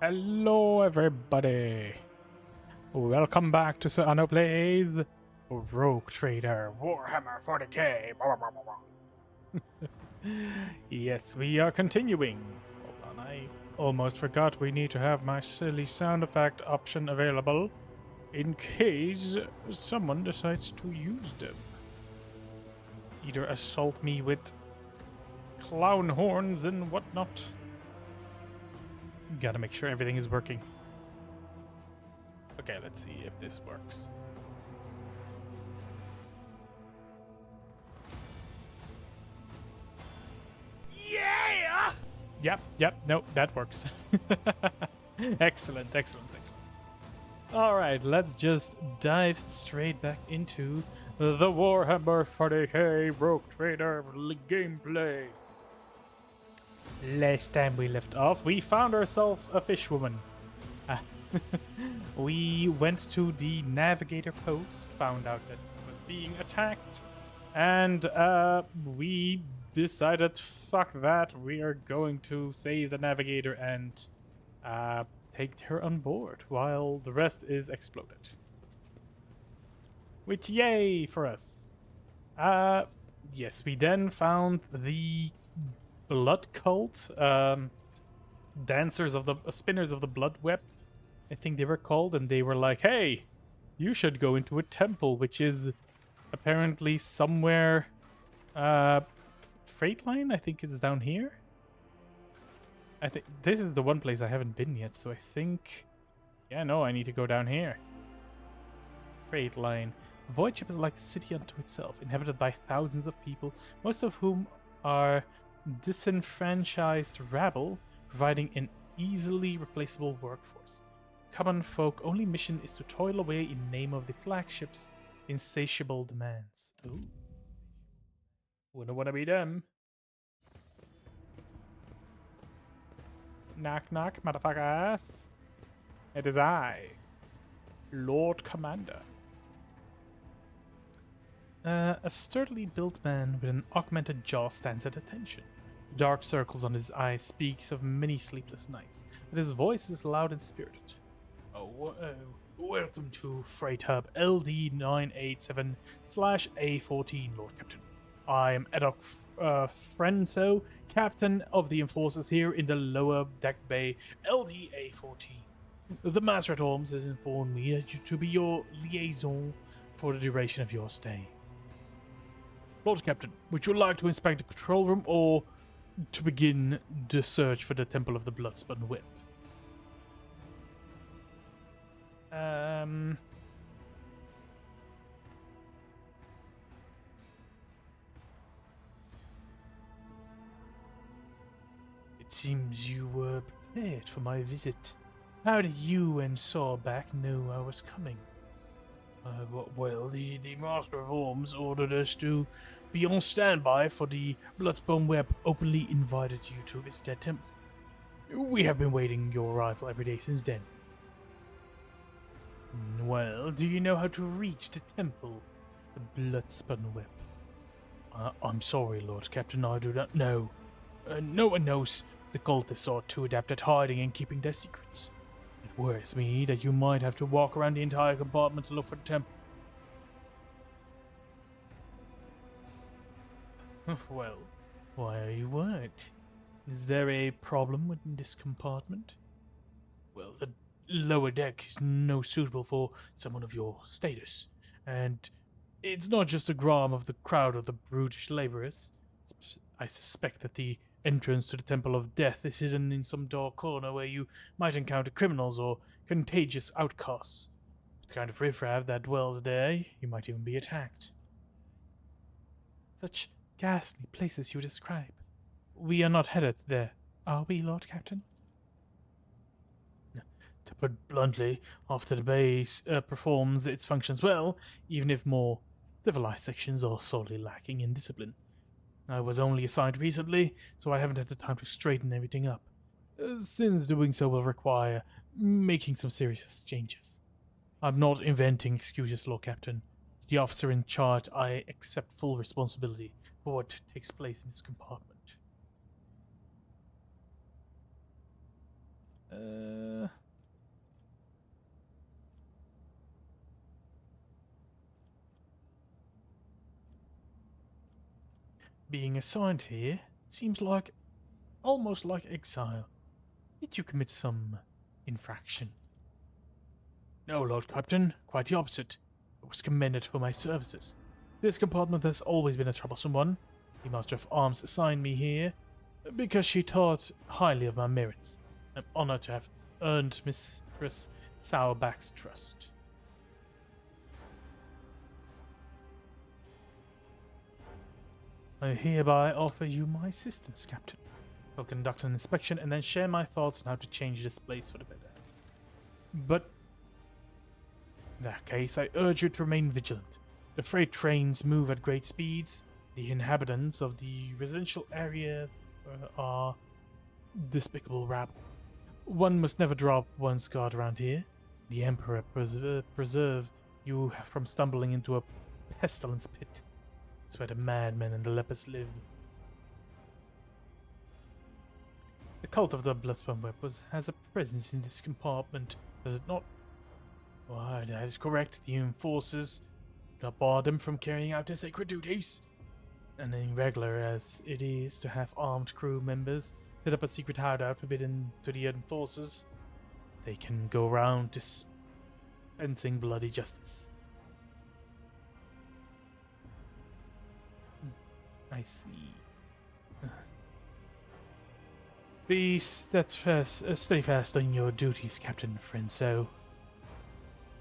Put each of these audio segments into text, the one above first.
Hello, everybody. Welcome back to Sir Anno Plays Rogue Trader Warhammer 40k. Blah, blah, blah, blah. Yes, we are continuing. Hold on, I almost forgot we need to have my silly sound effect option available in case someone decides to use them. Either assault me with clown horns and whatnot. Gotta make sure everything is working. Okay, let's see if this works. Yeah! Yep, no, that works. Excellent. Alright, let's just dive straight back into the Warhammer 40k Rogue Trader gameplay. Last time we left off, we found ourselves a fishwoman. We went to the navigator post, found out that it was being attacked, and we decided, fuck that, we are going to save the navigator and take her on board while the rest is exploded. Which, yay for us. Yes, we then found the blood cult, dancers of the spinners of the blood web, I think they were called, and they were like, hey, you should go into a temple, which is apparently somewhere, freight line, I think it's down here. I think this is the one place I haven't been yet, so I think, yeah, no, I need to go down here. Freight line. Void ship is like a city unto itself, inhabited by thousands of people, most of whom are disenfranchised rabble, providing an easily replaceable workforce. Common folk only mission is to toil away in name of the flagship's insatiable demands. Ooh. Wouldn't want to be them. Knock knock, motherfuckers. It is I, Lord Commander. A sturdily built man with an augmented jaw stands at attention. Dark circles on his eyes speaks of many sleepless nights, but his voice is loud and spirited. Welcome to Freight Hub LD987/A14, Lord Captain. I am Edok Frenso, Captain of the Enforcers here in the lower deck bay LDA14. The Master at Arms has informed me that you to be your liaison for the duration of your stay. Lord Captain, would you like to inspect the control room or to begin the search for the Temple of the Bloodspun Whip? It seems you were prepared for my visit. How did you and Sawback know I was coming? Well, the Master of Arms ordered us to be on standby for the Bloodspun Web openly invited you to visit their temple. We have been waiting your arrival every day since then. Well, do you know how to reach the temple, the Bloodspun Web? I'm sorry, Lord Captain, I do not know. No one knows. The cultists are too adept at hiding and keeping their secrets. It worries me that you might have to walk around the entire compartment to look for the temple. Well, why are you worried? Is there a problem with this compartment? Well, the lower deck is no suitable for someone of your status, and it's not just a gram of the crowd of the brutish laborers. I suspect that the entrance to the Temple of Death is hidden in some dark corner where you might encounter criminals or contagious outcasts. With the kind of riffraff that dwells there, you might even be attacked. Such ghastly places you describe. We are not headed there, are we, Lord Captain? To put bluntly, after the base performs its functions well, even if more civilized sections are sorely lacking in discipline. I was only assigned recently, so I haven't had the time to straighten everything up, since doing so will require making some serious changes. I'm not inventing excuses, Lord Captain. As the officer in charge, I accept full responsibility for what takes place in this compartment. Being assigned here seems like almost like exile. Did you commit some infraction? No, Lord Captain, quite the opposite. I was commended for my services. This compartment has always been a troublesome one. The Master of Arms assigned me here because she thought highly of my merits. I'm honored to have earned Mistress Sourback's trust. I hereby offer you my assistance, Captain. I'll conduct an inspection and then share my thoughts on how to change this place for the better. But in that case, I urge you to remain vigilant. The freight trains move at great speeds. The inhabitants of the residential areas are despicable rabble. One must never drop one's guard around here. The Emperor preserve you from stumbling into a pestilence pit. It's where the madmen and the lepers live. The cult of the Bloodspun Web has a presence in this compartment, does it not? Why, that is correct. The enforcers do not bar them from carrying out their sacred duties. And irregular as it is to have armed crew members set up a secret hideout forbidden to the enforcers, they can go around dispensing bloody justice. I see. Be steadfast on your duties, Captain Frenso.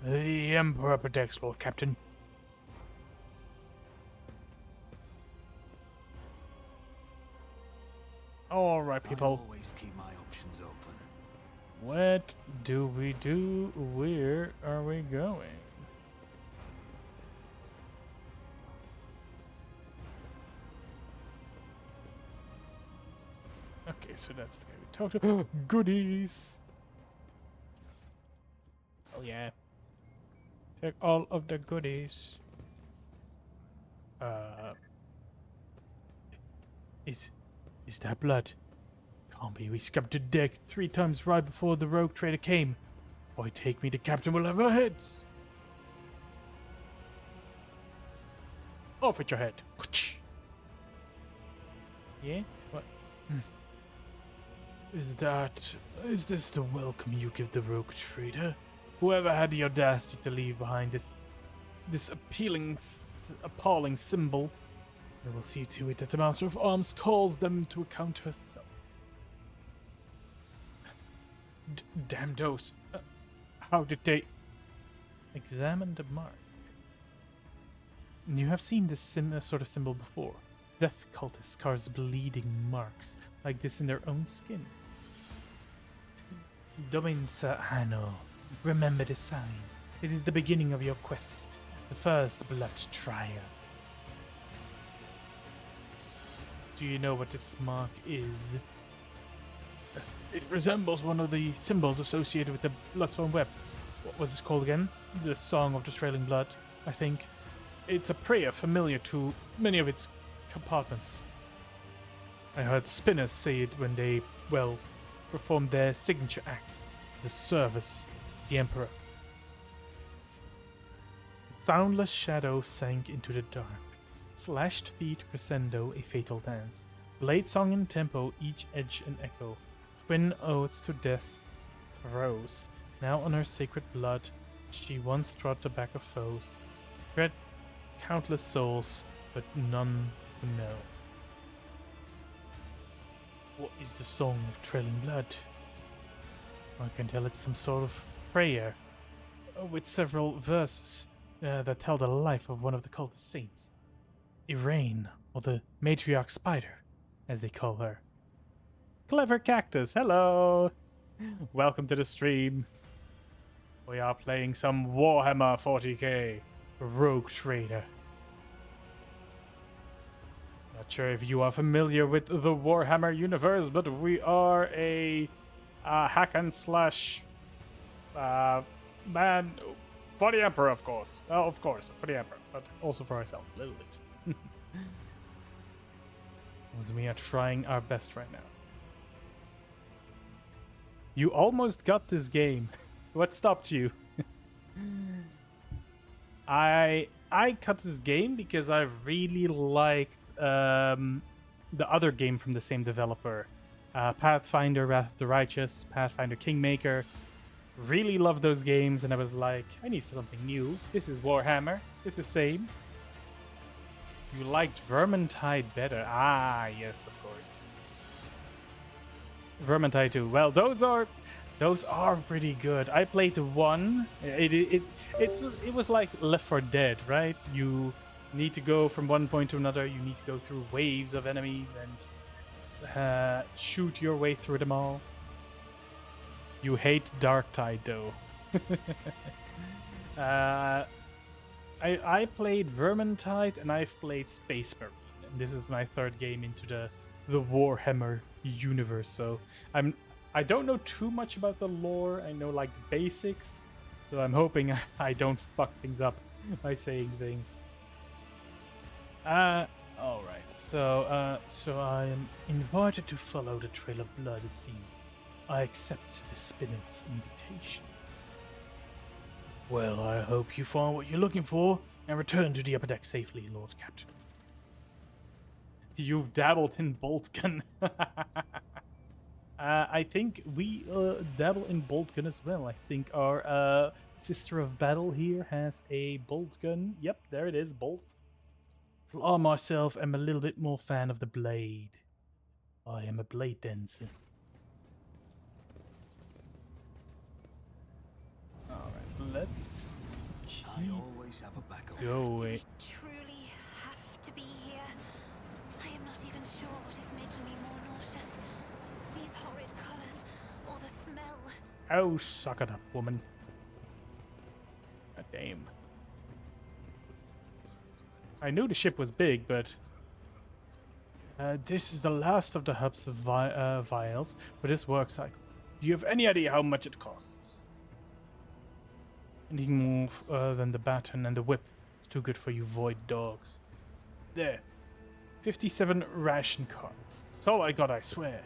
The Emperor protects, Lord Captain. All right, people. I always keep my options open. What do we do? Where are we going? Okay, so that's the guy we talked to. Goodies! Oh yeah. Take all of the goodies. Is that blood? Can't be. We scrubbed the deck 3 times right before the rogue trader came. Why take me? The captain will have our heads. Off with your head. Yeah? What? Is this the welcome you give the rogue trader? Whoever had the audacity to leave behind this appalling symbol, I will see to it that the Master of Arms calls them to account herself. Damn those! How did they examine the mark? You have seen this sort of symbol before. Death cultists carve bleeding marks like this in their own skin. Dominsa Anno, remember the sign. It is the beginning of your quest, the first blood trial. Do you know what this mark is? It resembles one of the symbols associated with the Bloodspun Web. What was it called again? The Song of the Trailing Blood, I think. It's a prayer familiar to many of its compartments. I heard spinners say it when they, performed their signature act, the service, the Emperor. A soundless shadow sank into the dark. Slashed feet crescendo a fatal dance. Blade song in tempo, each edge an echo. Twin oaths to death throws. Now on her sacred blood, she once trod the back of foes. Bred countless souls, but none to know. What is the Song of Trailing Blood? I can tell it's some sort of prayer, with several verses that tell the life of one of the cultist saints. Irene, or the Matriarch Spider, as they call her. Clever Cactus, hello! Welcome to the stream. We are playing some Warhammer 40k Rogue Trader. Not sure if you are familiar with the Warhammer universe, but we are a hack and slash man for the Emperor, of course. Well, of course, for the Emperor, but also for ourselves a little bit. As we are trying our best right now. You almost got this game. What stopped you? I cut this game because I really liked the other game from the same developer, Pathfinder: Wrath of the Righteous, Pathfinder: Kingmaker. Really loved those games, and I was like, I need something new. This is Warhammer. It's the same. You liked Vermintide better. Ah, yes, of course. Vermintide 2. Well, those are pretty good. I played the one. It was like Left 4 Dead, right? You need to go from one point to another. You need to go through waves of enemies and shoot your way through them all. You hate Darktide, though. I played Vermintide and I've played Space Marine. And this is my third game into the Warhammer universe. So I don't know too much about the lore. I know like the basics. So I'm hoping I don't fuck things up by saying things. All right. So I am invited to follow the trail of blood. It seems. I accept the spinner's invitation. Well, I hope you find what you're looking for and return to the upper deck safely, Lord Captain. You've dabbled in bolt gun. I think we dabble in bolt gun as well. I think our sister of battle here has a bolt gun. Yep, there it is, bolt. Well, I myself am a little bit more fan of the blade. I am a blade dancer. Alright, let's I always have a backup. go. Do we truly have to be here? I am not even sure what is making me more nauseous. These horrid colors, or the smell. Oh, suck it up, woman. God damn. I knew the ship was big, but... this is the last of the hubs of vials for this work cycle. Do you have any idea how much it costs? Anything more than the baton and the whip is too good for you void dogs. There. 57 ration cards. That's all I got, I swear.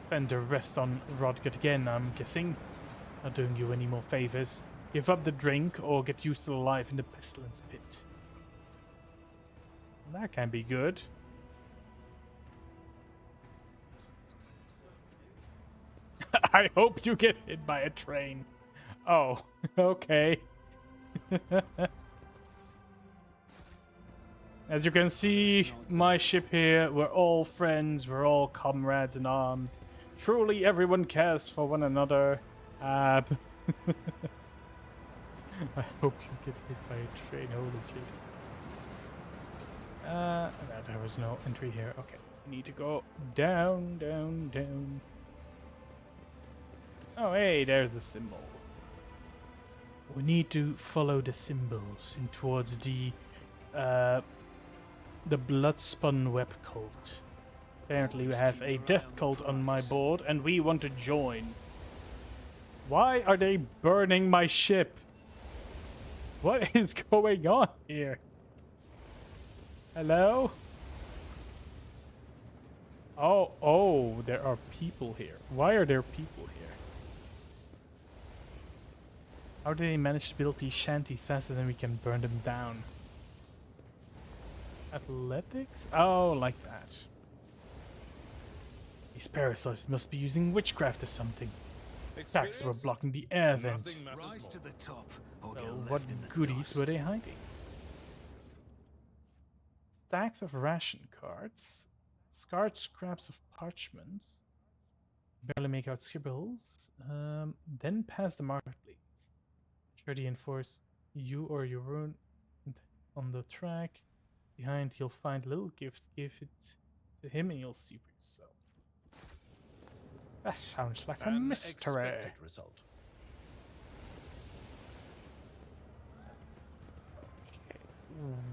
Spend the rest on Rodgut again, I'm guessing. Not doing you any more favors. Give up the drink or get used to life in the pestilence pit. That can be good. I hope you get hit by a train. Oh, okay. As you can see, my ship here, we're all friends, we're all comrades in arms. Truly, everyone cares for one another. I hope you get hit by a train, holy shit. No, there was no entry here. Okay, need to go down, down, down. Oh, hey, there's the symbol. We need to follow the symbols in towards the Bloodspun Web cult. Apparently we have a death cult on my board and we want to join. Why are they burning my ship? What is going on here? Hello? Oh, there are people here. Why are there people here? How do they manage to build these shanties faster than we can burn them down? Athletics? Oh, like that. These parasites must be using witchcraft or something. Attacks were blocking the air vent. Rise to the top, or So get left what in the goodies dust. were they hiding? Stacks of ration cards. Scarred scraps of parchments. Barely make out scribbles. Then pass the marketplace. Sure to enforce you or your rune on the track. Behind you'll find a little gift. Give it to him and you'll see for yourself. That sounds like a mystery. Unexpected result.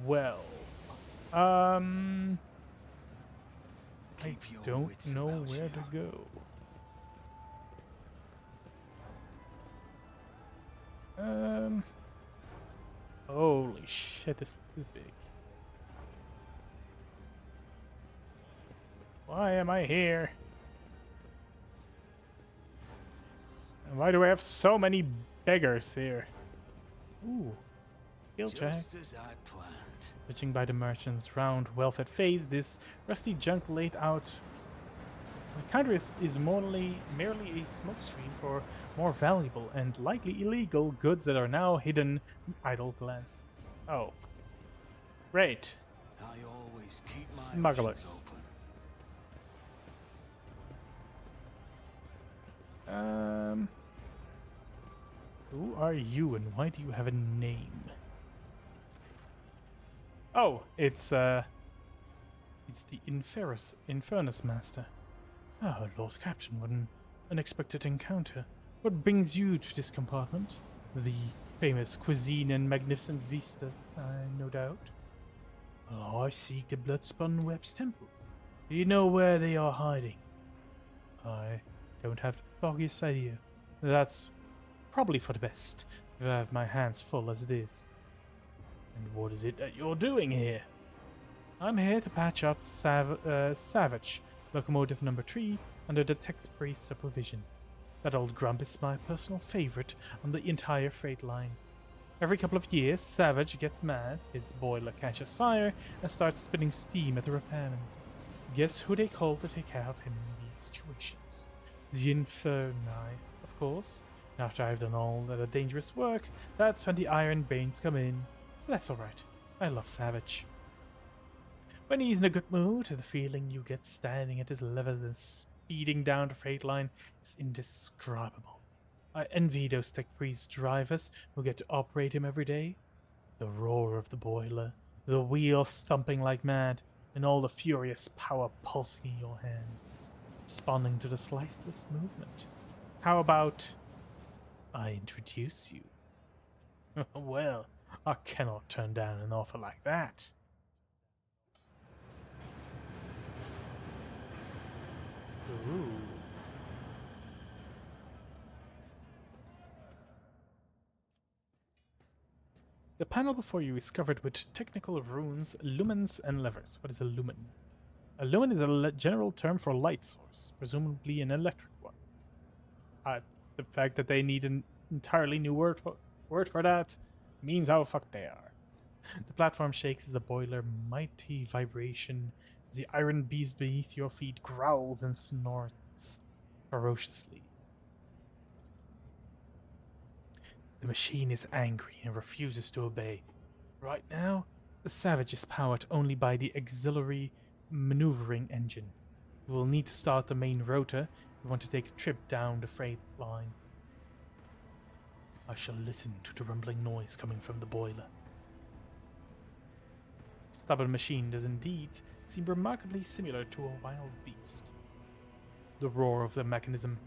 Well, I Keep your don't wits know about where you. to go. Holy shit, this is big. Why am I here? Why do I have so many beggars here? Ooh. Skill check. Just as I planned. Judging by the merchant's round, well-fed face, this rusty junk laid out the counter is merely a smokescreen for more valuable and likely illegal goods that are now hidden from idle glances. Oh. Great. I always keep my Smugglers. options open. Who are you and why do you have a name? Oh, it's the Infernus Master. Oh, Lord Captain, what an unexpected encounter. What brings you to this compartment? The famous cuisine and magnificent vistas, no doubt. Oh, I seek the Bloodspun Web's temple. Do you know where they are hiding? I don't have the foggiest idea. That's probably for the best, if I have my hands full as it is. And what is it that you're doing here? I'm here to patch up Savage, locomotive number 3, under the tech priest's supervision. That old grump is my personal favorite on the entire freight line. Every couple of years, Savage gets mad, his boiler catches fire, and starts spitting steam at the repairman. Guess who they call to take care of him in these situations? The Inferni, of course. After I've done all the dangerous work, that's when the Iron Brains come in. That's alright. I love Savage. When he's in a good mood, the feeling you get standing at his lever and speeding down the freight line is indescribable. I envy those tech priest drivers who get to operate him every day. The roar of the boiler, the wheels thumping like mad, and all the furious power pulsing in your hands, responding to the slightest movement. How about I introduce you? Well, I cannot turn down an offer like that. Ooh. The panel before you is covered with technical runes, lumens, and levers. What is a lumen? A lumen is a general term for light source, presumably an electric one. The fact that they need an entirely new word for that means how fucked they are. The platform shakes as the boiler mighty vibration. The iron beast beneath your feet growls and snorts ferociously. The machine is angry and refuses to obey. Right now, the Savage is powered only by the auxiliary maneuvering engine. You will need to start the main rotor if you want to take a trip down the freight line. I shall listen to the rumbling noise coming from the boiler. The stubborn machine does indeed seem remarkably similar to a wild beast. The roar of the mechanism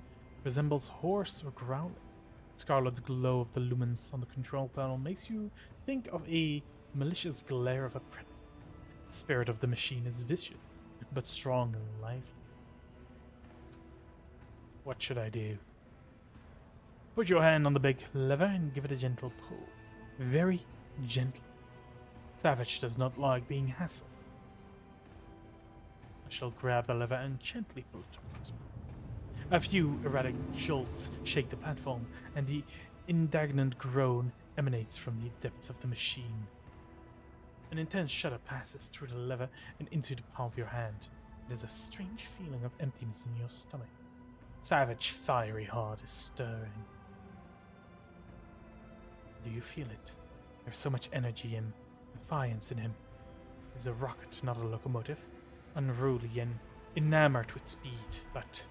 resembles hoarse or growling. The scarlet glow of the lumens on the control panel makes you think of a malicious glare of a predator. The spirit of the machine is vicious, but strong and lively. What should I do? Put your hand on the big lever and give it a gentle pull. Very gently. Savage does not like being hassled. I shall grab the lever and gently pull it towards me. A few erratic jolts shake the platform, and the indignant groan emanates from the depths of the machine. An intense shudder passes through the lever and into the palm of your hand. There's a strange feeling of emptiness in your stomach. Savage, fiery heart is stirring. Do you feel it? There's so much energy and defiance in him. He's a rocket, not a locomotive. Unruly and enamored with speed, but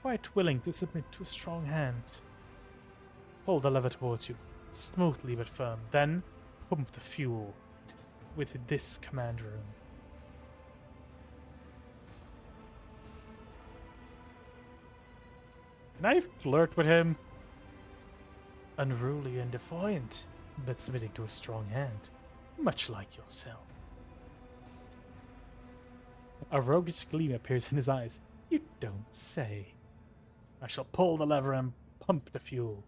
quite willing to submit to a strong hand. Pull the lever towards you, smoothly but firm. Then pump the fuel with this command room. Can I flirt with him? Unruly and defiant, but submitting to a strong hand, much like yourself. A roguish gleam appears in his eyes. You don't say. I shall pull the lever and pump the fuel.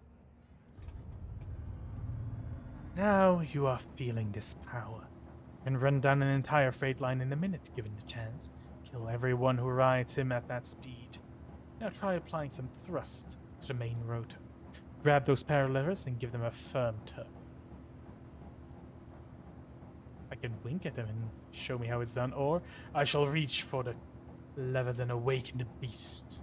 Now you are feeling this power. And run down an entire freight line in a minute, given the chance. Kill everyone who rides him at that speed. Now try applying some thrust to the main road. Grab those power levers and give them a firm tug. I can wink at them and show me how it's done, or I shall reach for the levers and awaken the beast.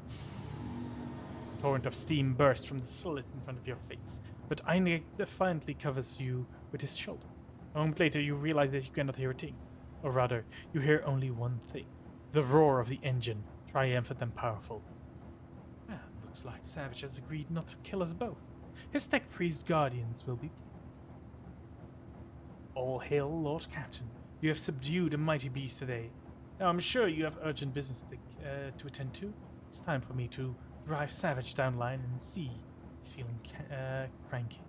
A torrent of steam bursts from the slit in front of your face, but Einig defiantly covers you with his shoulder. A moment later, you realize that you cannot hear a thing. Or rather, you hear only one thing. The roar of the engine, triumphant and powerful. Well, looks like Savage has agreed not to kill us both. His tech priest guardians will be. All hail, Lord Captain. You have subdued a mighty beast today. Now I'm sure you have urgent business to attend to. It's time for me to drive Savage down line and see he's feeling cranky.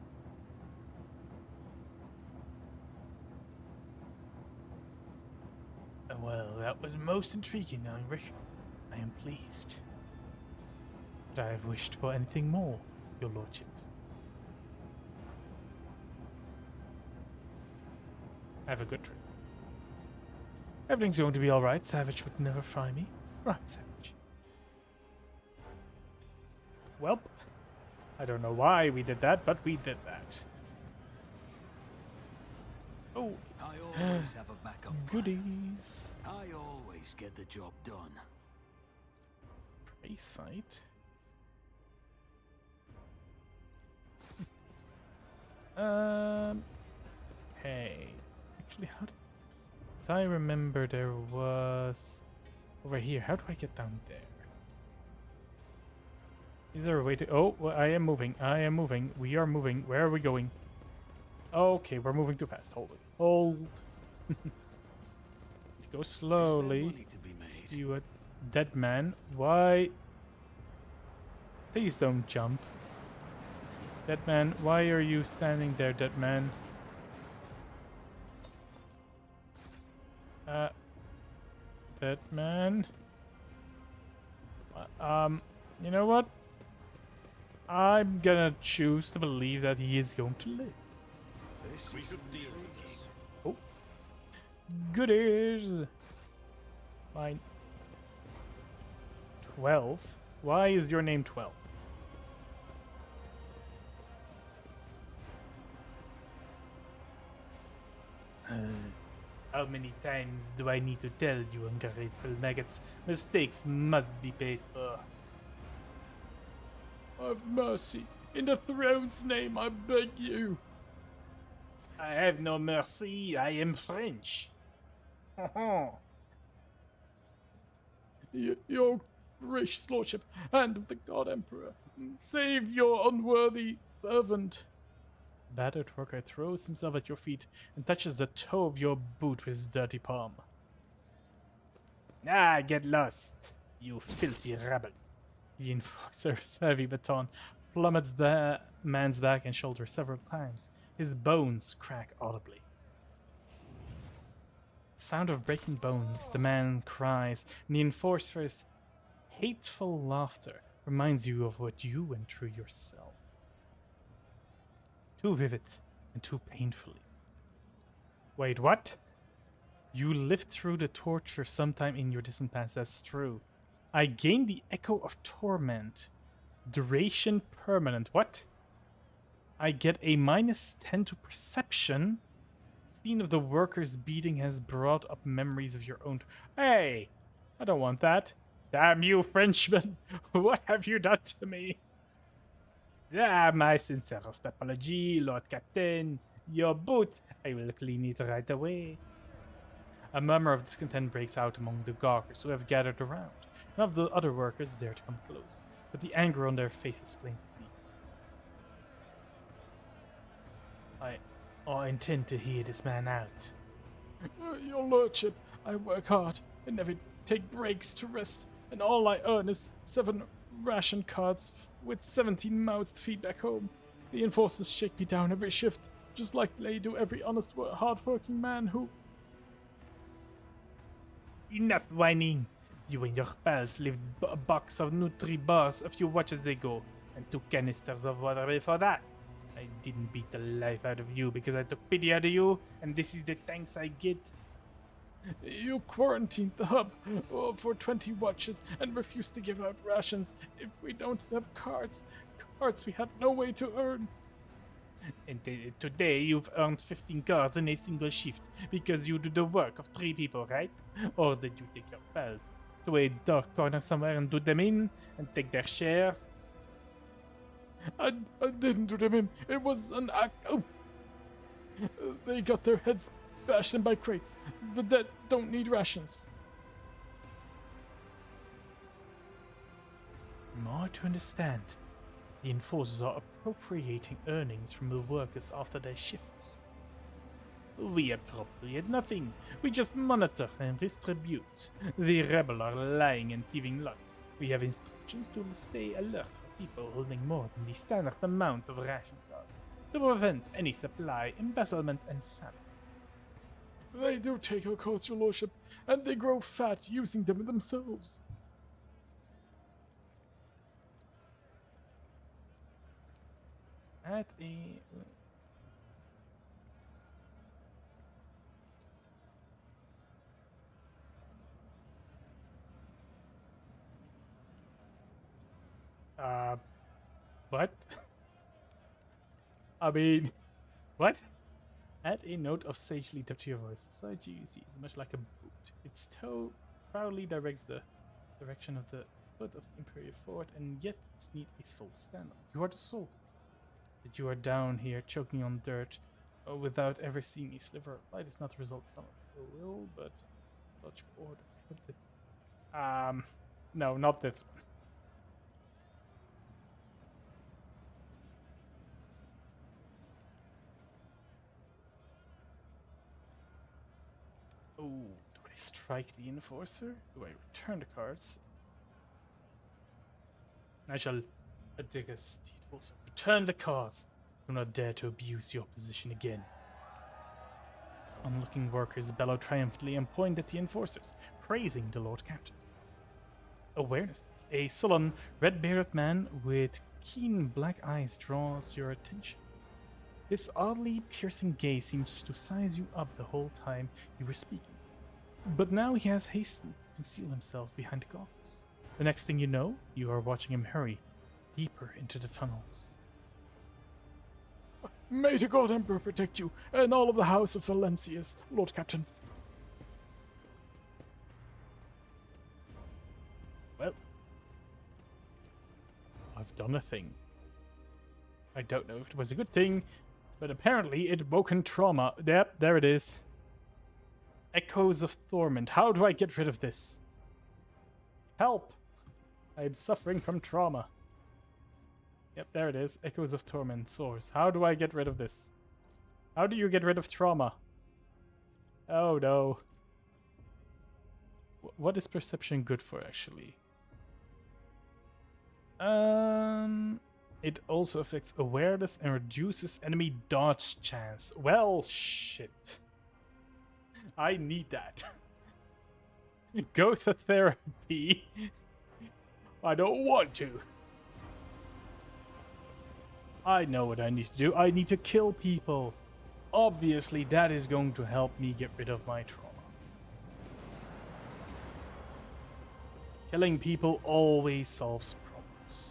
Well, that was most intriguing, Heinrich. I am pleased. Could I have wished for anything more, your lordship? Have a good trip. Everything's going to be alright. Savage would never fry me. Right, Savage. Welp. I don't know why we did that, but we did that. Oh. I always have a backup plan. Goodies. I always get the job done. Prey site. Hey. Actually, how did... As I remember, there was... Over here. How do I get down there? Is there a way to... Oh, well, I am moving. I am moving. We are moving. Where are we going? Okay, we're moving too fast. Hold it. Hold. Go slowly. See what... Dead man. Why... Please don't jump. Dead man, why are you standing there, dead man? Dead man. You know what? I'm gonna choose to believe that he is going to live. Oh. Goodies! Fine. 12? Why is your name 12? How many times do I need to tell you, ungrateful maggots? Mistakes must be paid for. Have mercy. In the throne's name, I beg you. I have no mercy. I am French. Your gracious lordship, hand of the god emperor, save your unworthy servant. Battered worker throws himself at your feet and touches the toe of your boot with his dirty palm. Ah, get lost, you filthy rebel. The enforcer's heavy baton plummets the man's back and shoulder several times. His bones crack audibly. Sound of breaking bones, the man cries, and the enforcer's hateful laughter reminds you of what you went through yourself. Too vivid and too painfully. Wait, what? You lived through the torture sometime in your distant past, that's true. I gained the echo of torment. Duration permanent, what? I get a -10 to perception. Scene of the workers beating has brought up memories of your own. Hey, I don't want that. Damn you, Frenchman. What have you done to me? Ah, my sincerest apology, Lord Captain. Your boot, I will clean it right away. A murmur of discontent breaks out among the gawkers who have gathered around. None of the other workers dare to come close, but the anger on their faces plain to see. I intend to hear this man out. Your lordship, I work hard and never take breaks to rest, and all I earn is 7 ration cards with 17 mouths to feed back home. The enforcers shake me down every shift, just like they do every honest, hard-working man who... Enough whining! You and your pals left a box of Nutri bars a few watches ago, and 2 canisters of water before that. I didn't beat the life out of you because I took pity out of you, and this is the thanks I get. You quarantined the hub for 20 watches and refused to give out rations if we don't have cards. cards we had no way to earn. And today you've earned 15 cards in a single shift because you do the work of 3 people, right? Or did you take your pals to a dark corner somewhere and do them in and take their shares? I didn't do them in. It was an act. Oh. They got their heads bashed in by crates. The dead don't need rations. More to understand. The enforcers are appropriating earnings from the workers after their shifts. We appropriate nothing. We just monitor and distribute. The rebel are lying and thieving lot. We have instructions to stay alert for people holding more than the standard amount of ration cards to prevent any supply embezzlement and famine. They do take our cards, your lordship, and they grow fat using them themselves. At a... what? I mean, what? Add a note of sagely depth to your voice. Side GUC is much like a boot. Its toe proudly directs the direction of the foot of the Imperial Fort, and yet its need a soul to stand on. You are the soul. That you are down here choking on dirt without ever seeing a sliver of light is not the result of someone's ill will, but logical order. No, not this one. Oh, do I strike the enforcer? Do I return the cards? I shall dig a steed also. Return the cards. Do not dare to abuse your position again. Onlooking workers bellow triumphantly and point at the enforcers, praising the Lord Captain. Awareness. A sullen, red-bearded man with keen black eyes draws your attention. His oddly piercing gaze seems to size you up the whole time you were speaking. But now he has hastened to conceal himself behind the goggles. The next thing you know, you are watching him hurry deeper into the tunnels. May the God Emperor protect you and all of the House of Valencias, Lord Captain. Well, I've done a thing. I don't know if it was a good thing, but apparently it woken trauma. Yep, there it is. Echoes of Torment. How do I get rid of this? Help! I am suffering from trauma. Yep, there it is. Echoes of Torment. Source. How do I get rid of this? How do you get rid of trauma? Oh no. What is perception good for, actually? It also affects awareness and reduces enemy dodge chance. Well, shit. I need that. Go to therapy. I don't want to. I know what I need to do. I need to kill people. Obviously, that is going to help me get rid of my trauma. Killing people always solves problems.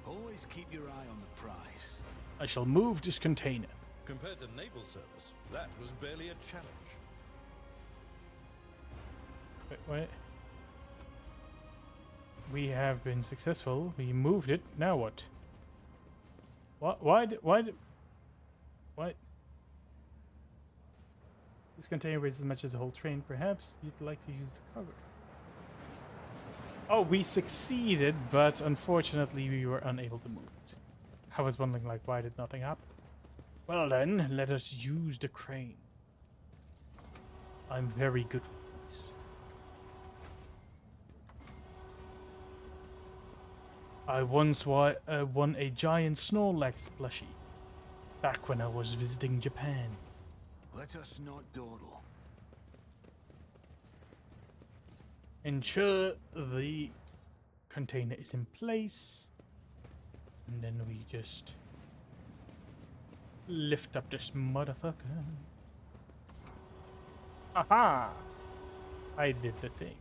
Always keep your eye on the prize. I shall move this container. Compared to naval service, that was barely a challenge. Wait. We have been successful. We moved it. Now what? What? Why? What? This container weighs as much as the whole train. Perhaps you'd like to use the cargo. Oh, we succeeded, but unfortunately we were unable to move it. I was wondering, like, why did nothing happen? Well then, let us use the crane. I'm very good with these. I once won a giant Snorlax plushie back when I was visiting Japan. Let us not dawdle. Ensure the container is in place, and then we just lift up this motherfucker. Aha! I did the thing.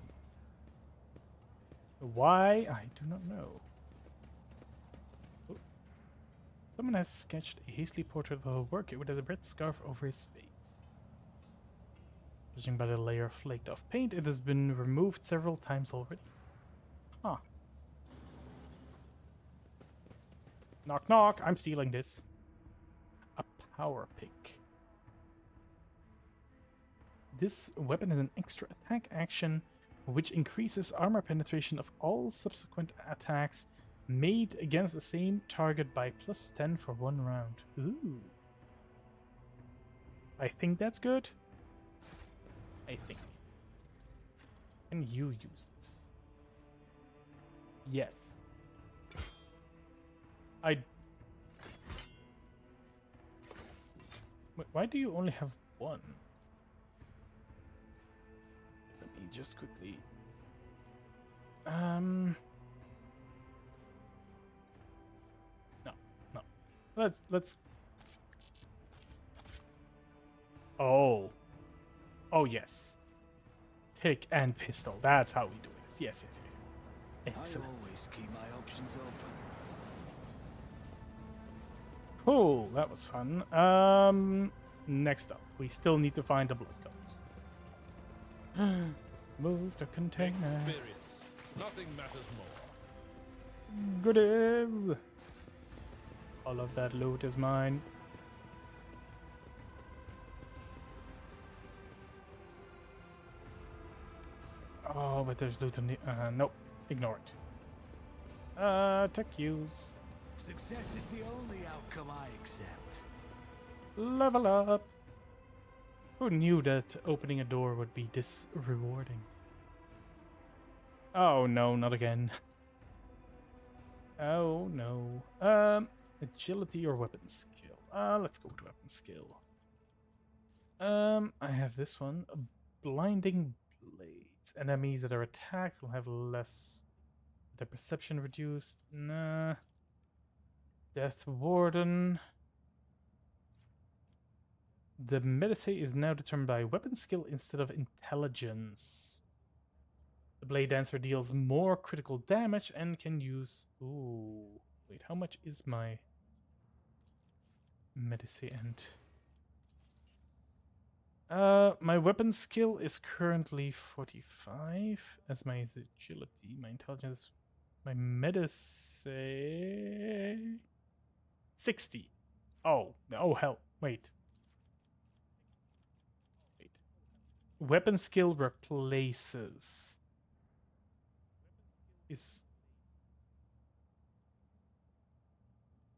Why? I do not know. Someone has sketched a hastily portrait of a worker with a red scarf over his face. Judging by the layer of flaked off paint, it has been removed several times already. Huh. Knock knock, I'm stealing this. A power pick. This weapon has an extra attack action which increases armor penetration of all subsequent attacks made against the same target by +10 for 1 round. Ooh. I think that's good. I think. Can you use this? Yes. Wait, why do you only have one? Let me just quickly... No. Let's... Oh, yes. Pick and pistol. That's how we do this. Yes. Excellent. I always keep my options open. Cool, that was fun. Next up, we still need to find the blood gods. Move the container. Experience. Nothing matters more. Goodies. All of that loot is mine. Oh, but there's loot on the... nope. Ignore it. Tech use. Success is the only outcome I accept. Level up. Who knew that opening a door would be this rewarding? Oh no, not again. Oh no. Agility or weapon skill? Let's go with weapon skill. I have this one. Blinding blades. Enemies that are attacked will have less. Their perception reduced. Nah. Death Warden. The medicine is now determined by weapon skill instead of intelligence. The Blade Dancer deals more critical damage and can use... Ooh. Wait, how much is my medicine? My weapon skill is currently 45 as my agility. My intelligence... My medicine... 60. Oh hell. Wait. Weapon skill replaces.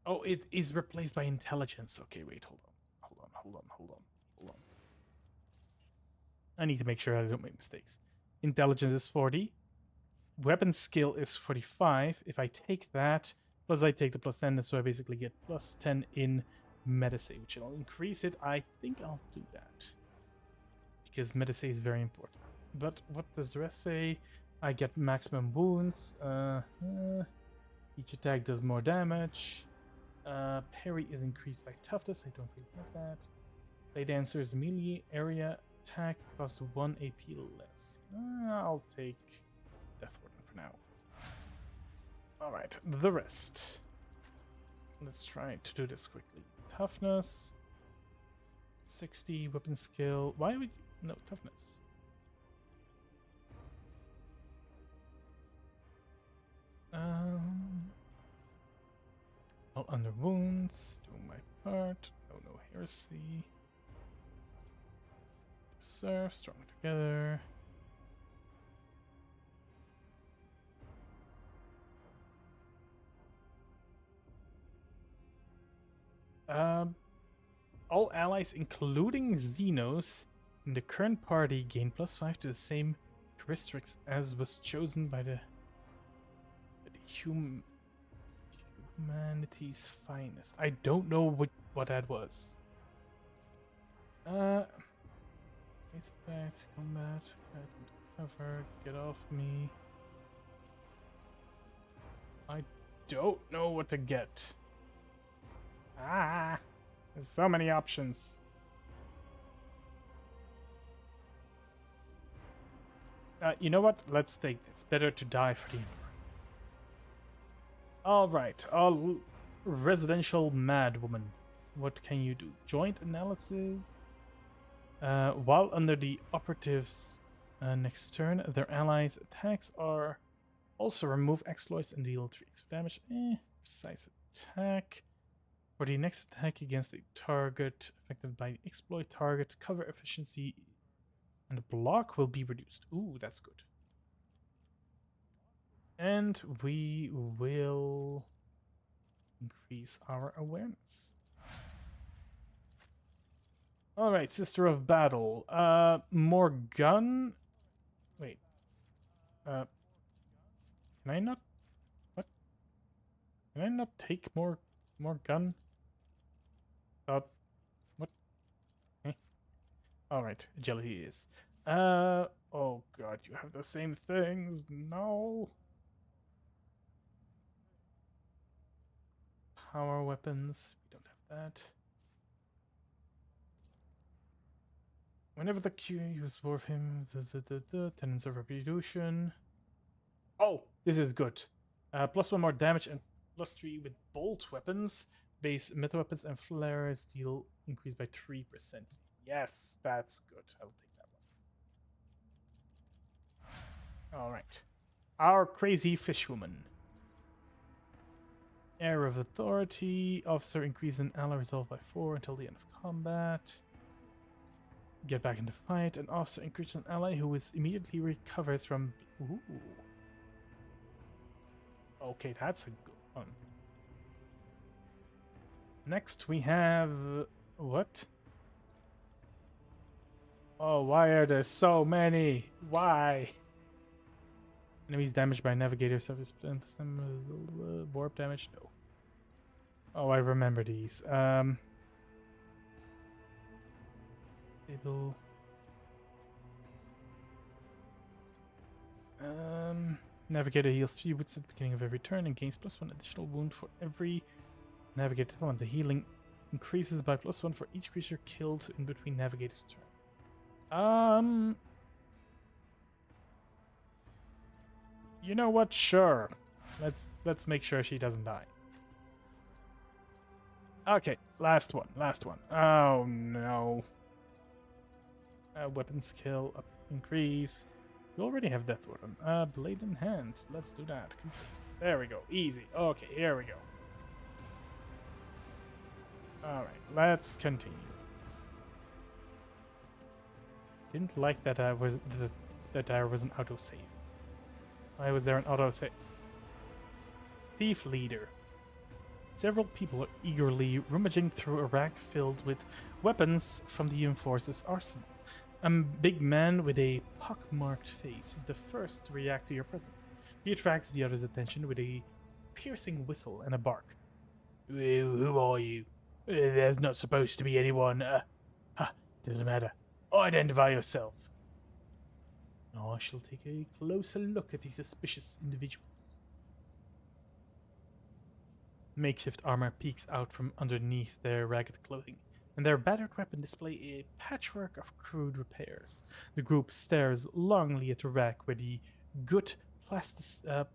Oh, it is replaced by intelligence. Okay, wait, hold on. I need to make sure I don't make mistakes. Intelligence is 40. Weapon skill is 45. If I take that, plus I take the +10, so I basically get +10 in medicine, which will increase it. I think I'll do that. Because medicine is very important. But what does the rest say? I get maximum wounds. Each attack does more damage. Parry is increased by toughness. I don't really have that. Blade Dancer's melee area attack costs 1 AP less. I'll take Death Warden for now. Alright, the rest. Let's try to do this quickly. Toughness. 60, weapon skill. Why would you... No, toughness. All under wounds. Doing my part. No heresy. Serve, strong together. All allies, including Xenos, in the current party gain +5 to the same characteristics as was chosen by the humanity's finest. I don't know what that was. Face effect, combat, cover, get off me. I don't know what to get. There's so many options. You know what? Let's take this. Better to die for the Emperor. Alright, Residential madwoman. What can you do? Joint analysis. While under the operative's next turn, their allies' attacks are also remove exploits and deal 3 extra damage. Precise attack. For the next attack against a target affected by the exploit, target cover efficiency and block will be reduced. Ooh, that's good. And we will increase our awareness. Alright, Sister of Battle. More gun? Wait. Can I not? What? Can I not take more gun? What? Eh? Alright, agility is. Oh god, you have the same things. No. Power weapons. We don't have that. Whenever the Q use Warhammer, tenants of retribution. Oh, this is good. +1 more damage and +3 with bolt weapons. Base metal weapons and flares deal increased by 3%. Yes, that's good. I'll take that one. Alright. Our crazy fishwoman. Air of Authority. Officer increase in ally resolve by 4 until the end of combat. Get back in the fight. An officer increases an ally who is immediately recovers from... Ooh. Okay, that's a good one. Next we have... What? Oh, why are there so many? Why? Enemies damaged by navigator surface warp damage? No. Oh, I remember these. Stable. Navigator heals 3 wounds at the beginning of every turn and gains +1 additional wound for every navigator element. The healing increases by +1 for each creature killed in between navigator's turn. You know what? Sure. Let's make sure she doesn't die. Okay, last one. Oh no. Weapon skill up increase. We already have Death Warden. Blade in hand. Let's do that. Complete. There we go. Easy. Okay, here we go. Alright, let's continue. Didn't like that I was that there was an autosave. Why was there an autosave? Thief leader. Several people are eagerly rummaging through a rack filled with weapons from the Enforcer's arsenal. A big man with a pockmarked face is the first to react to your presence. He attracts the others' attention with a piercing whistle and a bark. Who are you? There's not supposed to be anyone. Doesn't matter. Identify yourself. Now I shall take a closer look at these suspicious individuals. Makeshift armor peeks out from underneath their ragged clothing, and their battered weapon display a patchwork of crude repairs. The group stares longingly at the rack where the good plasteel?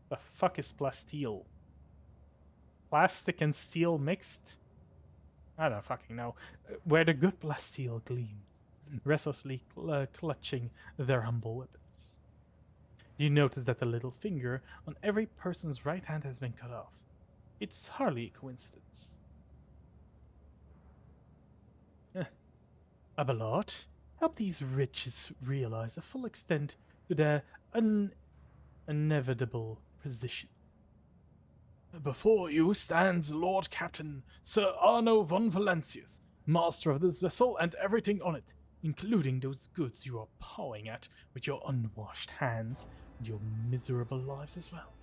The fuck is plasteel? Plastic and steel mixed? I don't fucking know. Where the good plasteel gleams, restlessly clutching their humble weapons. You notice that the little finger on every person's right hand has been cut off. It's hardly a coincidence. Abelard, help these riches realize the full extent to their inevitable position. Before you stands Lord Captain Sir Anno von Valancius, master of this vessel and everything on it, including those goods you are pawing at with your unwashed hands and your miserable lives as well.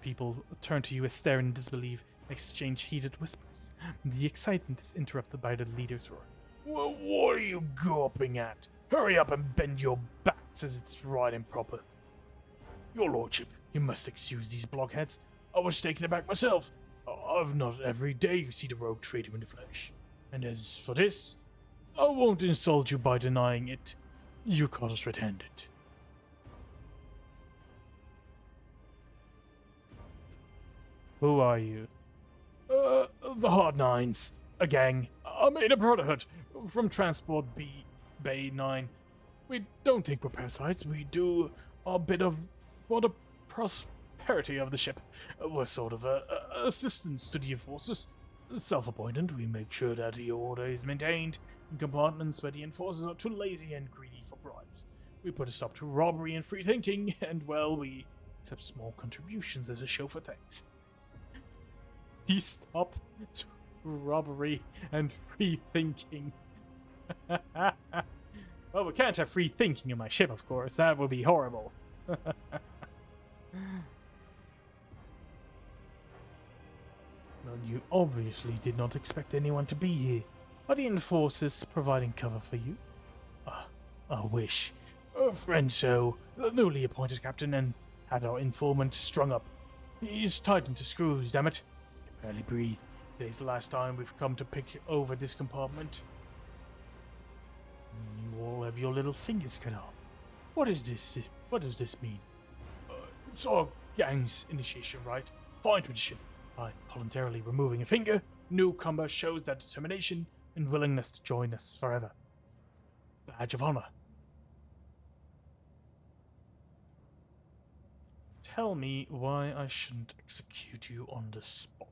People turn to you as stare in disbelief and exchange heated whispers. The excitement is interrupted by the leader's roar. Well, what are you gawping at? Hurry up and bend your backs as it's right and proper. Your lordship, you must excuse these blockheads. I was taken aback myself. I've not every day you see the rogue trader in the flesh. And as for this, I won't insult you by denying it. You caught us red-handed. Who are you? The Hard Nines. A gang. I'm in a brotherhood. From Transport B Bay 9. We don't think we're parasites. We do a bit of for the prosperity of the ship. We're sort of assistants to the enforcers. Self-appointed, we make sure that the order is maintained in compartments where the enforcers are too lazy and greedy for bribes. We put a stop to robbery and free thinking, and well, we accept small contributions as a show for thanks. He stopped to robbery and free thinking. Well, we can't have free thinking in my ship, of course. That would be horrible. Well, you obviously did not expect anyone to be here. Are the enforcers providing cover for you? I wish. Friend So, the newly appointed captain, and had our informant strung up. He's tied into screws, damn it. Can barely breathe. Today's the last time we've come to pick over this compartment. You all have your little fingers cut off. What is this? What does this mean? It's our gang's initiation rite. Fine tradition. By voluntarily removing a finger, newcomer shows their determination and willingness to join us forever. Badge of honor. Tell me why I shouldn't execute you on the spot.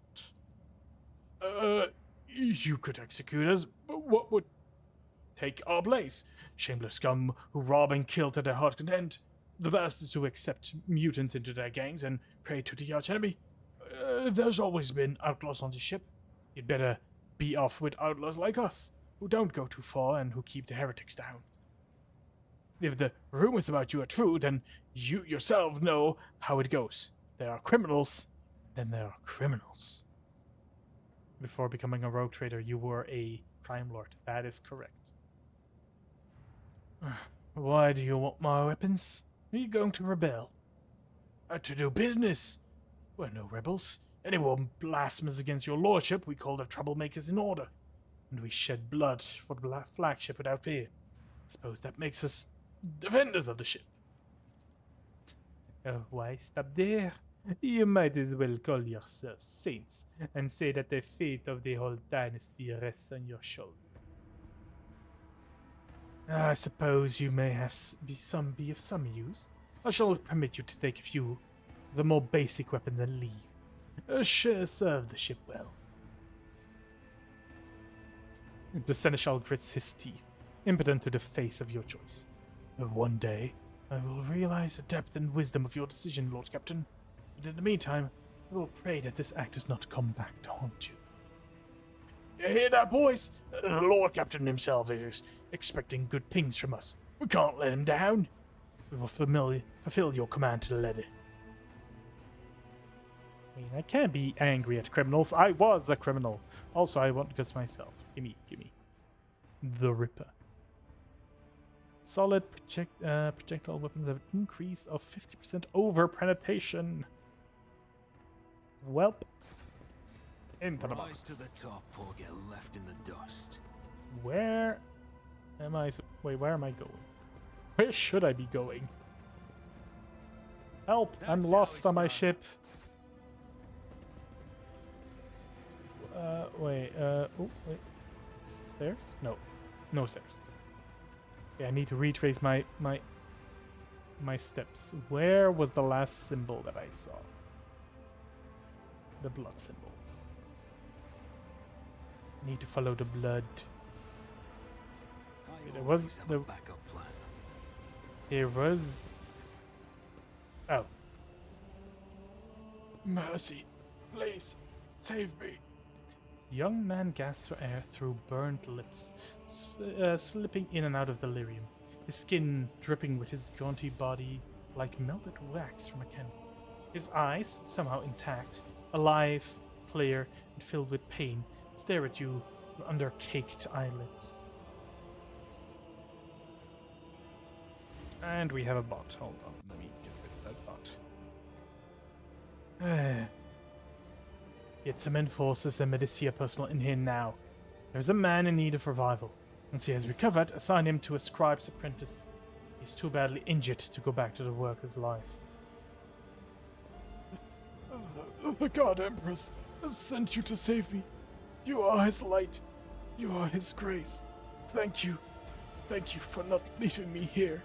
You could execute us, but what would take our place? Shameless scum who rob and kill to their heart content. The bastards who accept mutants into their gangs and pray to the archenemy. There's always been outlaws on the ship. You'd better be off with outlaws like us, who don't go too far and who keep the heretics down. If the rumors about you are true, then you yourself know how it goes. There are criminals, then there are criminals. Before becoming a rogue trader, you were a crime lord. That is correct. Why do you want my weapons? Are you going to rebel? To do business. We're no rebels. Anyone blasphemes against your lordship, we call the troublemakers in order. And we shed blood for the flagship without fear. Suppose that makes us defenders of the ship. Oh, why stop there? You might as well call yourselves saints and say that the fate of the whole dynasty rests on your shoulders. I suppose you may be of some use. I shall permit you to take a few of the more basic weapons and leave. Serve the ship well. The seneschal grits his teeth, impotent to the face of your choice. One day, I will realize the depth and wisdom of your decision, Lord Captain. But in the meantime, I will pray that this act does not come back to haunt you. You hear that, boys? The Lord Captain himself is expecting good things from us. We can't let him down. We will fulfill your command to the letter. I mean, I can't be angry at criminals. I was a criminal. Also, I want goods myself. Gimme. The Ripper. Solid projectile weapons have an increase of 50% over penetration. Welp. Into the Rise box. to the top or get left in the dust. Where am I? Wait, where am I going? Where should I be going? Help! I'm That's lost how on my it's ship. Wait. Oh, wait. Stairs? No, no stairs. Okay, I need to retrace my steps. Where was the last symbol that I saw? The blood symbol. I need to follow the blood. There was always have the a backup plan. There was. Oh. Mercy, please, save me. Young man gasps for air through burned lips, slipping in and out of delirium, his skin dripping with his jaunty body like melted wax from a candle. His eyes, somehow intact, alive, clear, and filled with pain, stare at you under caked eyelids. And we have a bot. Hold on, let me get rid of that bot. Get some enforcers and Medicia personnel in here now. There's a man in need of revival. Once he has recovered, assign him to a scribe's apprentice. He's too badly injured to go back to the worker's life. The God Empress has sent you to save me. You are his light. You are his grace. Thank you. Thank you for not leaving me here.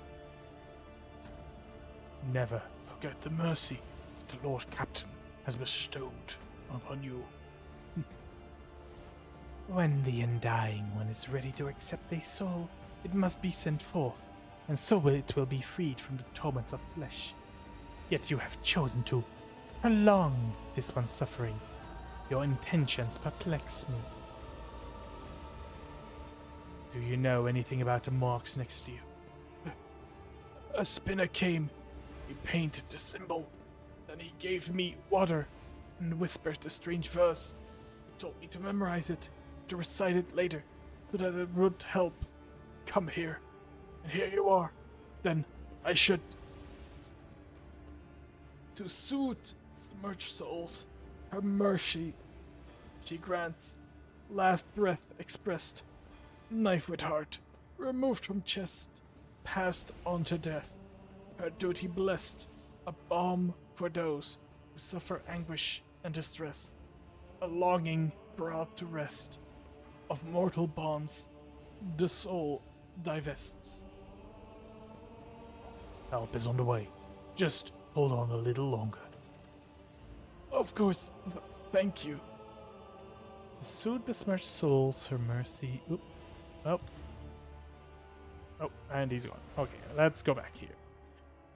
Never forget the mercy the Lord Captain has bestowed upon you. When the undying one is ready to accept a soul, it must be sent forth, and so it will be freed from the torments of flesh. Yet you have chosen to prolong this one's suffering. Your intentions perplex me. Do you know anything about the marks next to you? A spinner came. He painted the symbol. Then he gave me water and whispered a strange verse. He told me to memorize it, to recite it later, so that it would help. Come here. And here you are. Then I should. To soothe submerged souls, her mercy she grants. Last breath expressed. Knife with heart, removed from chest, passed on to death. Her duty blessed, a balm for those who suffer anguish and distress. A longing brought to rest. Of mortal bonds, the soul divests. Help is on the way. Just hold on a little longer. Of course, thank you. To soothe besmirched souls, her mercy. Oop. Oh. Oh, and he's gone. Okay, let's go back here.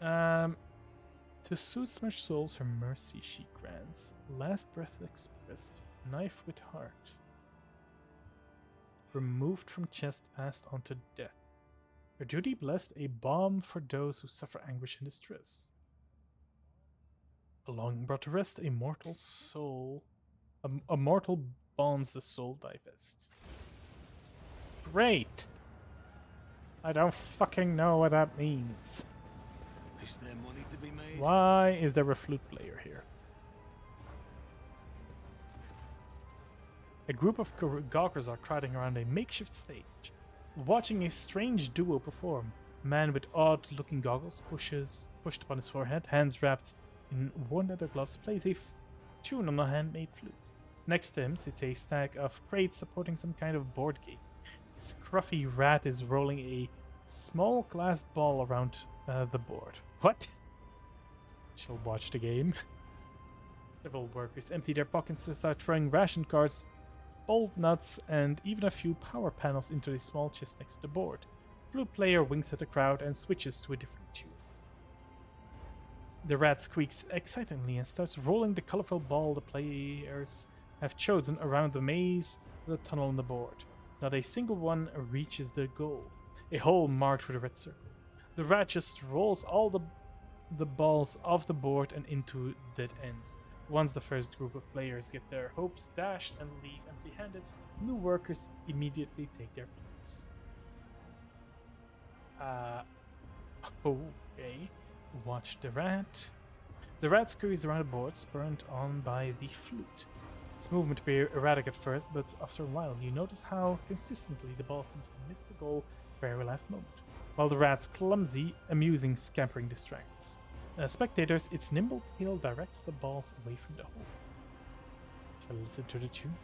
To soothe besmirched souls, her mercy she grants. Last breath expressed. Knife with heart. Removed from chest, passed on to death. Her duty blessed, a balm for those who suffer anguish and distress. A longing brought to rest, a mortal soul. A mortal bonds the soul divest. Great! I don't fucking know what that means. Is there money to be made? Why is there a flute player here? A group of gawkers are crowding around a makeshift stage, watching a strange duo perform. A man with odd-looking goggles pushed upon his forehead, hands wrapped in worn leather gloves, plays a tune on a handmade flute. Next to him sits a stack of crates supporting some kind of board game. A scruffy rat is rolling a small glass ball around the board. What? Shall watch the game. Several workers empty their pockets to start throwing ration cards, bolt nuts, and even a few power panels into a small chest next to the board. Flute player winks at the crowd and switches to a different tune. The rat squeaks excitedly and starts rolling the colorful ball the players have chosen around the maze with a tunnel on the board. Not a single one reaches the goal, a hole marked with a red circle. The rat just rolls all the balls off the board and into dead ends. Once the first group of players get their hopes dashed and leave empty-handed, new workers immediately take their place. Okay. Watch the rat. The rat scurries around the board, spurred on by the flute. Its movement appears erratic at first, but after a while you notice how consistently the ball seems to miss the goal very last moment, while the rat's clumsy, amusing scampering distracts. Spectators, its nimble tail directs the balls away from the hole. Shall I listen to the tune?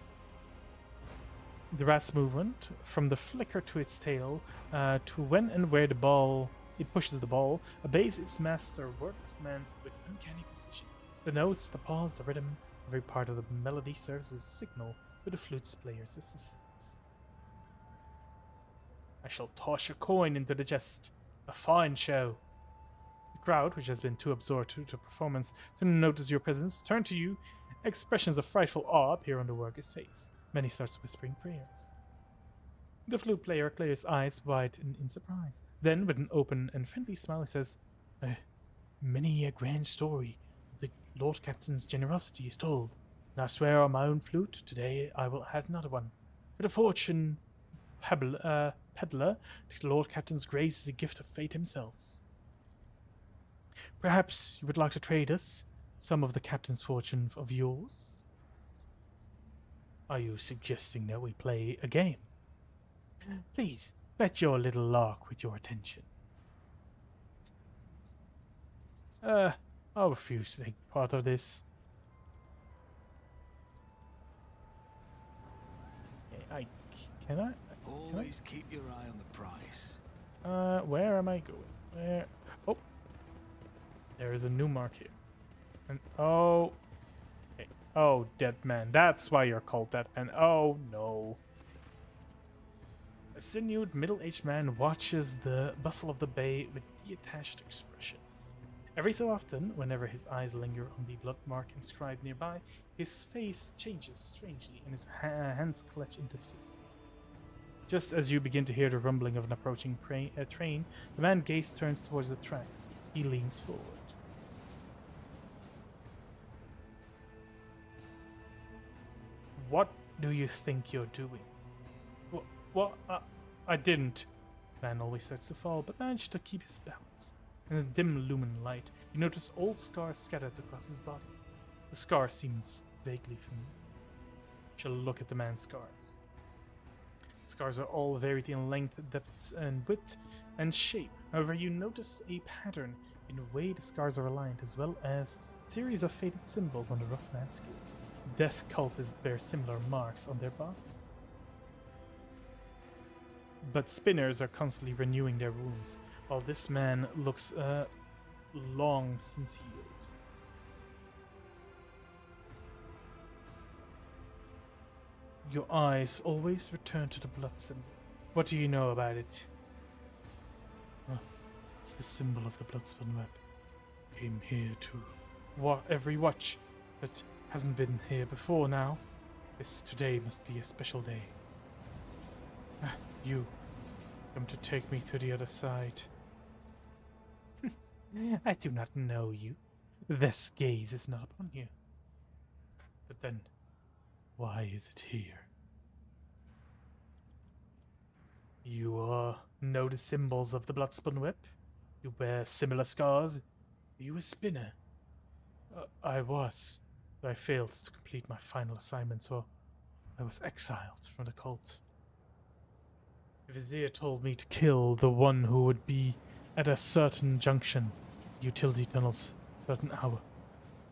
The rat's movement, from the flicker to its tail, to when and where the ball it pushes the ball, obeys its master wordless commands with uncanny precision. The notes, the pause, the rhythm, every part of the melody serves as a signal to the flute's player's assistance. I shall toss a coin into the chest. A fine show. The crowd, which has been too absorbed to the performance to notice your presence, turn to you. Expressions of frightful awe appear on the worker's face. Many starts whispering prayers. The flute player clears eyes wide in surprise. Then, with an open and friendly smile, he says, Many a grand story of the Lord Captain's generosity is told, and I swear on my own flute, today I will add another one. For the fortune peddler, the Lord Captain's grace is a gift of fate himself. Perhaps you would like to trade us some of the Captain's fortune of yours? Are you suggesting that we play a game? Please, bet your little lark with your attention. I'll refuse to take part of this. Can I? Always keep your eye on the price. Where am I going? Where? Oh, there is a new mark here. And oh, okay. Oh, dead man. That's why you're called that. And oh no. A sinewed middle-aged man watches the bustle of the bay with detached expression. Every so often, whenever his eyes linger on the blood mark inscribed nearby, his face changes strangely and his hands clutch into fists. Just as you begin to hear the rumbling of an approaching train, the man's gaze turns towards the tracks. He leans forward. What do you think you're doing? What? I didn't. The man always starts to fall, but managed to keep his balance. In the dim lumen light, you notice old scars scattered across his body. The scar seems vaguely familiar. Shall look at the man's scars. Scars are all varied in length, depth, and width, and shape. However, you notice a pattern in the way the scars are aligned, as well as a series of faded symbols on the rough landscape. Death cultists bear similar marks on their bodies. But spinners are constantly renewing their wounds, while this man looks long since healed. Your eyes always return to the blood symbol. What do you know about it? It's the symbol of the bloodspun web. Came here to every watch, but hasn't been here before now. Today must be a special day. You come to take me to the other side. I do not know you. This gaze is not upon you. But then, why is it here? You know the symbols of the bloodspun web? You wear similar scars? Are you a spinner? I was, but I failed to complete my final assignment, so I was exiled from the cult. The Vizier told me to kill the one who would be at a certain junction, utility tunnels, certain hour.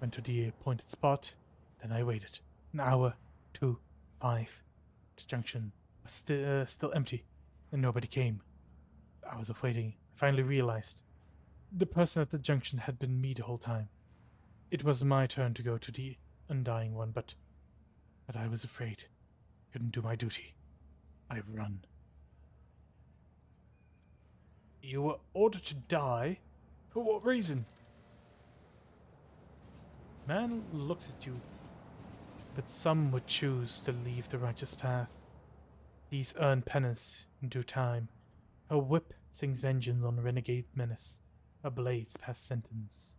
Went to the appointed spot, then I waited. An hour, 2, 5. The junction was still empty, and nobody came. Hours of waiting, I finally realized the person at the junction had been me the whole time. It was my turn to go to the Undying One, but I was afraid. Couldn't do my duty. I run. You were ordered to die? For what reason? Man looks at you, but some would choose to leave the righteous path. These earn penance in due time. A whip sings vengeance on renegade menace. A blades pass sentence.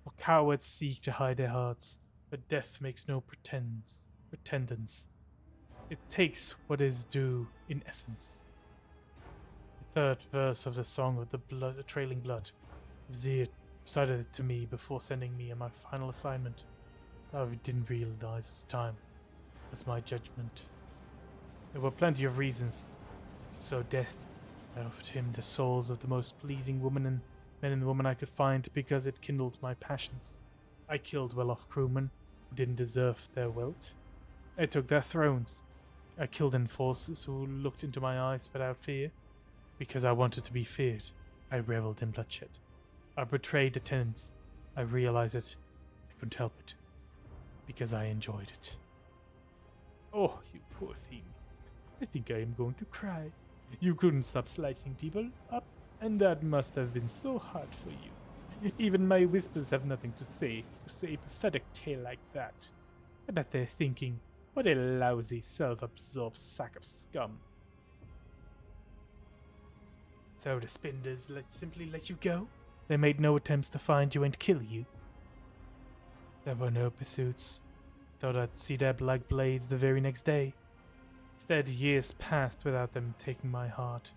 For cowards seek to hide their hearts, but death makes no pretendance. It takes what is due in essence. The third verse of the song of the trailing blood. Vizier recited it to me before sending me on my final assignment. I didn't realize at the time. It was my judgment. There were plenty of reasons. So death, I offered him the souls of the most pleasing men and women I could find because it kindled my passions. I killed well-off crewmen who didn't deserve their wealth. I took their thrones. I killed enforcers who looked into my eyes without fear. Because I wanted to be feared, I reveled in bloodshed. I betrayed the tenants. I realized it. I couldn't help it. Because I enjoyed it. Oh, you poor thing. I think I am going to cry. You couldn't stop slicing people up, and that must have been so hard for you. Even my whispers have nothing to say a pathetic tale like that. I bet they're thinking, what a lousy, self-absorbed sack of scum. So the Spinders simply let you go? They made no attempts to find you and kill you? There were no pursuits. Thought I'd see their black blades the very next day. Instead, years passed without them taking my heart.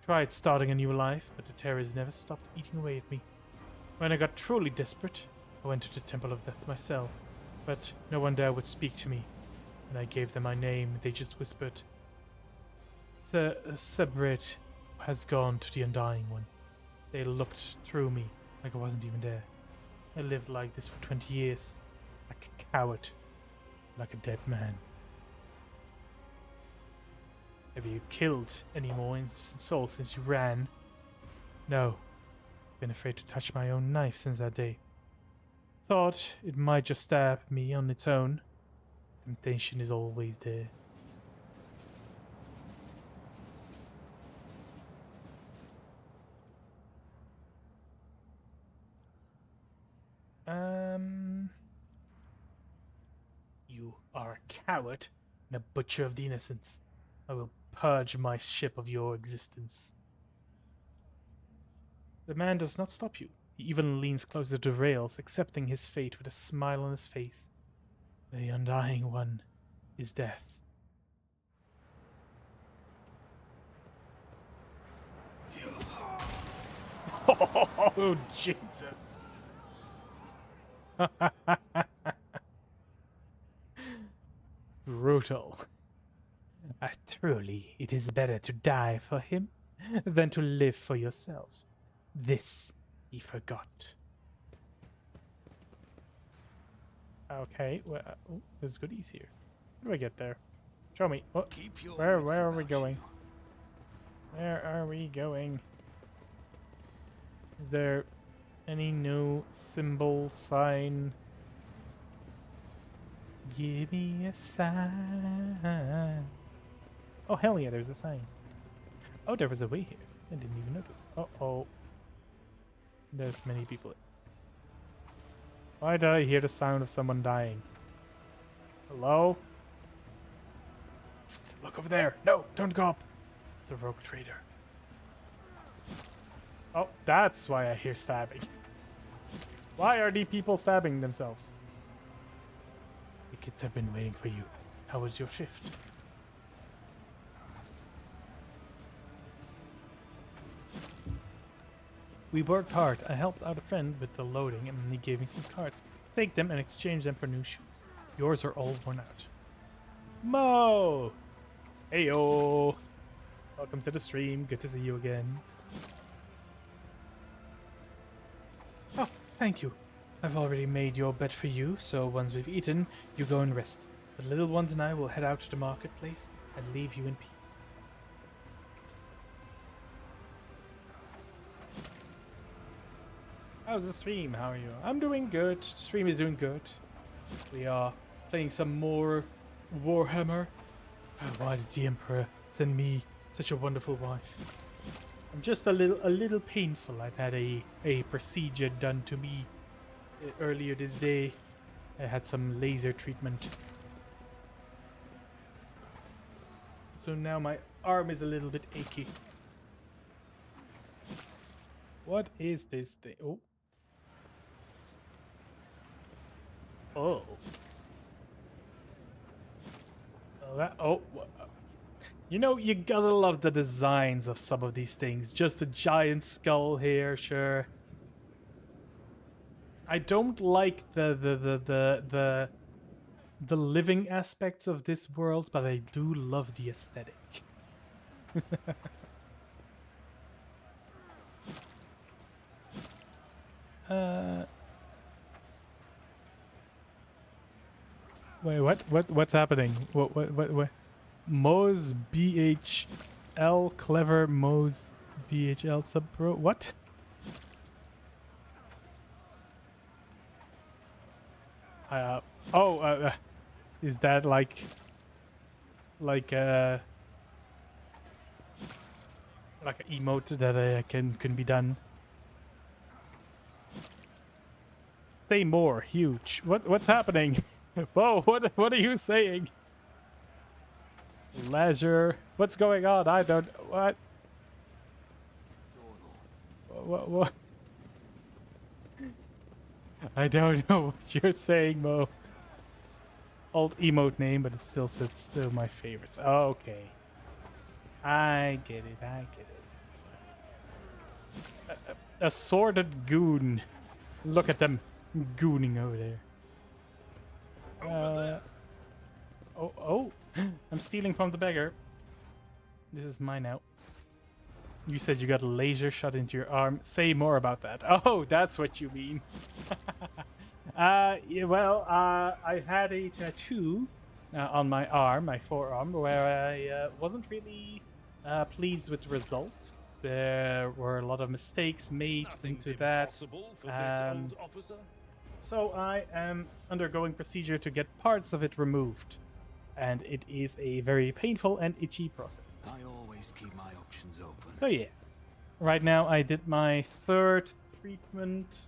Tried starting a new life, but the terrors never stopped eating away at me. When I got truly desperate, I went to the Temple of Death myself, but no one there would speak to me. When I gave them my name, they just whispered, Sebrit has gone to the Undying One. They looked through me like I wasn't even there. I lived like this for 20 years. Like a coward. Like a dead man. Have you killed any more innocent souls since you ran? No. Been afraid to touch my own knife since that day. Thought it might just stab me on its own. Temptation is always there. You are a coward and a butcher of the innocents. I will purge my ship of your existence. The man does not stop you. He even leans closer to the rails, accepting his fate with a smile on his face. The undying one is death. Oh, Jesus. Brutal. Truly, it is better to die for him than to live for yourself. This he forgot. Okay, well, oh, there's goodies here. How do I get there? Show me. Oh, Keep your where wits are we about going? you. Where are we going? Is there any new symbol, sign? Give me a sign. Oh, hell yeah, there's a sign. Oh, there was a way here. I didn't even notice. Uh-oh. There's many people. Why did I hear the sound of someone dying? Hello? Psst, look over there. No, don't go up. It's the rogue trader. Oh, that's why I hear stabbing. Why are these people stabbing themselves? The kids have been waiting for you. How was your shift? We worked hard. I helped out a friend with the loading and he gave me some cards. Take them and exchange them for new shoes. Yours are all worn out. Mo! Heyo! Welcome to the stream. Good to see you again. Oh, thank you. I've already made your bed for you, so once we've eaten, you go and rest. The little ones and I will head out to the marketplace and leave you in peace. How's the stream? How are you? I'm doing good. The stream is doing good. We are playing some more Warhammer. Why did the Emperor send me such a wonderful wife? I'm just a little painful. I've had a procedure done to me earlier this day. I had some laser treatment. So now my arm is a little bit achy. What is this thing? Oh. Oh. You know, you gotta love the designs of some of these things. Just a giant skull here, sure. I don't like the living aspects of this world, but I do love the aesthetic. Wait, what's happening? What? Mo's BHL clever Mo's BHL sub pro. What? Is that like an emote that can be done? Say more, huge. What's happening? Whoa, what are you saying? Leisure. What's going on? I don't. What? What? I don't know what you're saying, Mo. Old emote name, but it's still my favorites. Okay. I get it. A sordid goon. Look at them gooning over there. I'm stealing from the beggar. This is mine now. You said you got a laser shot into your arm. Say more about that. Oh, that's what you mean. Yeah, well, I had a tattoo on my arm, my forearm, where I wasn't really pleased with the result. There were a lot of mistakes made Nothing's into that. impossible for this Um, old officer. So I am undergoing procedure to get parts of it removed. And it is a very painful and itchy process. I always keep my options open. So yeah. Right now I did my third treatment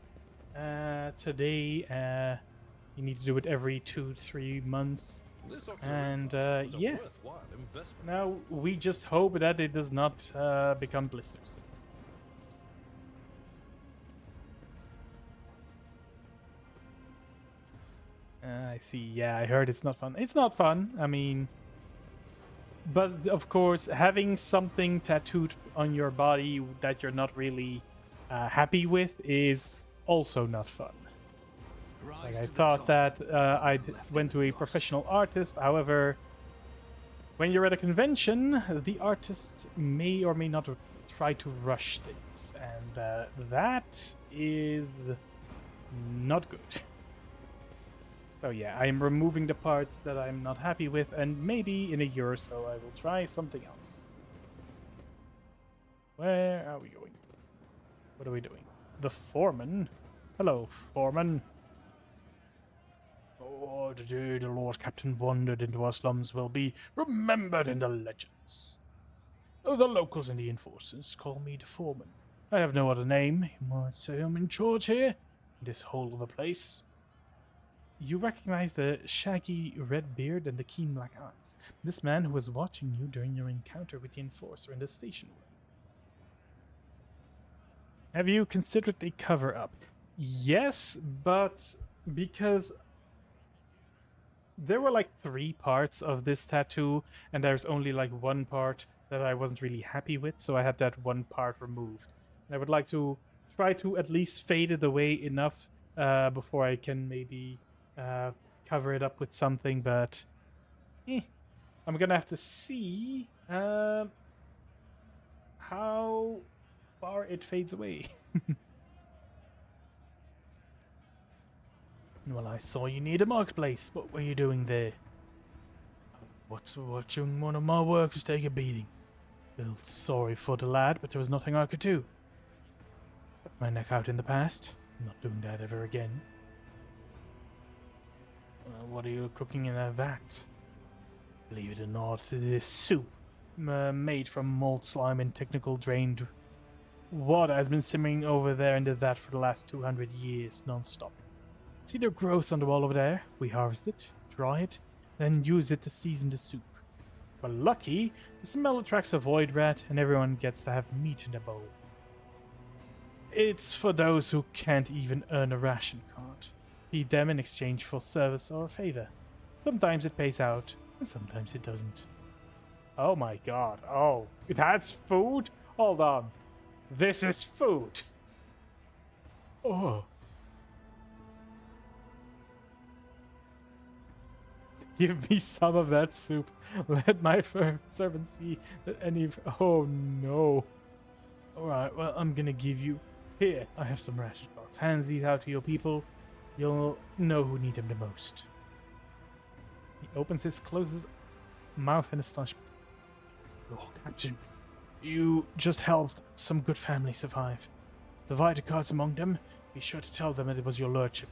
today. You need to do it every 2-3 months. This And, octoroon was a yeah. worthwhile investment. Now we just hope that it does not become blisters. I see. Yeah, I heard it's not fun. It's not fun. I mean, but of course, having something tattooed on your body that you're not really happy with is also not fun. Rise Like I to the thought top. that I went to a professional artist. However, when you're at a convention, the artist may or may not try to rush things, and that is not good. So yeah, I'm removing the parts that I'm not happy with, and maybe in a year or so I will try something else. Where are we going? What are we doing? The foreman? Hello, foreman. Oh, the day the Lord Captain wandered into our slums will be remembered in the legends. Oh, the locals and the enforcers call me the foreman. I have no other name. You might say I'm in charge here, in this hole of a place. You recognize the shaggy red beard and the keen black eyes. This man who was watching you during your encounter with the enforcer in the station room. Have you considered a cover-up? Yes, but because there were like 3 parts of this tattoo, and there's only like 1 part that I wasn't really happy with, so I had that 1 part removed. And I would like to try to at least fade it away enough before I can maybe cover it up with something, but I'm gonna have to see how far it fades away. Well, I saw you near the marketplace. What were you doing there? Watching one of my workers take a beating. Felt sorry for the lad, but there was nothing I could do. Put my neck out in the past. I'm not doing that ever again. What are you cooking in that vat? Believe it or not, it is soup made from mold, slime, and technical drained water has been simmering over there in the vat for the last 200 years, non-stop. See the growth on the wall over there? We harvest it, dry it, then use it to season the soup. If we're lucky, the smell attracts a void rat, and everyone gets to have meat in their bowl. It's for those who can't even earn a ration card. Feed them in exchange for service or a favor. Sometimes it pays out, and sometimes it doesn't. Oh my god. Oh, that's food? Hold on. This is food. Oh. Give me some of that soup. Let my servant see that any... Oh no. Alright, well, I'm gonna give you... Here, I have some ration cards. Hands these out to your people. You'll know who need them the most. He opens his, closes mouth in astonishment. Oh, Captain, you just helped some good families survive. Divide the cards among them. Be sure to tell them that it was your lordship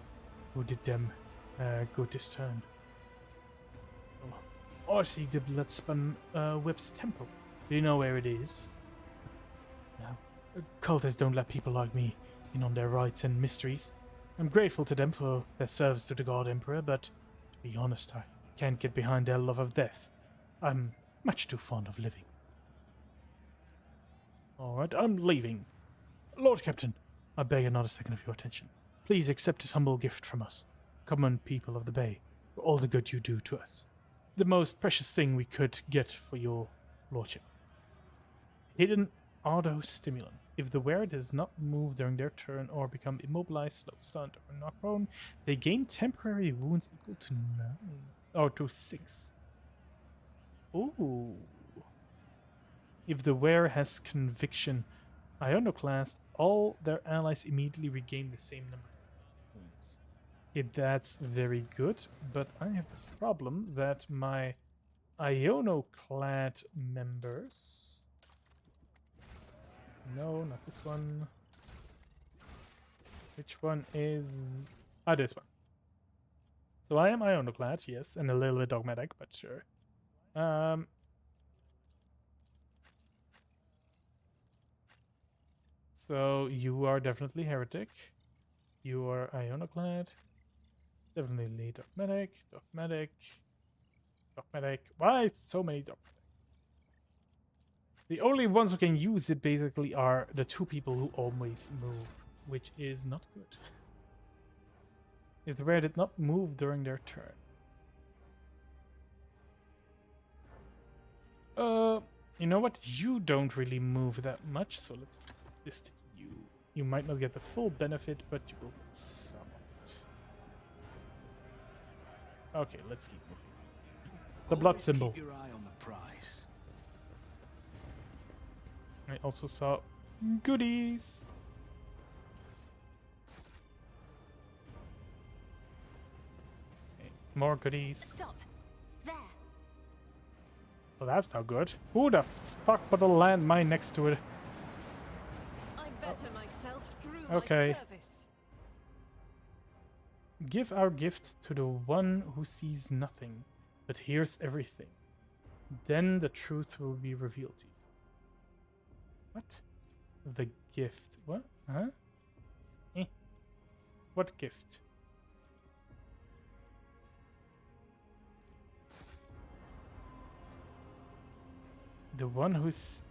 who did them good this turn. Oh, I see the Bloodspun Whip's temple. Do you know where it is? No. Cultists don't let people like me in on their rights and mysteries. I'm grateful to them for their service to the God Emperor, but to be honest, I can't get behind their love of death. I'm much too fond of living. Alright, I'm leaving. Lord Captain, I beg another second of your attention. Please accept this humble gift from us, common people of the Bay, for all the good you do to us. The most precious thing we could get for your lordship. Hidden auto-stimulant. If the wearer does not move during their turn or become immobilized, slow, stunned, or knocked prone, they gain temporary wounds equal to 9 or to 6. Ooh. If the wearer has conviction, iconoclast, all their allies immediately regain the same number of wounds. Okay, that's very good, but I have a problem that my Iono-clad members... No, not this one. Which one is... Ah, this one. So I am Iono-clad, yes, and a little bit dogmatic, but sure. So you are definitely heretic. You are Iono-clad. Definitely dogmatic, dogmatic, dogmatic. Why so many dogmatic? The only ones who can use it basically are the two people who always move, which is not good. If the rare did not move during their turn. You know what? You don't really move that much, so let's do this to you. You might not get the full benefit, but you will get some of it. Okay, let's keep moving. The blood Always symbol. Keep your eye on the prize. I also saw goodies. Okay, more goodies. Stop. There. Well, that's not good. Who the fuck put a landmine next to it? I better myself through Okay. my service. Give our gift to the one who sees nothing, but hears everything. Then the truth will be revealed to you. What? The gift. What? Huh? Eh. What gift? The one who's...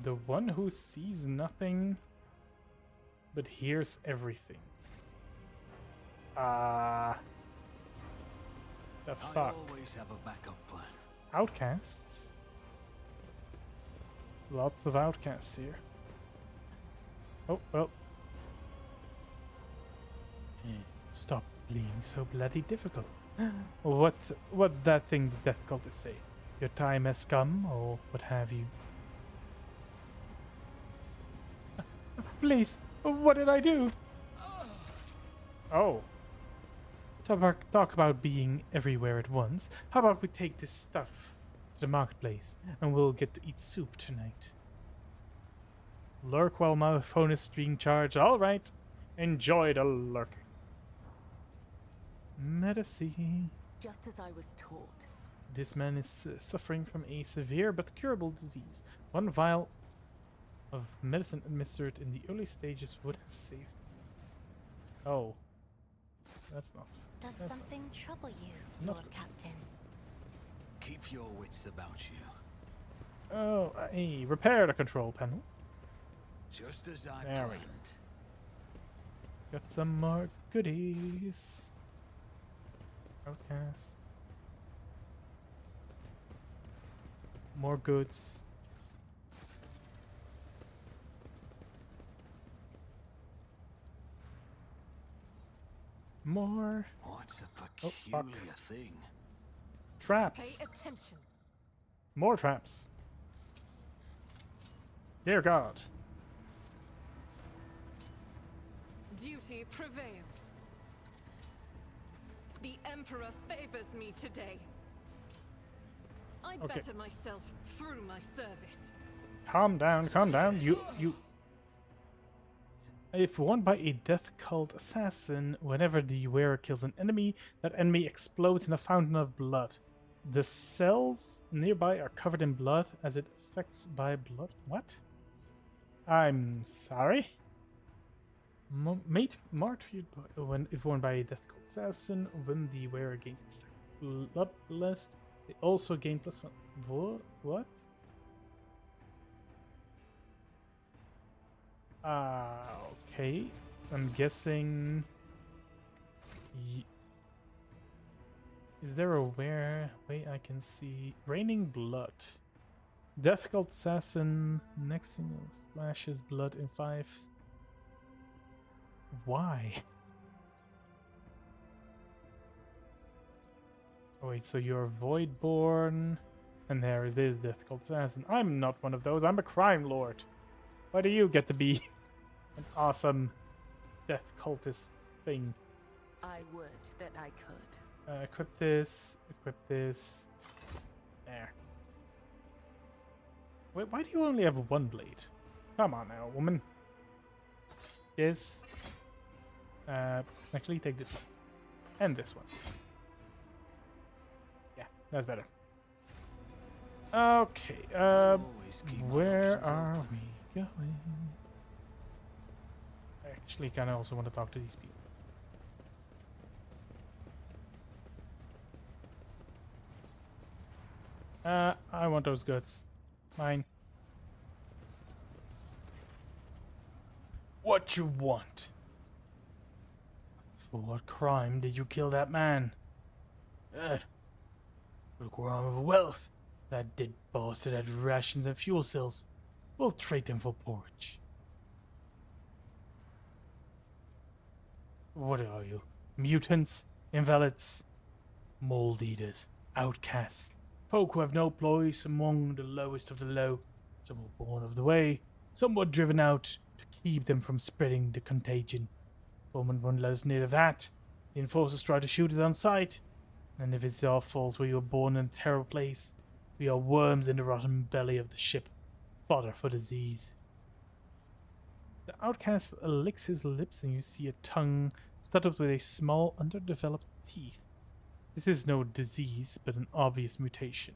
The one who sees nothing, but hears everything. The I fuck? always have a backup plan. Outcasts? Lots of outcasts here. Oh, well. Stop being so bloody difficult. What's that thing the death cultists say? Your time has come, or what have you? Please, what did I do? Oh. Talk about being everywhere at once. How about we take this stuff to the marketplace and we'll get to eat soup tonight? Lurk while my phone is being charged. Alright. Enjoy the lurking. Medicine. Just as I was taught. This man is suffering from a severe but curable disease. One vial of medicine administered in the early stages would have saved him. Oh. That's not. Does That's something trouble you, not- Lord Captain? Keep your wits about you. Oh, repair the control panel. Just as I There we planned. go. Got some more goodies. Outcast. More goods. More What's a Oh, fuck. peculiar thing? traps. Pay attention. More traps. Dear God. Duty prevails. The Emperor favors me today. I Okay. better myself through my service. Calm down, calm down. You. If won by a death cult assassin, whenever the wearer kills an enemy, that enemy explodes in a fountain of blood. The cells nearby are covered in blood as it affects by blood. What? I'm sorry? Made martyred if worn by a death cult assassin, when the wearer gains a bloodlust, they also gain +1. What? Okay. I'm guessing. Is there a way I can see raining blood? Death cult assassin next single splashes blood in 5. Why? Oh wait, so you're Voidborn, and there is this Death cult assassin. I'm not one of those. I'm a crime lord. Why do you get to be an awesome death cultist thing. I would that I could. Equip this. Equip this. There. Wait, why do you only have one blade? Come on now, woman. This. Actually, take this one. And this one. Yeah, that's better. Okay, Always keep my where options are open. we going? I actually kind of also want to talk to these people. I want those goods. Mine. What you want? For what crime did you kill that man? For the crime of wealth. That dead bastard had rations and fuel cells. We'll trade them for porridge. What are you? Mutants? Invalids? Mold eaters? Outcasts? Folk who have no place among the lowest of the low. Some were born of the way. Some were driven out to keep them from spreading the contagion. Woman won't let us near that. The enforcers try to shoot it on sight. And if it's our fault we were born in a terrible place, we are worms in the rotten belly of the ship, fodder for disease. The outcast licks his lips and you see a tongue studded with a small underdeveloped teeth. This is no disease, but an obvious mutation.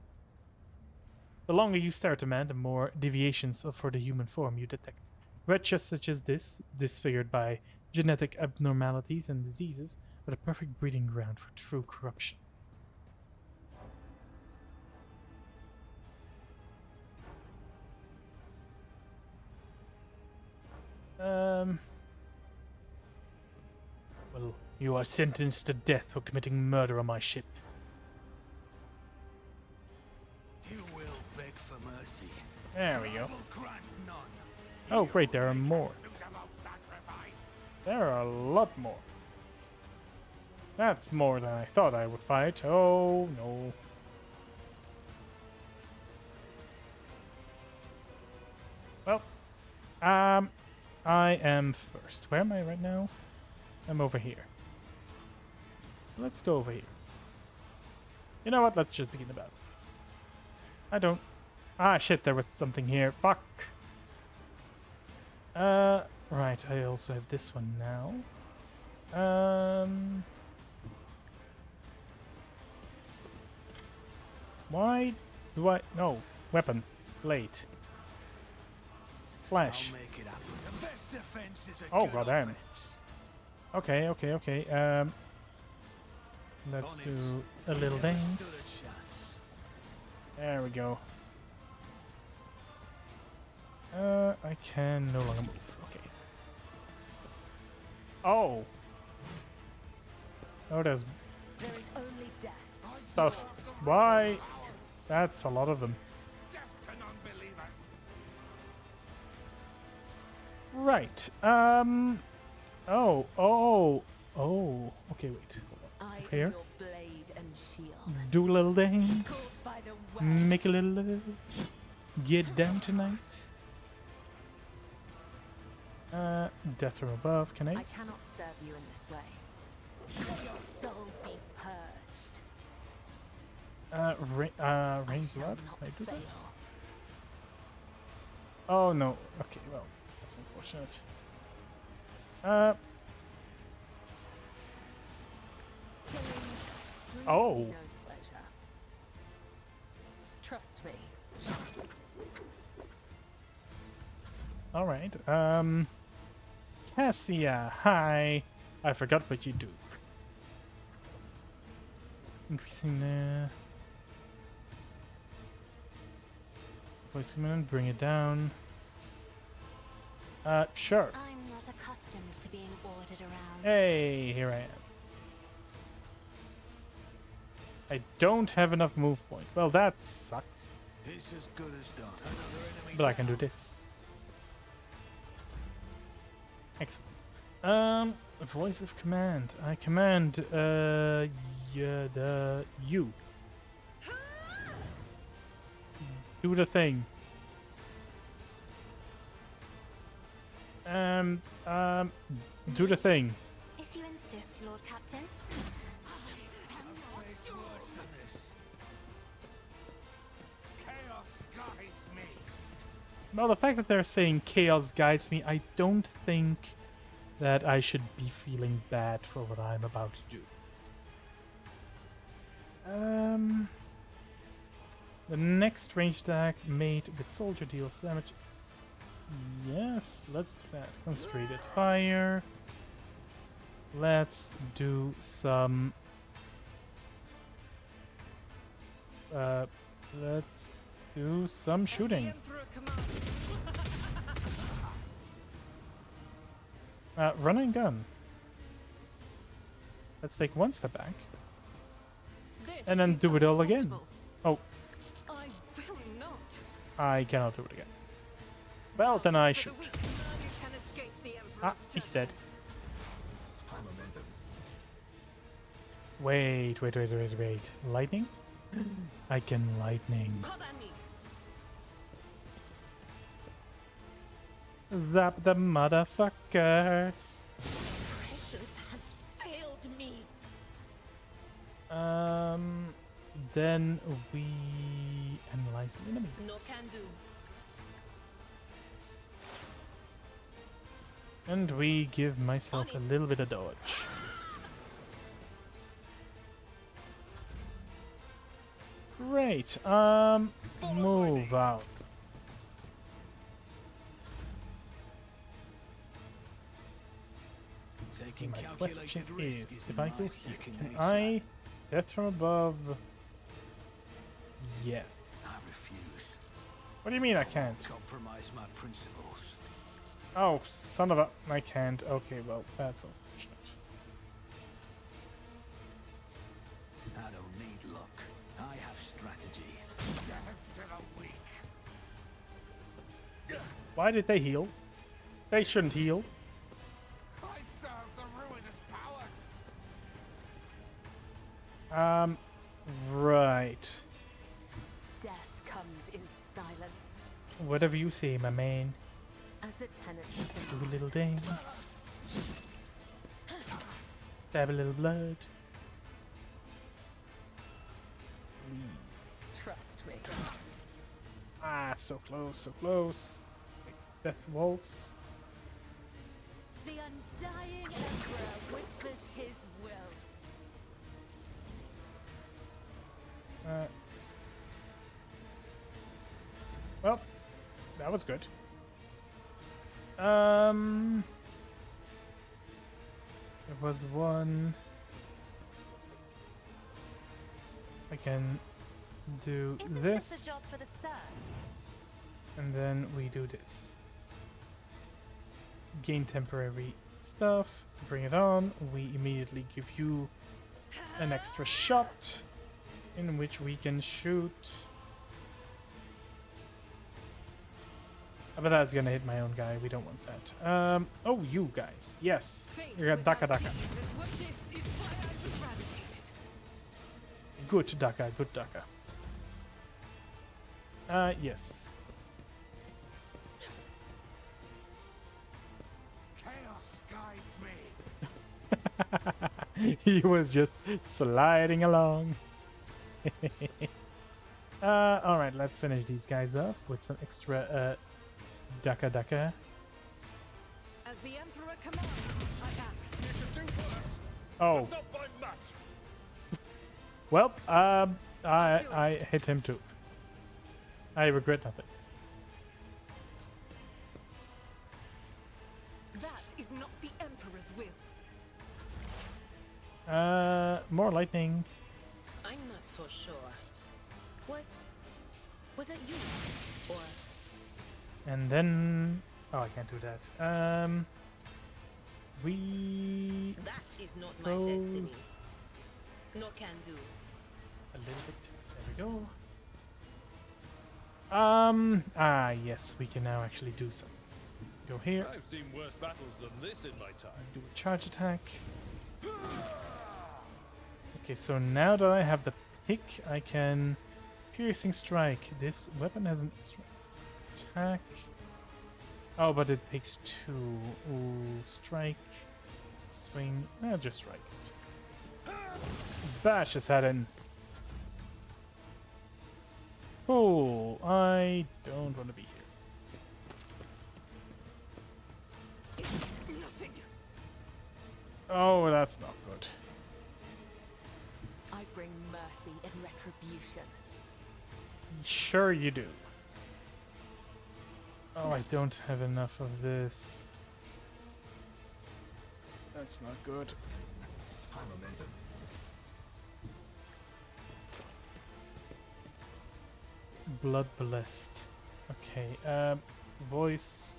The longer you stare at a man, the more deviations for the human form you detect. Wretches such as this, disfigured by genetic abnormalities and diseases, are the perfect breeding ground for true corruption. Well, you are sentenced to death for committing murder on my ship. You will beg for mercy. There we go. I will grant none. Oh, great, there are more. There are a lot more. That's more than I thought I would fight. Oh, no. Well, I am first. Where am I right now? I'm over here. Let's go over here. You know what? Let's just begin the battle. I don't... Ah, shit, there was something here. Fuck. Right, I also have this one now. Why do I... No. Weapon. Blade. Slash. I'll make it happen. The best defense is a Oh, good goddamn. offense. Okay. Let's On it. do a little Never dance. stood a chance. There we go. I can no longer move. Okay. Oh. Oh, there's There is only death. stuff. Why? That's a lot of them. Right. Oh. Okay, wait. I am Here. your blade and shield. Do a little dance. By the way, Make a little. Get down tonight. Death from above. Can I? I cannot serve you in this way. Let your soul be purged. Rain Shall blood. not Can I do that? fail. Oh no. Okay. Well, that's unfortunate. Killing brings Oh. me no pleasure. Trust me. All right. Cassia. Hi. I forgot what you do. Increasing the voice command. Bring it down. Sure. I'm not accustomed to being ordered around. Hey, here I am. I don't have enough move point. Well, that sucks. It's as good as done. Another enemy But I can do down. this. Excellent. Voice of command. I command, you. Do the thing. Do the thing. If you insist. insist, Lord Captain. Face worse than this. Chaos guides me. Well, the fact that they're saying chaos guides me, I don't think that I should be feeling bad for what I'm about to do. The next ranged attack made with soldier deals damage. Yes, let's do that. Concentrated fire. Let's do some. Let's do some shooting. Run and gun. Let's take one step back. And then do it all again. Oh, I will not. I cannot do it again. Well, then I shoot. Ah, he's dead. Wait. Lightning? I can lightning. Zap the motherfuckers. Patience has failed me. Then we analyze the enemy. No can do. And we give myself a little bit of dodge. Great. Move out. Taking My question calculated risk is, is if in I my go here, second can nature. I death from above? Yes. I refuse. What do you mean I can't? Compromise my principles. Oh, son of a... I can't. Okay, well, that's unfortunate. I don't need luck. I have strategy. Why did they heal? They shouldn't heal. I serve the ruinous powers. Right. Death comes in silence. Whatever you say, my man. As the tenants Do a little dance. Stab a little blood. trust me. Ah, so close, so close. Death waltz. The undying emperor whispers his will. Well, that was good. There was one. I can do Isn't this, this a job for the serfs? and then we do this. Gain temporary stuff. Bring it on. We immediately give you an extra shot, in which we can shoot. But that's gonna hit my own guy. We don't want that. Oh, you guys. Yes. You got Daka Daka. Good Daka, good Daka. Yes. Chaos guides me. He was just sliding along. Alright, let's finish these guys off with some extra, Daka Daka. As the emperor commands, I act. You should do worse, Oh, but not by much. well, I hit him too. I regret nothing. That is not the emperor's will. More lightning. I'm not so sure. Was it you? Or And then... Oh, I can't do that. We... that is not my destiny. Goes No can do. a little bit. There we go. Yes, we can now actually do something. Go here. I've seen worse battles than this in my time. Do a charge attack. Okay, so now that I have the pick, I can piercing strike. This weapon has an attack. Oh, but it takes 2. Ooh, strike. Swing. Just strike it. Bash his head in. Cool. I don't want to be here. Nothing. Oh, that's not good. I bring mercy and retribution. Sure you do. Oh, I don't have enough of this. That's not good. Blood blessed. Okay, voice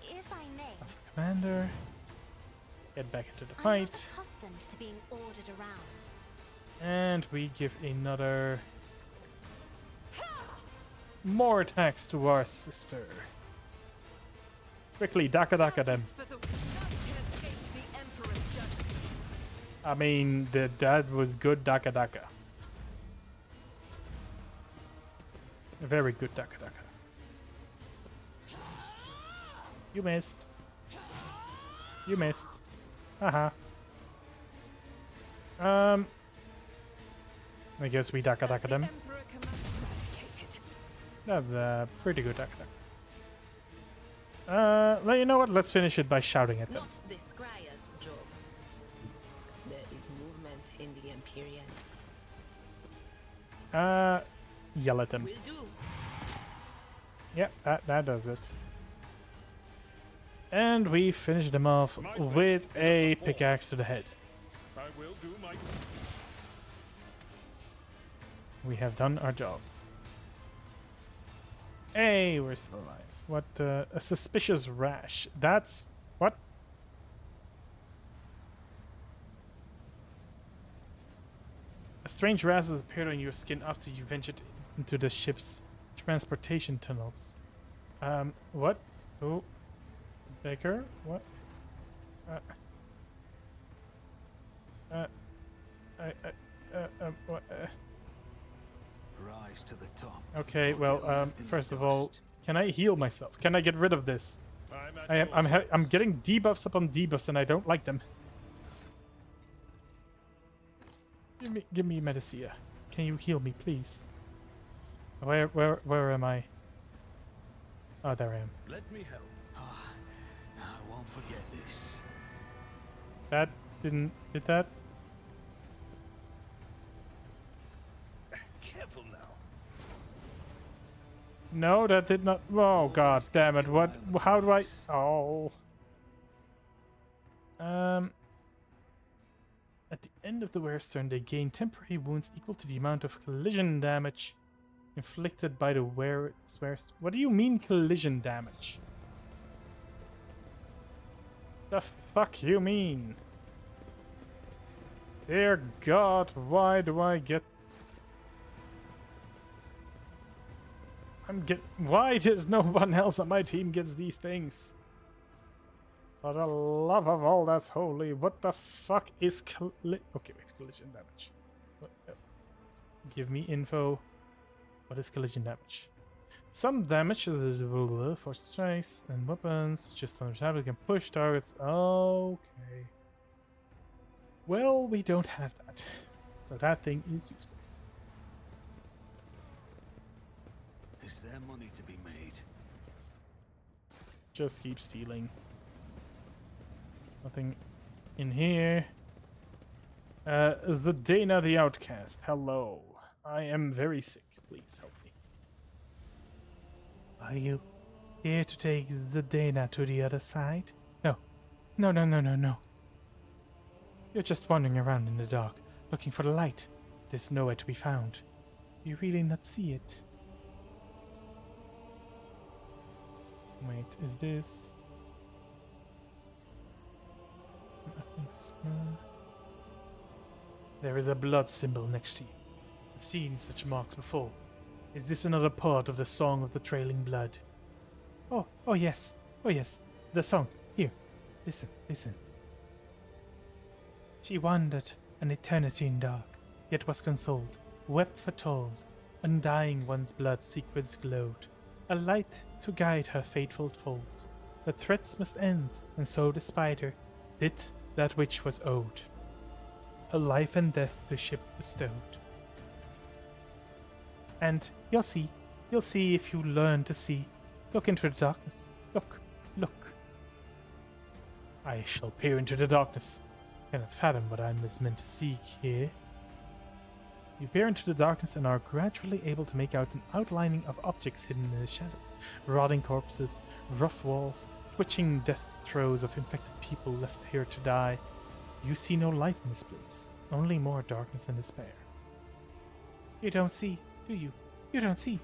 If I may, of the commander. Get back into the I'm fight. not accustomed to being ordered around. And we give another more attacks to our sister. Quickly, Daka Daka them. For the none can escape the Emperor's judgment. I mean, that was good Daka Daka. A very good Daka Daka. You missed. You missed. Haha. I guess we Daka Daka them. Emperor commands eradicated. That's pretty good Daka Daka. Well, you know what? Let's finish it by shouting at them. Not the Scryer's job. There is movement in the Empyrean. Yell at them. Will do. Yep, that does it. And we finish them off with a pickaxe to the head. I will do my... We have done our job. Hey, we're still alive. What, a suspicious rash. That's... what? A strange rash has appeared on your skin after you ventured into the ship's transportation tunnels. What? Oh. Baker? What? What? Rise to the top. Okay, or well, get left in the first of all, dust. can I heal myself? Can I get rid of this? I'm getting debuffs upon debuffs, and I don't like them. Give me Medicia. Can you heal me, please? Where am I? Oh, there I am. Let me help. I won't forget this. That did that? Careful now. No, that did not. Oh god, damn it! What? How do I? Oh. At the end of the wearer's turn, they gain temporary wounds equal to the amount of collision damage inflicted by the wearer's. What do you mean collision damage? The fuck you mean? Dear God, why do I get? Why does no one else on my team gets these things? For the love of all that's holy, what the fuck is okay, wait, collision damage. Give me info. What is collision damage? Some damage for strikes and weapons. Just understand we can push targets. Okay. Well, we don't have that. So that thing is useless. Is there money to be made? Just keep stealing. Nothing in here. The Dana the Outcast. Hello. I am very sick. Please help me. Are you here to take the Dana to the other side? No. No. You're just wandering around in the dark, looking for the light. There's nowhere to be found. You really not see it. Wait, is this? There is a blood symbol next to you. I've seen such marks before. Is this another part of the Song of the Trailing Blood? Oh yes. The song. Here. Listen. She wandered an eternity in dark, yet was consoled, wept for told, undying one's blood secrets glowed, a light to guide her fateful fold. The threats must end, and so the spider did that which was owed. Her life and death the ship bestowed. And you'll see if you learn to see. Look into the darkness. Look. I shall peer into the darkness. Cannot fathom what I was meant to seek here. You peer into the darkness and are gradually able to make out an outlining of objects hidden in the shadows. Rotting corpses, rough walls, twitching death throes of infected people left here to die. You see no light in this place, only more darkness and despair. You don't see, do you? You don't see.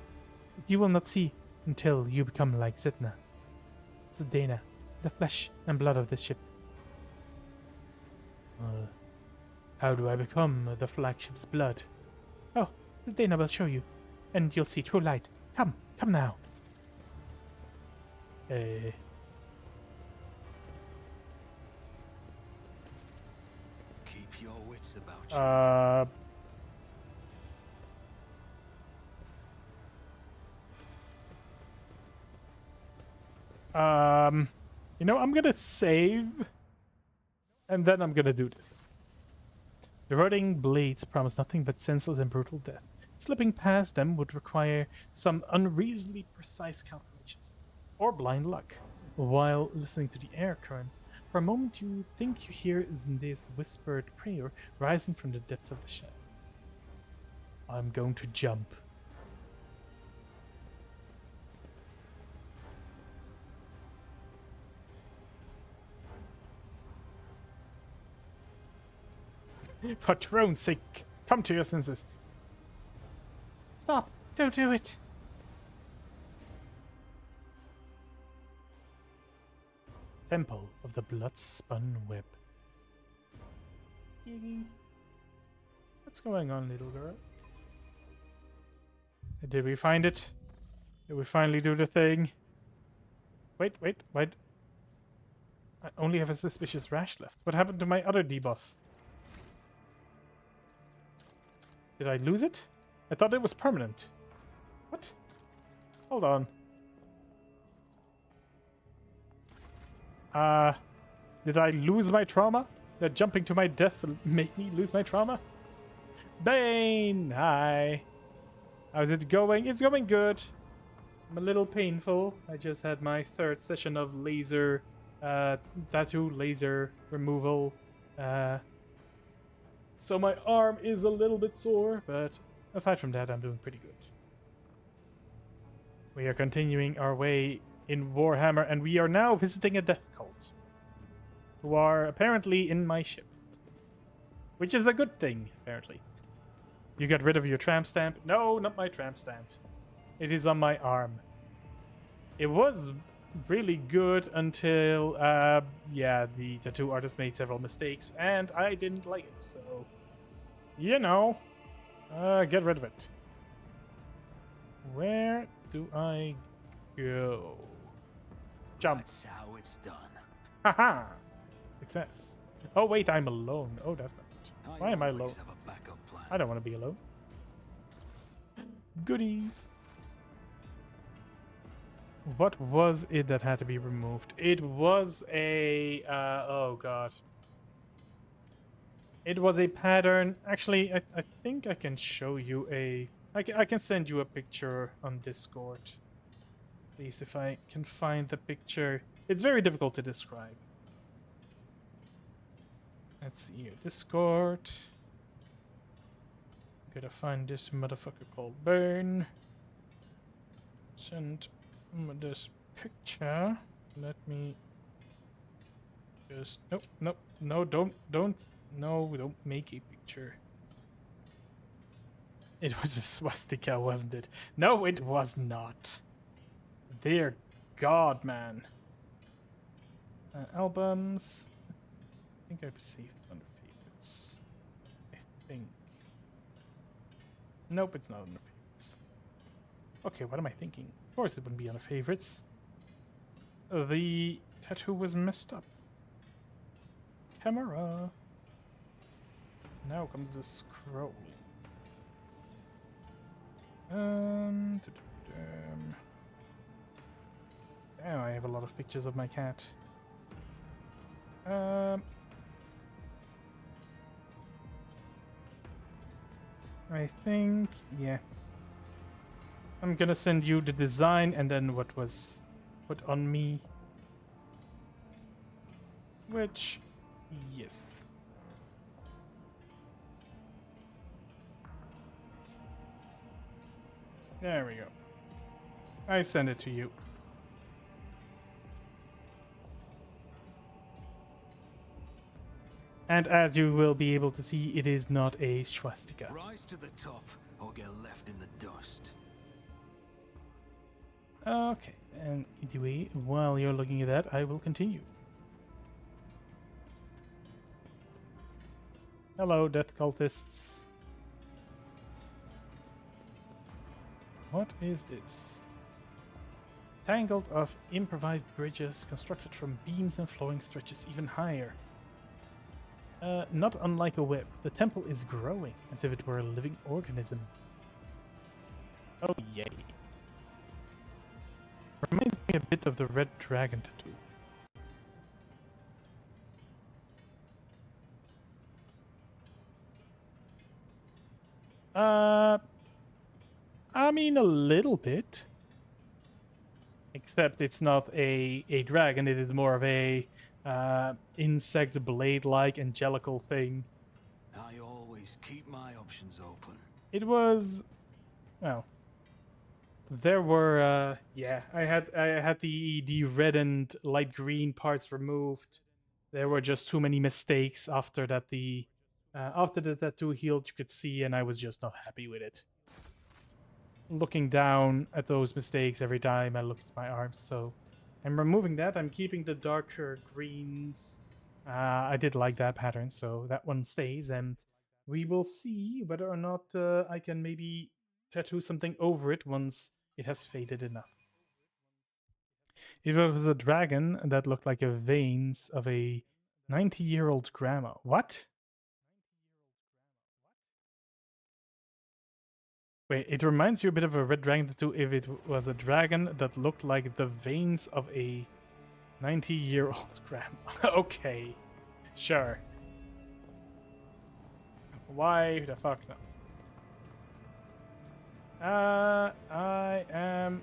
You will not see until you become like Zitna. Zedena, the flesh and blood of this ship. How do I become the flagship's blood? Oh, Zedena will show you, and you'll see true light. Come now. Keep your wits about you. You know, I'm gonna save, and then I'm gonna do this. The rotting blades promise nothing but senseless and brutal death. Slipping past them would require some unreasonably precise calculations, or blind luck. While listening to the air currents, for a moment you think you hear Zinde's whispered prayer rising from the depths of the shadow. I'm going to jump. For throne's sake, come to your senses. Stop! Don't do it! Temple of the Blood-Spun Web. What's going on, little girl? Did we find it? Did we finally do the thing? Wait. I only have a suspicious rash left. What happened to my other debuff? Did I lose it? I thought it was permanent. What? Hold on. Did I lose my trauma? Did jumping to my death make me lose my trauma? Bane! Hi. How's it going? It's going good. I'm a little painful. I just had my third session of laser tattoo laser removal. So my arm is a little bit sore, but aside from that, I'm doing pretty good. We are continuing our way in Warhammer, and we are now visiting a death cult, who are apparently in my ship. Which is a good thing, apparently. You got rid of your tramp stamp? No, not my tramp stamp. It is on my arm. It was really good until, yeah, the tattoo artist made several mistakes, and I didn't like it, so, you know, get rid of it. Where do I go? Jump. That's how it's done. Haha! Success. Oh, wait, I'm alone. Oh, that's not good. Why am I alone? always have a backup plan. I don't want to be alone. Goodies. What was it that had to be removed? It was a... oh, God. It was a pattern. Actually, I think I can show you a... I can send you a picture on Discord. At least if I can find the picture. It's very difficult to describe. Let's see here. Discord. Gotta find this motherfucker called Burn. Send this picture. Let me just... don't make a picture. It was a swastika, wasn't it? No, it was not. Dear God, man. Albums. I think I've saved under favorites. I think. Nope, it's not under favorites. Okay, what am I thinking? Of course it wouldn't be under favorites. The tattoo was messed up. Camera. Now comes the scroll. Damn, I have a lot of pictures of my cat. I think, yeah. I'm gonna send you the design and then what was put on me. Which, yes. There we go. I send it to you. And as you will be able to see, it is not a swastika. Rise to the top or get left in the dust. Okay, and anyway, while you're looking at that, I will continue. Hello, death cultists. What is this? Tangled of improvised bridges constructed from beams and flowing stretches even higher. Not unlike a web, the temple is growing, as if it were a living organism. Oh yay. Reminds me a bit of the red dragon tattoo. I mean a little bit. Except it's not a dragon, it is more of a insect blade-like angelical thing. I always keep my options open. It was, well, there were yeah, I had the red and light green parts removed. There were just too many mistakes after that after the tattoo healed, you could see, and I was just not happy with it. Looking down at those mistakes every time I look at my arms, so I'm removing that. I'm keeping the darker greens. I did like that pattern, so that one stays, and we will see whether or not I can maybe tattoo something over it once it has faded enough. It was a dragon that looked like the veins of a 90-year-old grandma. What? Wait, it reminds you a bit of a red dragon tattoo if it was a dragon that looked like the veins of a 90-year-old grandma. Okay, sure. Why the fuck not? I am...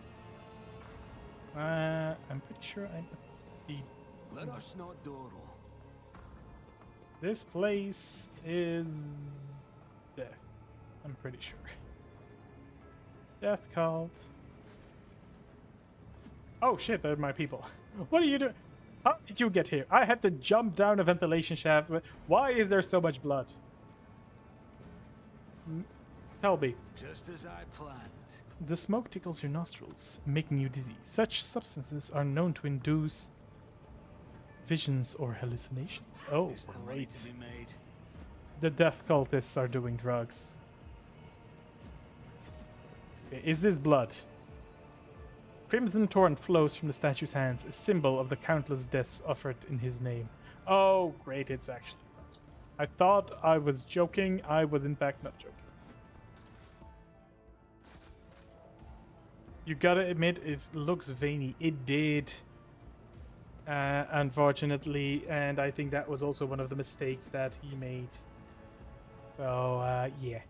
I'm pretty sure I'm... Let us not dawdle. This place is... death. I'm pretty sure. Death cult. Oh shit, they're my people. What are you doing? How did you get here? I had to jump down a ventilation shaft. Why is there so much blood? Tell me. Just as I planned. The smoke tickles your nostrils, making you dizzy. Such substances are known to induce visions or hallucinations. Oh, Is there money great. to be made? The death cultists are doing drugs. Okay, is this blood? Crimson torrent flows from the statue's hands, a symbol of the countless deaths offered in his name. Oh, great, it's actually blood. I thought I was joking. I was in fact not joking. You gotta admit, it looks veiny. It did. Unfortunately, and I think that was also one of the mistakes that he made. So, yeah.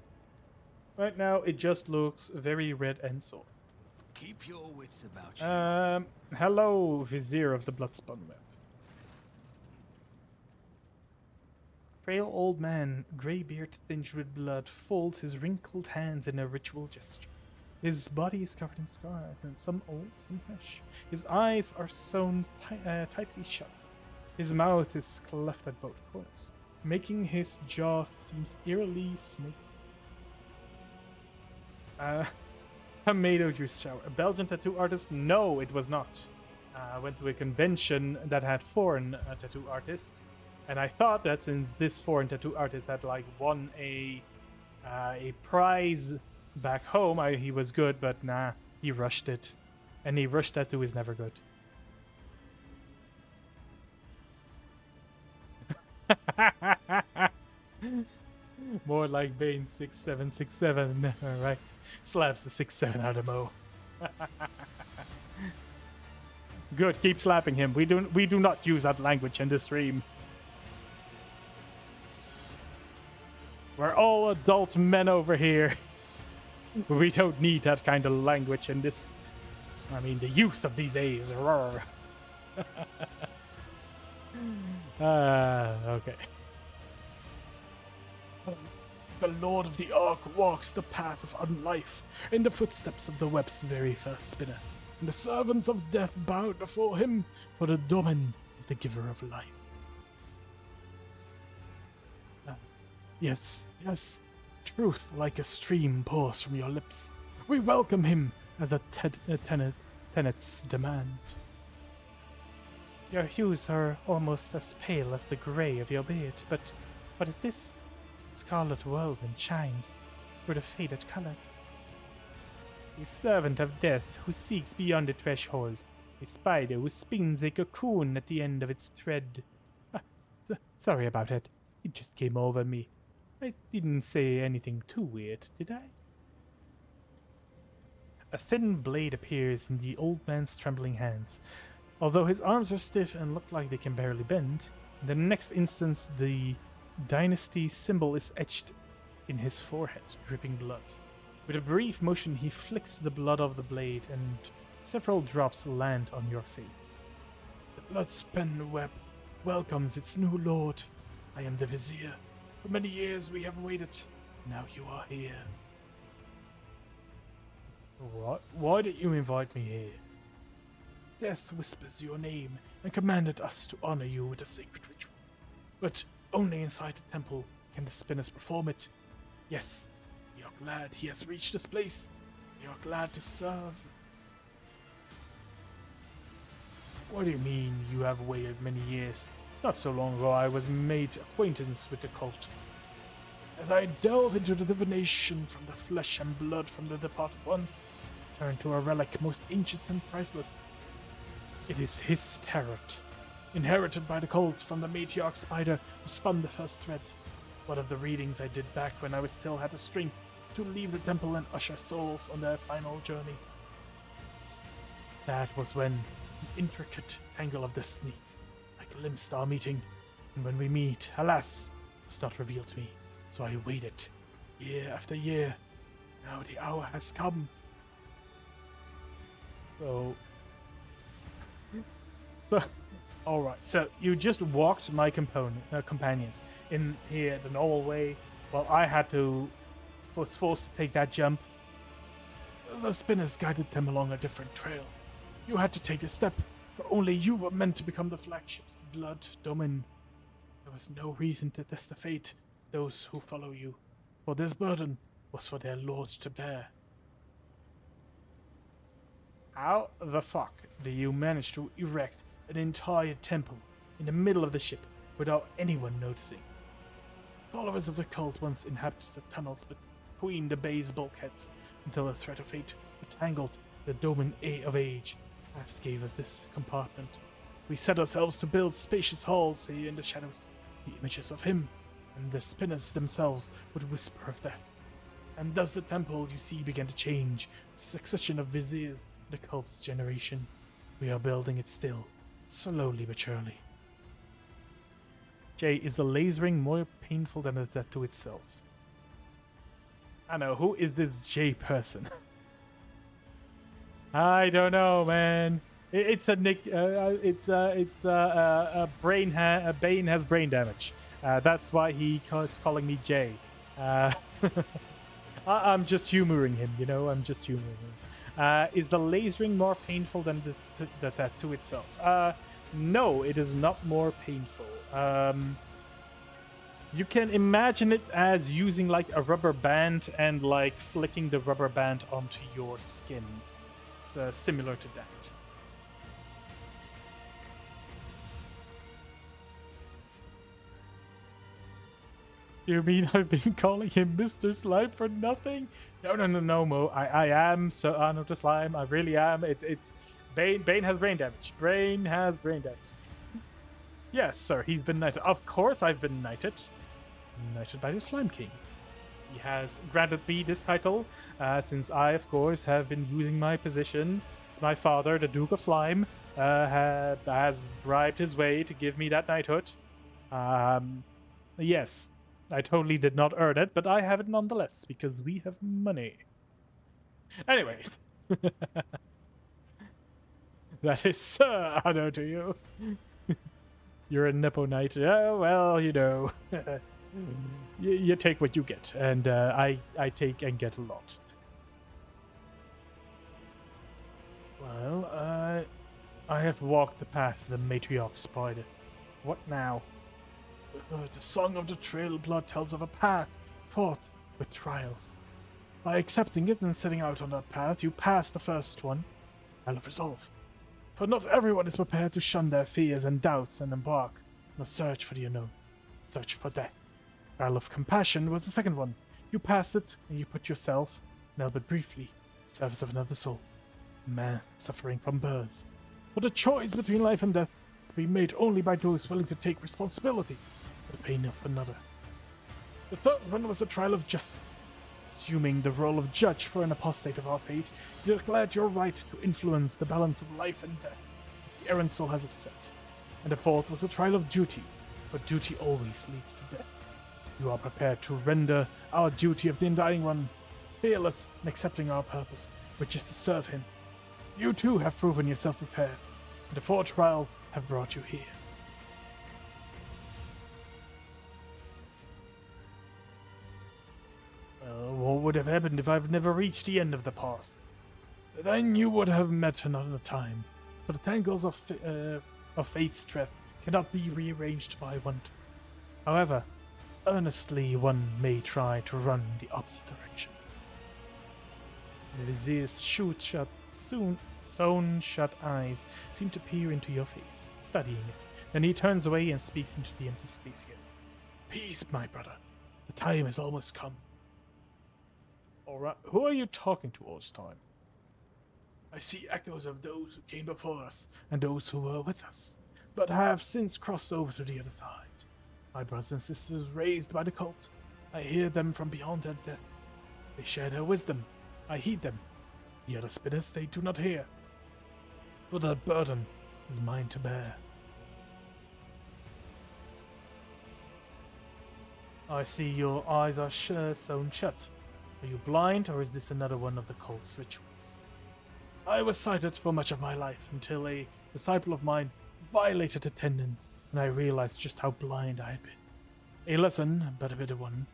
Right now, it just looks very red and sore. Keep your wits about you. Hello, Vizier of the Bloodspun Web. Frail old man, grey beard tinged with blood, folds his wrinkled hands in a ritual gesture. His body is covered in scars, and some old, some fresh. His eyes are sewn tightly shut. His mouth is cleft at both corners, making his jaw seems eerily snaky. Tomato juice shower. A Belgian tattoo artist? No, it was not. I went to a convention that had foreign tattoo artists, and I thought that since this foreign tattoo artist had like won a prize back home, he was good, but nah, he rushed it. And a rushed tattoo is never good. More like Bane 6767. Alright. Slaps the 6-7 out of Mo. Good, keep slapping him. We do not use that language in this stream. We're all adult men over here. We don't need that kind of language in this. I mean, the youth of these days. Roar. Okay. The Lord of the Ark walks the path of unlife in the footsteps of the web's very first spinner, and the servants of death bowed before him, for the Domin is the giver of life. Yes, yes, truth like a stream pours from your lips. We welcome him as the tenets demand. Your hues are almost as pale as the grey of your beard, but what is this? Scarlet whirlwind shines through the faded colors. A servant of death who seeks beyond the threshold, a spider who spins a cocoon at the end of its thread. Sorry about it. It just came over me. I didn't say anything too weird, did I? A thin blade appears in the old man's trembling hands. Although his arms are stiff and look like they can barely bend, in the next instance the dynasty symbol is etched in his forehead, dripping blood. With a brief motion, he flicks the blood off the blade, and several drops land on your face. The blood-spent web welcomes its new lord. I am the vizier. For many years we have waited. Now you are here. What? Why did you invite me here? Death whispers your name and commanded us to honor you with a sacred ritual. But only inside the temple can the spinners perform it. Yes, we are glad he has reached this place. We are glad to serve. What do you mean you have waited many years? Not so long ago I was made acquaintance with the cult. As I delve into the divination from the flesh and blood from the departed ones, turn to a relic most ancient and priceless. It is his tarot, inherited by the cult from the matriarch spider who spun the first thread. One of the readings I did back when I still had the strength to leave the temple and usher souls on their final journey. That was when the intricate tangle of destiny, I glimpsed our meeting, and when we meet, alas, was not revealed to me. So I waited, year after year. Now the hour has come. So, alright, so you just walked my companions in here the normal way, while I was forced to take that jump. The spinners guided them along a different trail. You had to take a step, for only you were meant to become the flagship's blood domain. There was no reason to test the fate of those who follow you, for this burden was for their lords to bear. How the fuck do you manage to erect an entire temple in the middle of the ship without anyone noticing? Followers of the cult once inhabited the tunnels between the bay's bulkheads until the threat of fate entangled the domain of age. Past gave us this compartment. We set ourselves to build spacious halls here in the shadows, the images of him, and the spinners themselves would whisper of death. And thus the temple you see began to change, the succession of viziers in the cult's generation. We are building it still, slowly but surely. Jay, is the lasering more painful than the tattoo itself? Anno, who is this J person? I don't know, man. It's a nick. Bane has brain damage. That's why he is calling me Jay. I'm just humoring him, you know. I'm just humoring him. Is the lasering more painful than the tattoo itself? No, it is not more painful. You can imagine it as using like a rubber band and like flicking the rubber band onto your skin. It's similar to that. You mean I've been calling him Mr. Slime for nothing? No, Mo. I am so Anno the Slime. I really am. It's Bane. Bane has brain damage. Bane has brain damage. Yes, sir. He's been knighted. Of course, I've been knighted. Knighted by the Slime King. He has granted me this title, since I, of course, have been using my position. It's my father, the Duke of Slime, has bribed his way to give me that knighthood. Yes, I totally did not earn it, but I have it nonetheless because we have money. Anyways. That is Sir Anno to you. You're a Nepo Knight. Well, you know. You take what you get, and I take and get a lot. Well, I have walked the path the matriarch spied. What now? The Song of the Trail Blood tells of a path forth with trials. By accepting it and setting out on that path, you pass the first one, Trial of Resolve. For not everyone is prepared to shun their fears and doubts and embark on a search for the unknown, search for death. Trial of Compassion was the second one. You passed it, and you put yourself, now but briefly, in the service of another soul. A man suffering from birds. But a choice between life and death to be made only by those willing to take responsibility for the pain of another. The third one was the Trial of Justice. Assuming the role of judge for an apostate of our fate, you declared your right to influence the balance of life and death the errant soul has upset. And the fourth was the Trial of Duty, but duty always leads to death. You are prepared to render our duty of the Undying One, fearless in accepting our purpose, which is to serve him. You too have proven yourself prepared, and the 4 trials have brought you here. What would have happened if I've never reached the end of the path? Then you would have met another time, but the tangles of fate's thread cannot be rearranged by one. However, earnestly one may try to run the opposite direction. The vizier's sewn shut eyes seem to peer into your face, studying it. Then he turns away and speaks into the empty space again. Peace, my brother. The time has almost come. Alright, who are you talking to all this time? I see echoes of those who came before us and those who were with us, but have since crossed over to the other side. My brothers and sisters raised by the cult. I hear them from beyond their death. They share their wisdom. I heed them. The other spinners they do not hear. For that burden is mine to bear. I see your eyes are sewn shut. Are you blind, or is this another one of the cult's rituals? I was sighted for much of my life until a disciple of mine violated attendance, and I realized just how blind I had been. A lesson, but a bitter one.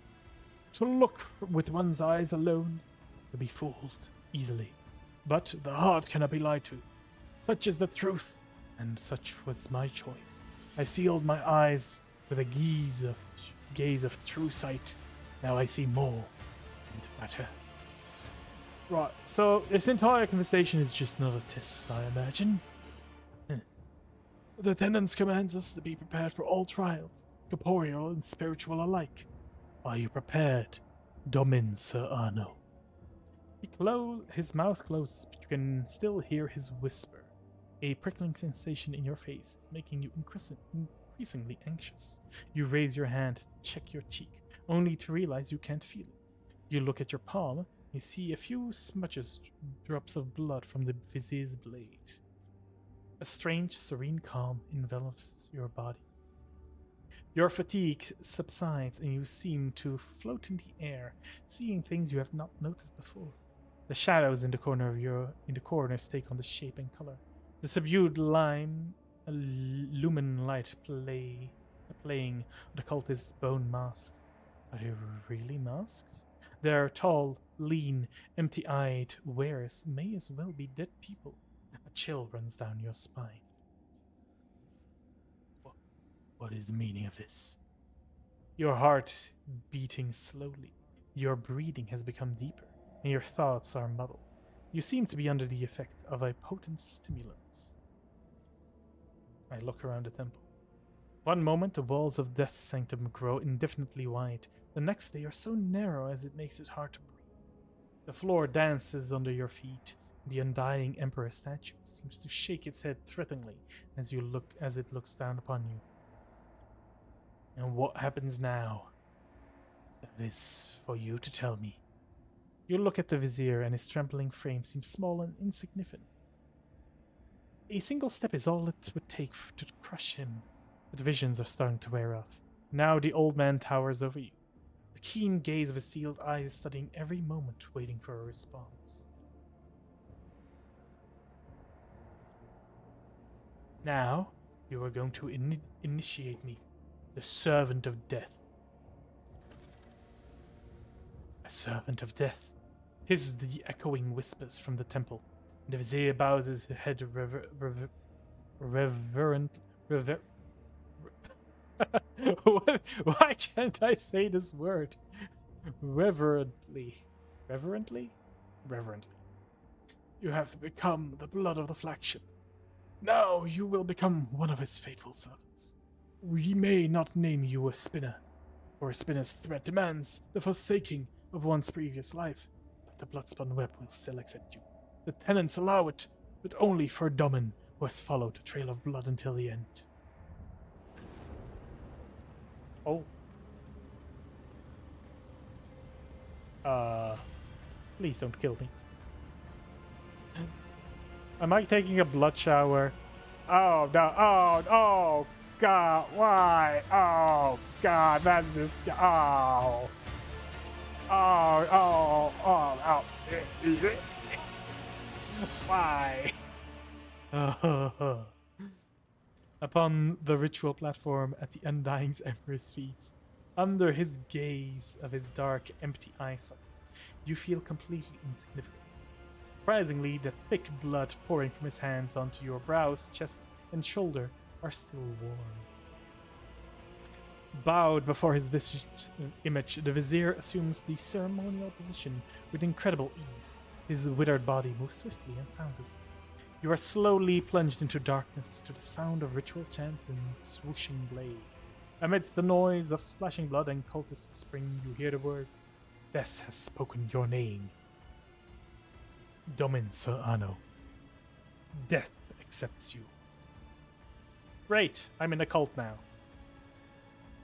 To look with one's eyes alone, to be fooled easily. But the heart cannot be lied to. Such is the truth, and such was my choice. I sealed my eyes with a gaze of true sight. Now I see more and better. Right, so this entire conversation is just not a test, I imagine. The attendance commands us to be prepared for all trials, corporeal and spiritual alike. Are you prepared, Domin Sir Anno? His mouth closes, but you can still hear his whisper. A prickling sensation in your face is making you increasingly anxious. You raise your hand to check your cheek, only to realize you can't feel it. You look at your palm, you see a few smudges, drops of blood from the vizier's blade. A strange, serene calm envelops your body. Your fatigue subsides and you seem to float in the air, seeing things you have not noticed before. The shadows in the corners take on the shape and color. The subdued lumen light playing on the cultist's bone masks. Are they really masks? Their tall, lean, empty-eyed wearers may as well be dead people. A chill runs down your spine. What is the meaning of this? Your heart beating slowly. Your breathing has become deeper, and your thoughts are muddled. You seem to be under the effect of a potent stimulant. I look around the temple. One moment, the walls of Death's Sanctum grow indefinitely wide. The next, they are so narrow as it makes it hard to breathe. The floor dances under your feet. The undying Emperor statue seems to shake its head threateningly as it looks down upon you. And what happens now? That is for you to tell me. You look at the vizier, and his trembling frame seems small and insignificant. A single step is all it would take to crush him. But visions are starting to wear off. Now the old man towers over you, the keen gaze of his sealed eyes studying every moment, waiting for a response. Now, you are going to initiate me, the Servant of Death. A Servant of Death. Hiss the echoing whispers from the temple, and the vizier bows his head why can't I say this word? Reverently. Reverently? Reverently. You have become the blood of the flagship. Now you will become one of his faithful servants. We may not name you a spinner, for a spinner's threat demands the forsaking of one's previous life, but the bloodspun web will still accept you. The tenants allow it, but only for Domin, who has followed a trail of blood until the end. Oh. Please don't kill me. Am I taking a blood shower? Oh, no. Oh, God. Why? Oh, God. That's just. Oh. Oh. Why? Upon the ritual platform at the Undying's Emperor's feet, under his gaze of his dark, empty eyesight, you feel completely insignificant. Surprisingly, the thick blood pouring from his hands onto your brows, chest, and shoulder are still warm. Bowed before his visage image, the vizier assumes the ceremonial position with incredible ease. His withered body moves swiftly and soundlessly. You are slowly plunged into darkness to the sound of ritual chants and swooshing blades. Amidst the noise of splashing blood and cultists whispering, you hear the words, "Death has spoken your name. Domin Sir Anno. Death accepts you." Great, I'm in a cult now.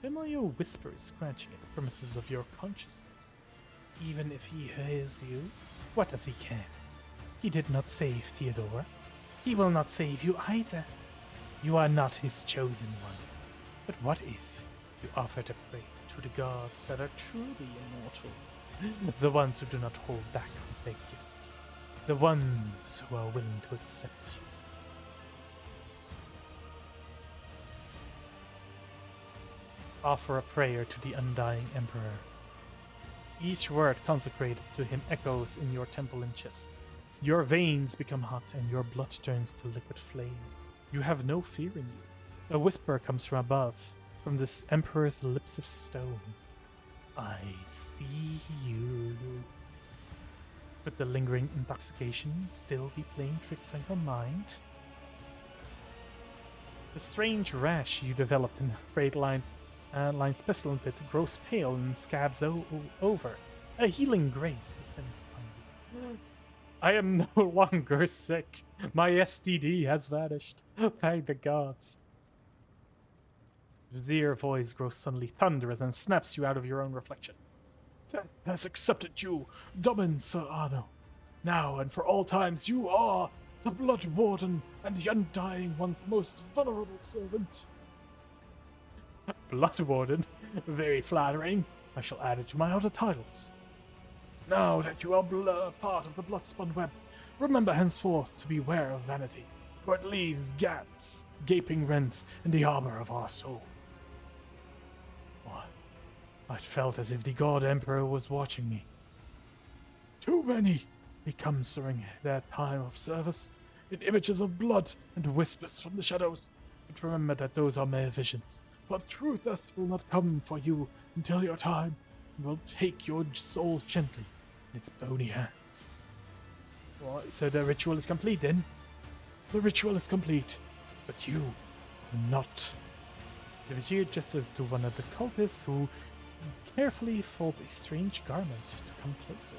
Familiar whisper is scratching at the premises of your consciousness. Even if he hears you, what does he care? He did not save Theodora. He will not save you either. You are not his chosen one. But what if you offer to pray to the gods that are truly immortal? The ones who do not hold back with their gifts. The ones who are willing to accept you. Offer a prayer to the Undying Emperor. Each word consecrated to him echoes in your temple and chest. Your veins become hot and your blood turns to liquid flame. You have no fear in you. A whisper comes from above, from this emperor's lips of stone. I see you. Could the lingering intoxication still be playing tricks on your mind? The strange rash you developed in the Freight line's pestilent pit grows pale and scabs over. A healing grace descends upon you. I am no longer sick. My STD has vanished. Thank the gods. The vizier voice grows suddenly thunderous and snaps you out of your own reflection. Death has accepted you, Domin Sir Anno. Now and for all times you are the Blood Warden and the Undying One's most vulnerable servant. Blood Warden? Very flattering. I shall add it to my other titles. Now that you are part of the blood-spun web, remember henceforth to beware of vanity, for it leaves gaps, gaping rents in the armor of our soul. I felt as if the God Emperor was watching me. Too many becomes during their time of service, in images of blood and whispers from the shadows. But remember that those are mere visions, for true death will not come for you until your time, and will take your soul gently in its bony hands. So the ritual is complete then? The ritual is complete, but you are not. The vizier gestures to one of the cultists who carefully folds a strange garment to come closer.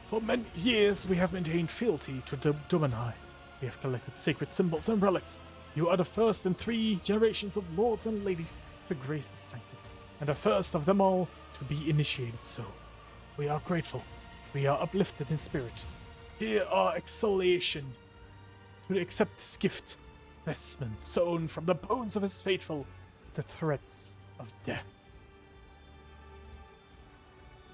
For many years we have maintained fealty to the Dominai. We have collected sacred symbols and relics. You are the first in 3 generations of lords and ladies to grace the sanctum, and the first of them all to be initiated so. We are grateful. We are uplifted in spirit. Here our exhalation to accept this gift, vestment sewn from the bones of his faithful, the threats of death.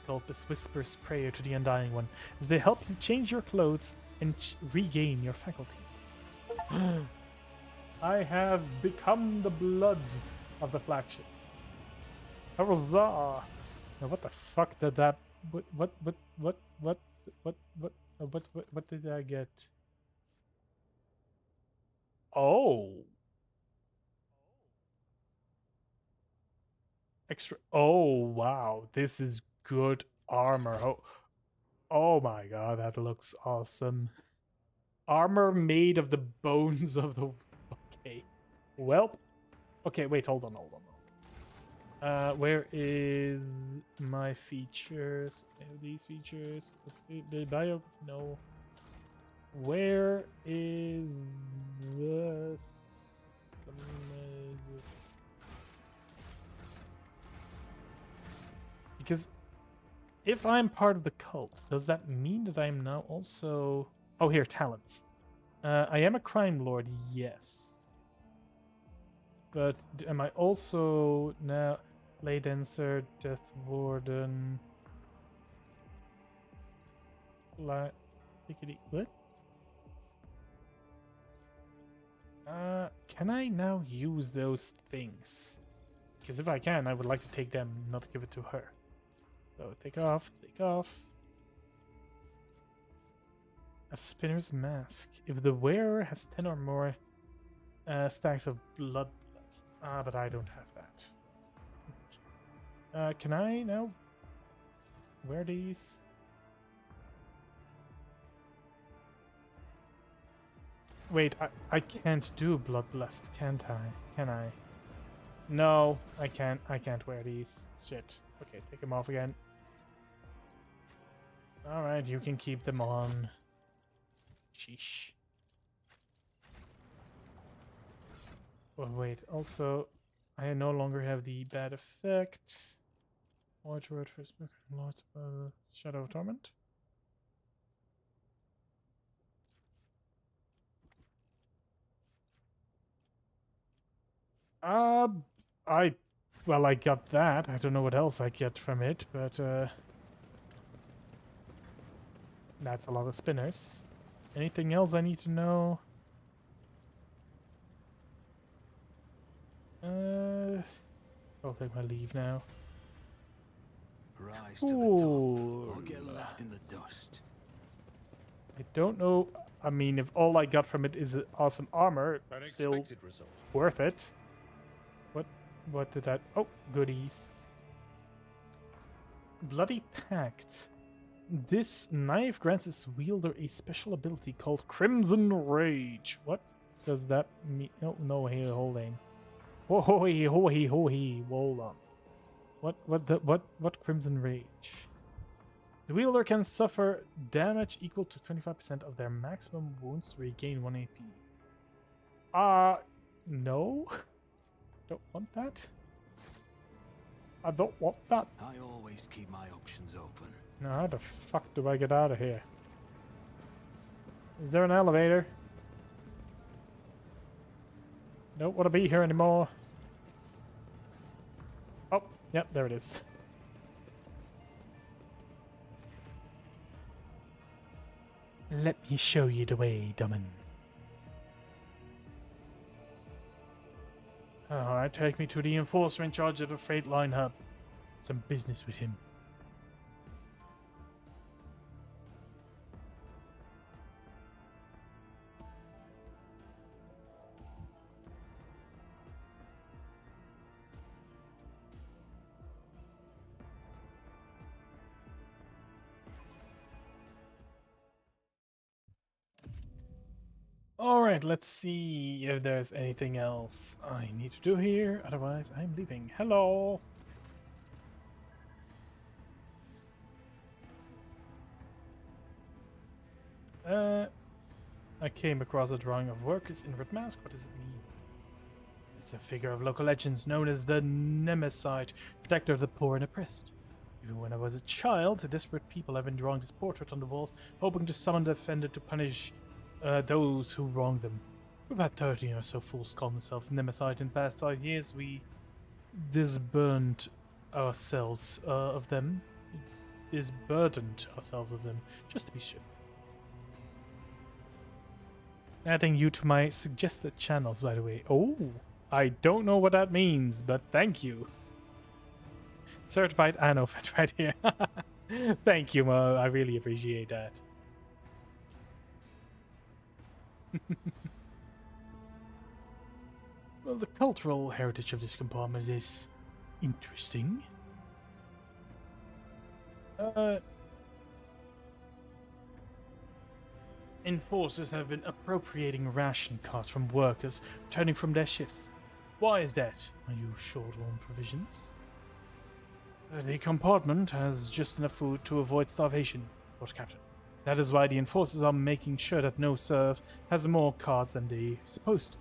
called this Whisper's Prayer to the Undying One, as they help you change your clothes and regain your faculties. I have become the blood of the flagship. Huzzah! Now what the fuck did that... What did I get? Oh! Extra... Oh, wow. This is good armor. Oh my god, that looks awesome. Armor made of the bones of the... Okay. Well... Okay, wait, hold on. Where is my features? These features? The bio? No. Where is this? Because if I'm part of the cult, does that mean that I'm now also... Oh, here, talents. I am a crime lord, yes. But am I also now Lay Dancer, Death Warden... What? Can I now use those things? Because if I can, I would like to take them, not give it to her. So take off. A spinner's mask. If the wearer has 10 or more stacks of blood blast. But I don't have that. Can I now wear these? Wait, I can't do bloodlust, can't I? Can I? No, I can't wear these. Shit. Okay, take them off again. Alright, you can keep them on. Sheesh. Oh wait, also, I no longer have the bad effect. Watch word for Lords of Shadow of Torment. I got that. I don't know what else I get from it, but that's a lot of spinners. Anything else I need to know? I'll take my leave now. Rise to the top or get left in the dust. I don't know. I mean, if all I got from it is awesome armor, still Unexpected result. worth it. What did that? Oh, goodies. Bloody Pact. This knife grants its wielder a special ability called Crimson Rage. What does that mean? No, here, hold on. Hold on. What Crimson Rage? The wielder can suffer damage equal to 25% of their maximum wounds to regain 1 AP. No. Don't want that. I don't want that. I always keep my options open. Now, how the fuck do I get out of here? Is there an elevator? Don't want to be here anymore. Oh, yep, there it is. Let me show you the way, Dummin. Alright, take me to the enforcer in charge of the freight line hub. Some business with him. Alright, let's see if there's anything else I need to do here. Otherwise, I'm leaving. Hello! I came across a drawing of workers in red mask. What does it mean? It's a figure of local legends known as the Nemesite, protector of the poor and oppressed. Even when I was a child, desperate people have been drawing this portrait on the walls, hoping to summon the offender to punish those who wronged them. About 13 or so fools call themselves Nemesite. In the past 5 years, we disburned ourselves of them. burdened ourselves with them, just to be sure. Adding you to my suggested channels, by the way. Oh, I don't know what that means, but thank you. Certified Anno fan right here. Thank you, Mo. I really appreciate that. Well, the cultural heritage of this compartment is interesting. Enforcers have been appropriating ration cards from workers returning from their shifts. Why is that? Are you short on provisions? The compartment has just enough food to avoid starvation, Lord Captain. That is why the enforcers are making sure that no serf has more cards than they supposed to.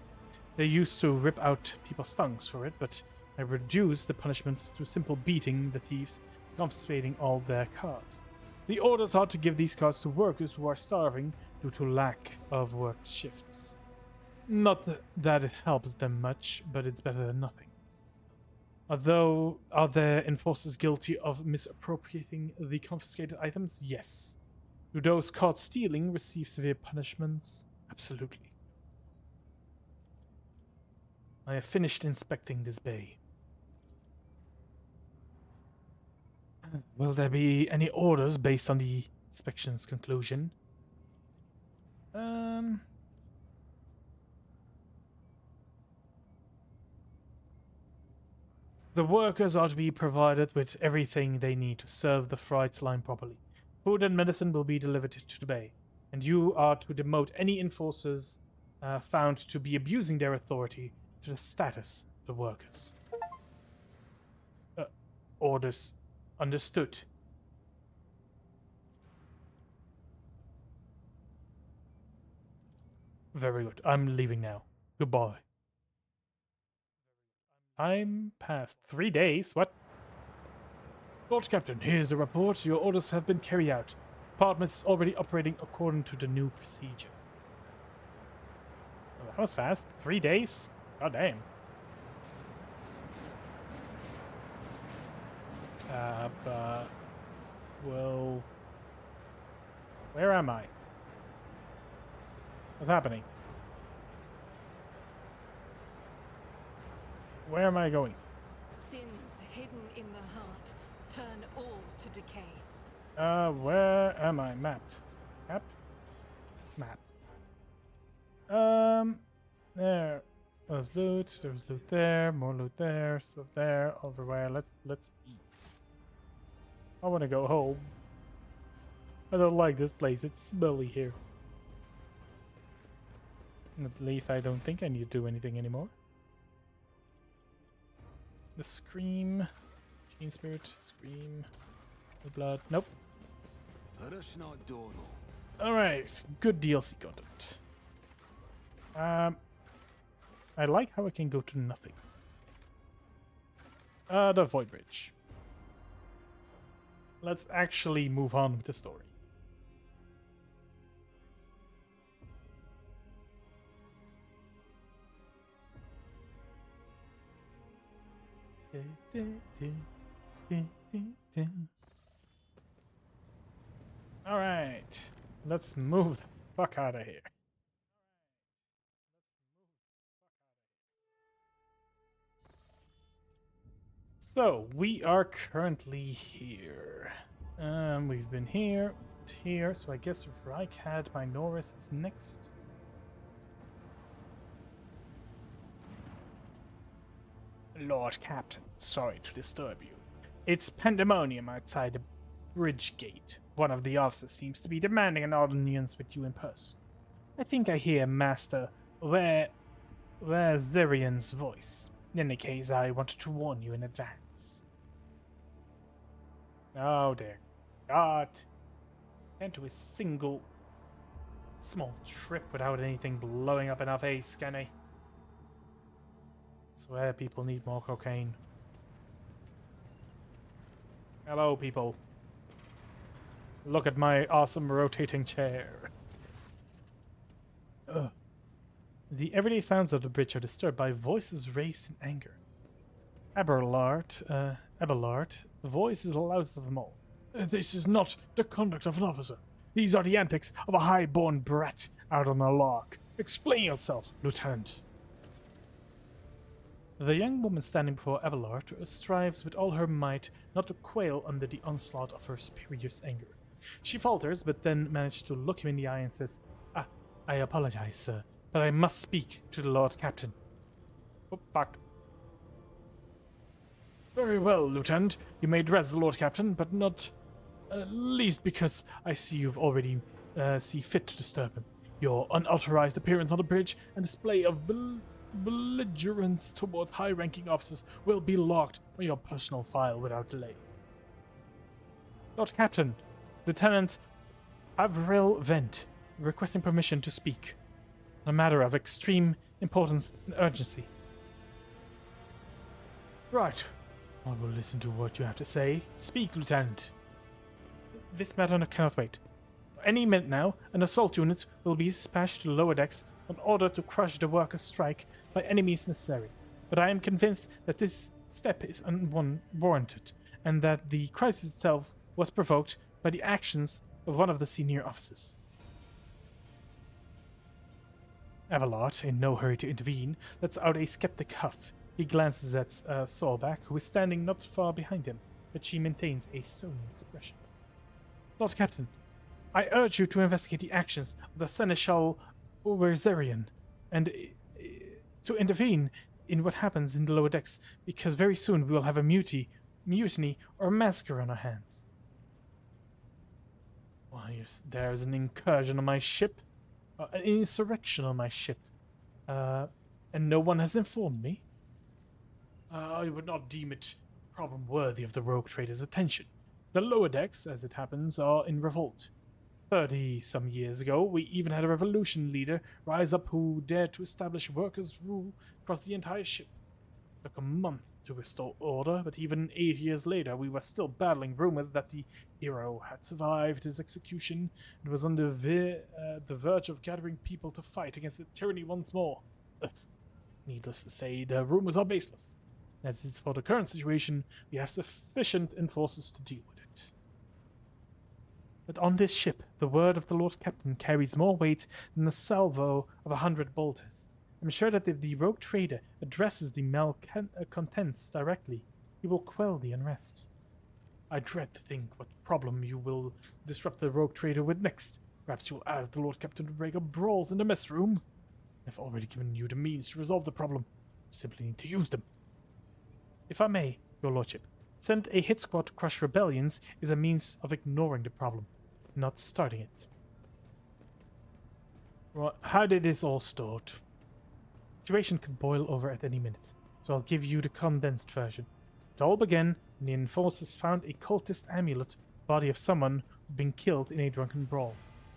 They used to rip out people's tongues for it, but I reduced the punishment to simple beating the thieves, confiscating all their cards. The orders are to give these cards to workers who are starving due to lack of worked shifts. Not that it helps them much, but it's better than nothing. Although, are there enforcers guilty of misappropriating the confiscated items? Yes. Do those caught stealing receive severe punishments? Absolutely. I have finished inspecting this bay. Will there be any orders based on the inspection's conclusion? The workers are to be provided with everything they need to serve the freight line properly. Food and medicine will be delivered to the bay, and you are to demote any enforcers found to be abusing their authority to the status of the workers. Orders understood. Very good. I'm leaving now. Goodbye. Time passed 3 days. What? Lord Captain, here's a report. Your orders have been carried out. Department is already operating according to the new procedure. Well, that was fast. 3 days? God damn. Well... Where am I? What's happening? Where am I going? Sins hidden in the heart turn all to decay. Where am I? Map. Map? Map. There was loot. There was loot there. More loot there. Stuff there. Everywhere. Let's eat. I want to go home. I don't like this place. It's smelly here. And at least I don't think I need to do anything anymore. The Scream. Gene Spirit. Scream. The blood. Nope. Alright. Good DLC content. I like how I can go to nothing. The Void Bridge. Let's actually move on with the story. Alright, let's move the fuck out of here. So, we are currently here. We've been here, so I guess Reichad Minoris is next. Lord Captain, sorry to disturb you. It's pandemonium outside the bridge gate. One of the officers seems to be demanding an audience with you in person. I think I hear Master Zerian's voice. In any case, I wanted to warn you in advance. Oh dear God. Can't do a single small trip without anything blowing up in our face, can I? Swear people need more cocaine. Hello, people. Look at my awesome rotating chair. Ugh. The everyday sounds of the bridge are disturbed by voices raised in anger. Abelard, the voice is the loudest of them all. This is not the conduct of an officer. These are the antics of a high-born brat out on a lark. Explain yourself, Lieutenant. The young woman standing before Abelard strives with all her might not to quail under the onslaught of her superior's anger. She falters, but then manages to look him in the eye and says, I apologize, sir, but I must speak to the Lord Captain. Oh, fuck. Very well, Lieutenant. You may address the Lord Captain, but not least because I see you've already see fit to disturb him. Your unauthorized appearance on the bridge and display of belligerence towards high-ranking officers will be logged on your personal file without delay. Lord Captain, Lieutenant Avril Vent, requesting permission to speak. A matter of extreme importance and urgency. Right. I will listen to what you have to say. Speak, Lieutenant. This matter cannot wait. Any minute now, an assault unit will be dispatched to the lower decks in order to crush the workers' strike by any means necessary. But I am convinced that this step is unwarranted, and that the crisis itself was provoked by the actions of one of the senior officers. Abelard, in no hurry to intervene, lets out a skeptic huff. He glances at Saulback, who is standing not far behind him, but she maintains a stony expression. Lord Captain, I urge you to investigate the actions of the Seneschal Werzerian, and to intervene in what happens in the lower decks, because very soon we will have a mutiny or a massacre on our hands. Why, there's an incursion on my ship, an insurrection on my ship, and no one has informed me. I would not deem it problem worthy of the rogue trader's attention. The lower decks, as it happens, are in revolt. 30-some years ago, we even had a revolution leader rise up who dared to establish workers' rule across the entire ship. It took a month to restore order, but even 8 years later, we were still battling rumors that the hero had survived his execution and was on the verge of gathering people to fight against the tyranny once more. Needless to say, the rumors are baseless. As it's for the current situation, we have sufficient enforcers to deal with it. But on this ship, the word of the Lord Captain carries more weight than the salvo of 100 bolters. I'm sure that if the rogue trader addresses the malcontents directly, he will quell the unrest. I dread to think what problem you will disrupt the rogue trader with next. Perhaps you'll ask the Lord Captain to break up brawls in the mess room. I've already given you the means to resolve the problem. You simply need to use them. If I may, your lordship, send a hit squad to crush rebellions is a means of ignoring the problem, not starting it. Right, how did this all start? The situation could boil over at any minute, so I'll give you the condensed version. It all began when the enforcers found a cultist amulet, body of someone who'd been killed in a drunken brawl.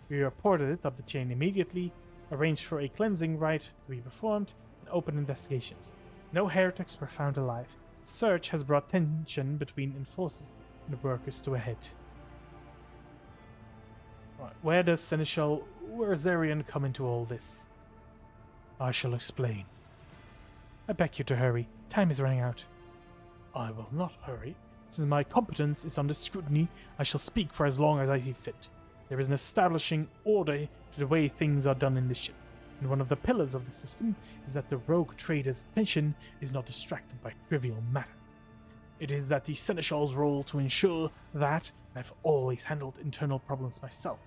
We reported it up the chain immediately, arranged for a cleansing rite to be performed, and opened investigations. No heretics were found alive. The search has brought tension between enforcers and the workers to a head. Right, where does Seneschal Werzerian come into all this? I shall explain. I beg you to hurry. Time is running out. I will not hurry. Since my competence is under scrutiny, I shall speak for as long as I see fit. There is an establishing order to the way things are done in this ship, and one of the pillars of the system is that the rogue trader's attention is not distracted by trivial matter. It is that the Seneschal's role to ensure that I've always handled internal problems myself.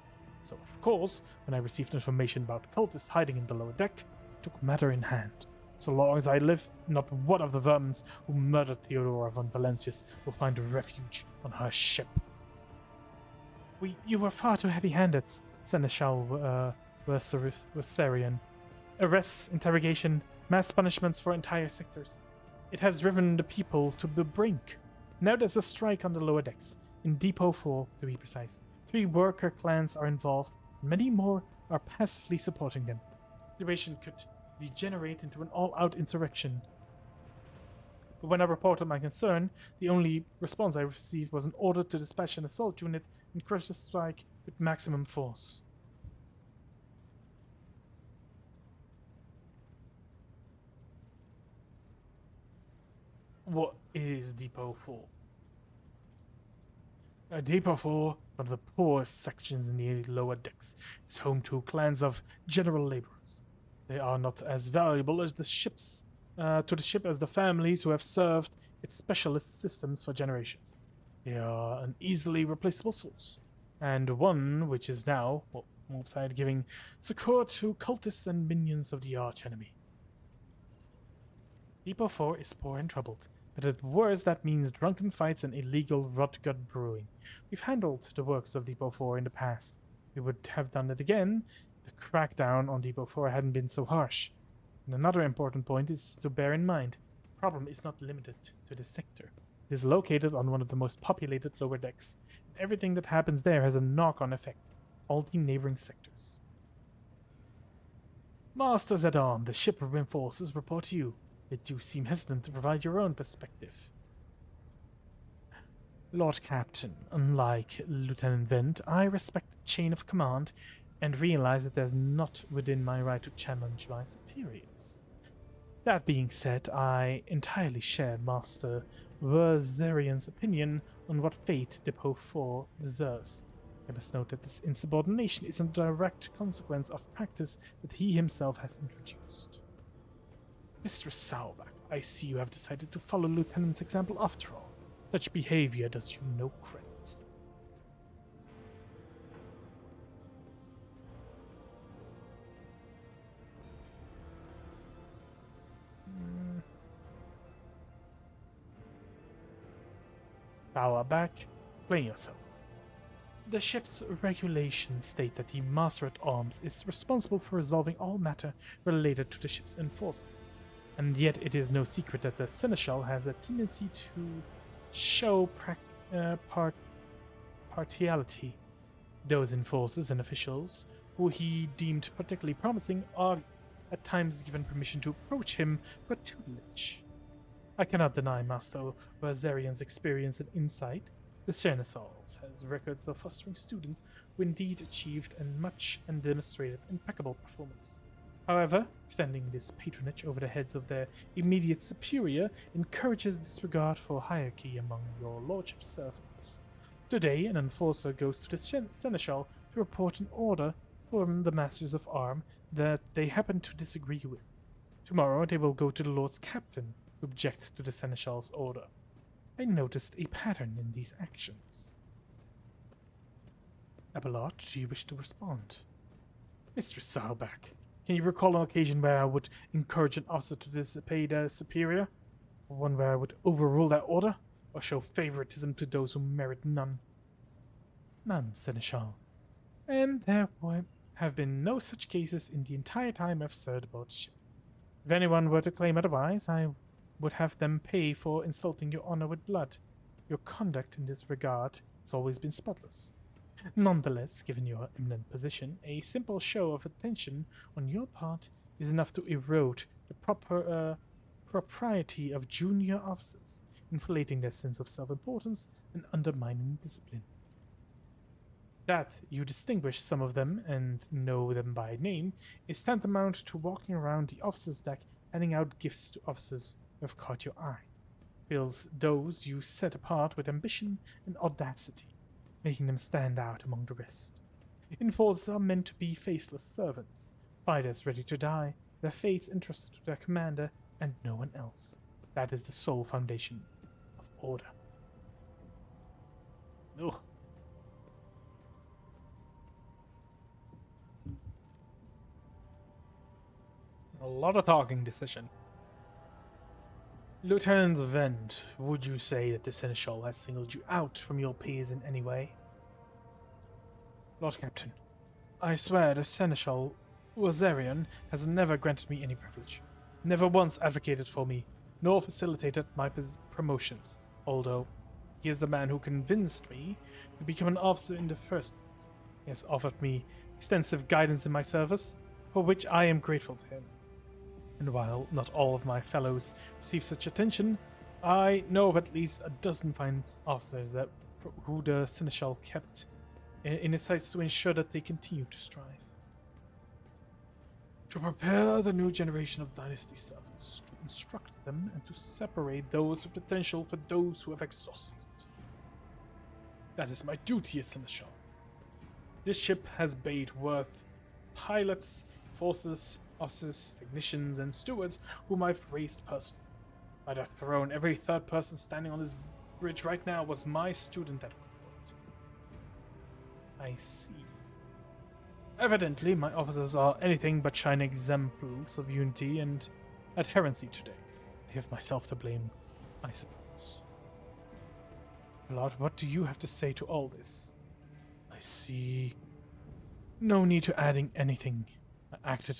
So, of course, when I received information about cultists hiding in the lower deck, I took matter in hand. So long as I live, not one of the vermins who murdered Theodora von Valencius will find a refuge on her ship. You were far too heavy-handed, Seneschal Werzerian. Arrests, interrogation, mass punishments for entire sectors. It has driven the people to the brink. Now there's a strike on the lower decks, in Depot 4 to be precise. 3 worker clans are involved, and many more are passively supporting them. The situation could degenerate into an all-out insurrection. But when I reported my concern, the only response I received was an order to dispatch an assault unit and crush the strike with maximum force. What is Depot 4? Depot 4, one of the poorest sections in the lower decks, is home to clans of general laborers. They are not as valuable as the ships to the ship as the families who have served its specialist systems for generations. They are an easily replaceable source, and one which is now, well, upside, giving succor to cultists and minions of the archenemy. Depot 4 is poor and troubled, but at worst that means drunken fights and illegal rotgut brewing. We've handled the works of Depot 4 in the past. We would have done it again if the crackdown on Depot 4 hadn't been so harsh. And another important point is to bear in mind, the problem is not limited to this sector. It is located on one of the most populated lower decks. Everything that happens there has a knock-on effect. All the neighboring sectors. Masters at Arms, the ship reinforcers report to you. Yet you seem hesitant to provide your own perspective. Lord Captain, unlike Lieutenant Vent, I respect the chain of command and realize that there's not within my right to challenge my superiors. That being said, I entirely share Master Verzerian's opinion on what fate Depot 4 deserves. I must note that this insubordination is a direct consequence of practice that he himself has introduced. Mr. Saubach, I see you have decided to follow Lieutenant's example after all. Such behavior does you no credit. Saubach, explain yourself. The ship's regulations state that the Master at Arms is responsible for resolving all matter related to the ship's enforcers. And yet it is no secret that the Seneschal has a tendency to show partiality. Those enforcers and officials who he deemed particularly promising are at times given permission to approach him for tutelage. I cannot deny Master Verzerian's experience and insight. The Seneschals has records of fostering students who indeed achieved and demonstrated impeccable performance. However, extending this patronage over the heads of their immediate superior encourages disregard for hierarchy among your lordship's servants. Today, an enforcer goes to the Seneschal to report an order from the Masters of Arms that they happen to disagree with. Tomorrow, they will go to the Lord's Captain to object to the Seneschal's order. I noticed a pattern in these actions. Abelard, do you wish to respond? Mr. Saubach, can you recall an occasion where I would encourage an officer to disobey their superior? Or one where I would overrule their order? Or show favoritism to those who merit none? None, Seneschal. And there have been no such cases in the entire time I've served aboard the ship. If anyone were to claim otherwise, I would have them pay for insulting your honor with blood. Your conduct in this regard has always been spotless. Nonetheless, given your eminent position, a simple show of attention on your part is enough to erode the propriety of junior officers, inflating their sense of self-importance and undermining discipline. That you distinguish some of them and know them by name is tantamount to walking around the officers' deck handing out gifts to officers who have caught your eye. Fills those you set apart with ambition and audacity, making them stand out among the rest. Enforcers are meant to be faceless servants, fighters ready to die, their fates entrusted to their commander and no one else. That is the sole foundation of order. Ugh. A lot of talking this session. Lieutenant Vent, would you say that the Seneschal has singled you out from your peers in any way? Lord Captain, I swear the Seneschal Verzerian has never granted me any privilege, never once advocated for me, nor facilitated my promotions, although he is the man who convinced me to become an officer in the first place. He has offered me extensive guidance in my service, for which I am grateful to him. And while not all of my fellows receive such attention, I know of at least a dozen fine officers who the Seneschal kept in his sights to ensure that they continue to strive. To prepare the new generation of dynasty servants, to instruct them, and to separate those with potential for those who have exhausted it. That is my duty as Seneschal. This ship has bade worth pilots, forces, officers, technicians, and stewards whom I've raised personally. I'd have thrown every third person standing on this bridge right now was my student at Woodward. I see. Evidently, my officers are anything but shining examples of unity and adherency today. I have myself to blame, I suppose. Lord, what do you have to say to all this? I see no need to adding anything. I acted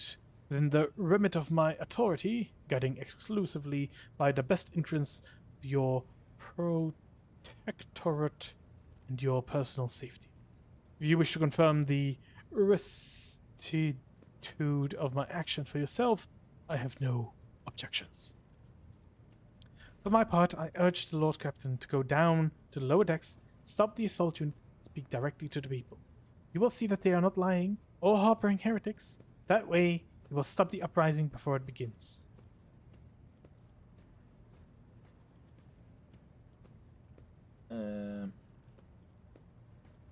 within the remit of my authority, guiding exclusively by the best interests of your protectorate and your personal safety. If you wish to confirm the rectitude of my action for yourself, I have no objections. For my part, I urge the Lord Captain to go down to the lower decks, stop the assault unit, and speak directly to the people. You will see that they are not lying or harboring heretics. That way, you will stop the uprising before it begins.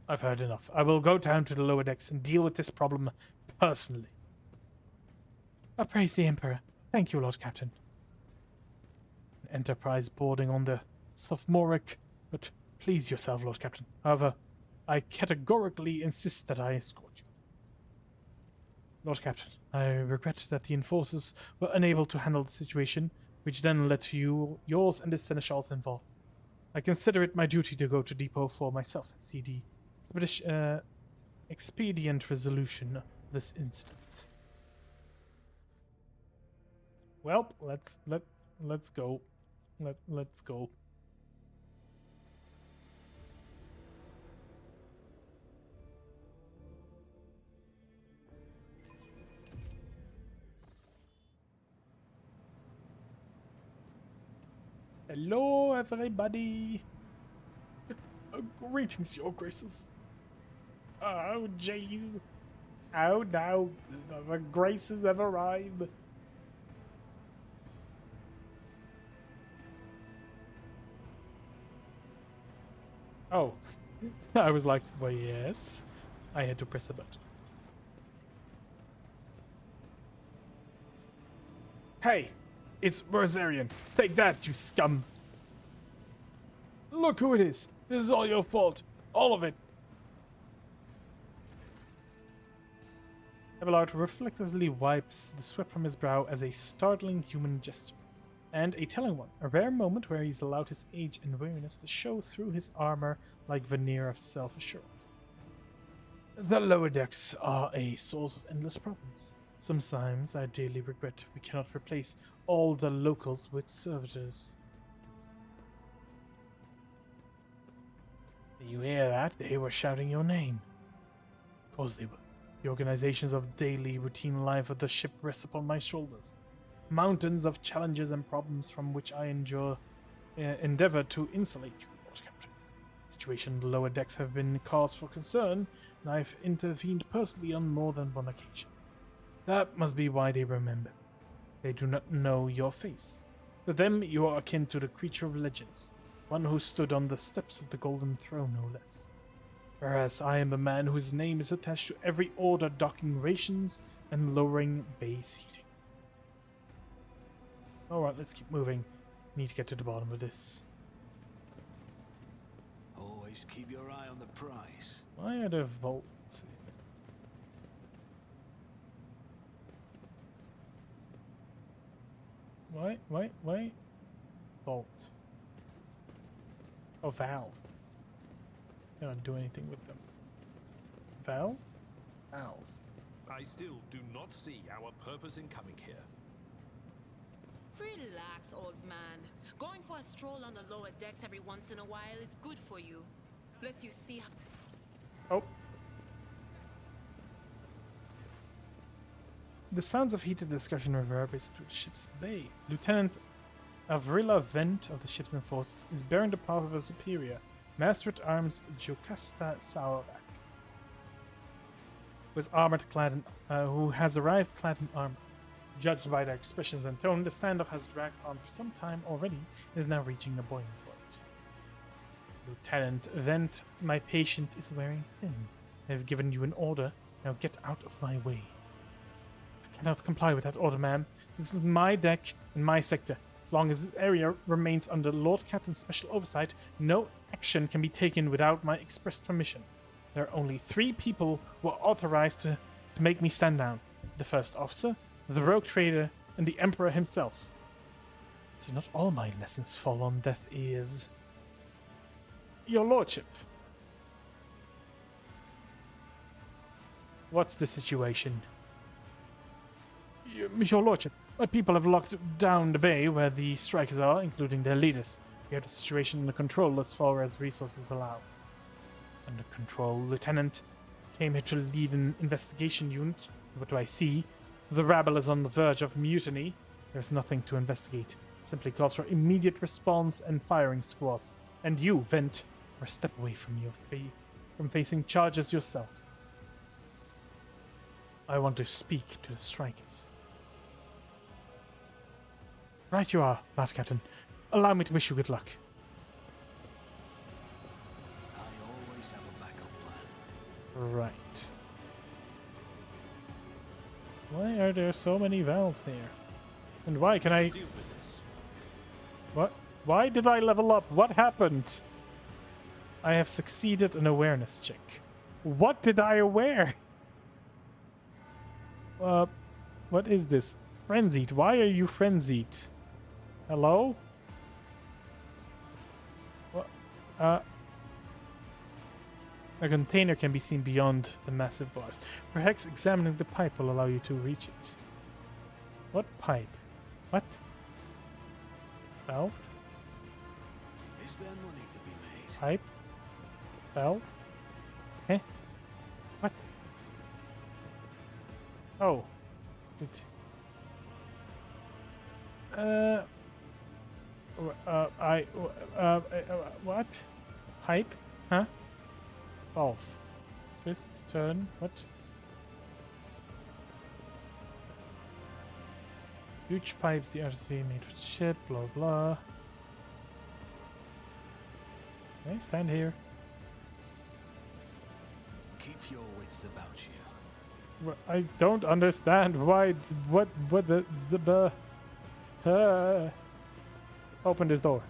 I've heard enough. I will go down to the lower decks and deal with this problem personally. I praise the Emperor. Thank you, Lord Captain. An enterprise boarding on the sophomoric, but please yourself, Lord Captain. However, I categorically insist that I escort you. Lord Captain, I regret that the enforcers were unable to handle the situation, which then led to yours and the Seneschal's involvement. I consider it my duty to go to depot for myself and see the expedient resolution of this incident. Well, let's go. Let's go. Hello, everybody. Greetings, your graces. Oh, jeez. Oh, no. The graces have arrived. Oh. I was like, well, yes. I had to press the button. Hey! It's Rosarian. Take that, you scum. Look who it is. This is all your fault. All of it. Abelard reflectively wipes the sweat from his brow as a startling human gesture. And a telling one. A rare moment where he's allowed his age and weariness to show through his armor like veneer of self-assurance. The lower decks are a source of endless problems. Sometimes I dearly regret we cannot replace all the locals with servitors. You hear that? They were shouting your name. Of course they were. The organizations of daily routine life of the ship rests upon my shoulders. Mountains of challenges and problems from which I endeavor to insulate you, Lord Captain. The situation in the lower decks have been cause for concern, and I've intervened personally on more than one occasion. That must be why they remember. They do not know your face. To them, you are akin to the creature of legends, one who stood on the steps of the Golden Throne, no less. Whereas I am a man whose name is attached to every order docking rations and lowering base heating. Alright, let's keep moving. Need to get to the bottom of this. Always keep your eye on the prize. Why are there vaults? Wait. Vault. Oh, valve. Cannot do anything with them. Valve? Valve. I still do not see our purpose in coming here. Relax, old man. Going for a stroll on the lower decks every once in a while is good for you. Lets you see how... Oh. The sounds of heated discussion reverberates through the ship's bay. Lieutenant Avrila Vent of the ship's enforcers is bearing the path of a superior, Master-at-Arms Jocasta Saurak, who has arrived clad in armor. Judged by their expressions and tone, the standoff has dragged on for some time already and is now reaching a boiling point. Lieutenant Vent, my patient is wearing thin. I have given you an order. Now get out of my way. I cannot comply with that order, ma'am. This is my deck and my sector. As long as this area remains under Lord Captain's special oversight, no action can be taken without my express permission. There are only 3 people who are authorized to make me stand down. The first officer, the rogue trader, and the Emperor himself. So not all my lessons fall on deaf ears. Your Lordship. What's the situation? Your Lordship, my people have locked down the bay where the strikers are, including their leaders. We have the situation under control as far as resources allow. Under control, Lieutenant. Came here to lead an investigation unit. What do I see? The rabble is on the verge of mutiny. There's nothing to investigate. It simply calls for immediate response and firing squads. And you, Vent, are a step away from from facing charges yourself. I want to speak to the strikers. Right you are, Lord Captain. Allow me to wish you good luck. I always have a backup plan. Right. Why are there so many valves here? And why can I... Deal with this. What? Why did I level up? What happened? I have succeeded an awareness check. What did I aware? What is this? Frenzied. Why are you frenzied? Hello? What? A container can be seen beyond the massive bars. Perhaps examining the pipe will allow you to reach it. What pipe? What? Valve? Is there money to be made? Pipe? Valve? Eh? What? Oh. It... What? Pipe? Huh? Valve. Twist, turn, what? Huge pipes, the artery made with shit, blah blah. Okay, stand here. Keep your wits about you. I don't understand why. What the. Open this door.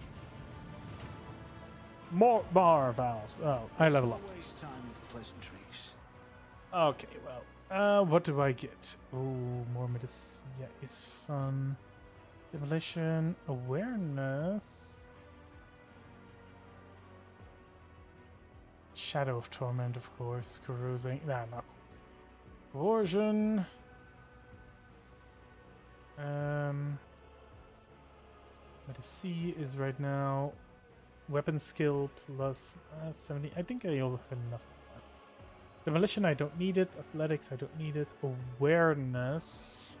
More bar valves. Oh, I level up. Always time with pleasantries. Okay, well, what do I get? Oh, more medicine is fun. Demolition, awareness. Shadow of Torment, of course. Carousing. Nah, not coercion. Medicine is right now weapon skill plus 70. I think I will have enough of that. Demolition, I don't need it. Athletics, I don't need it. Awareness.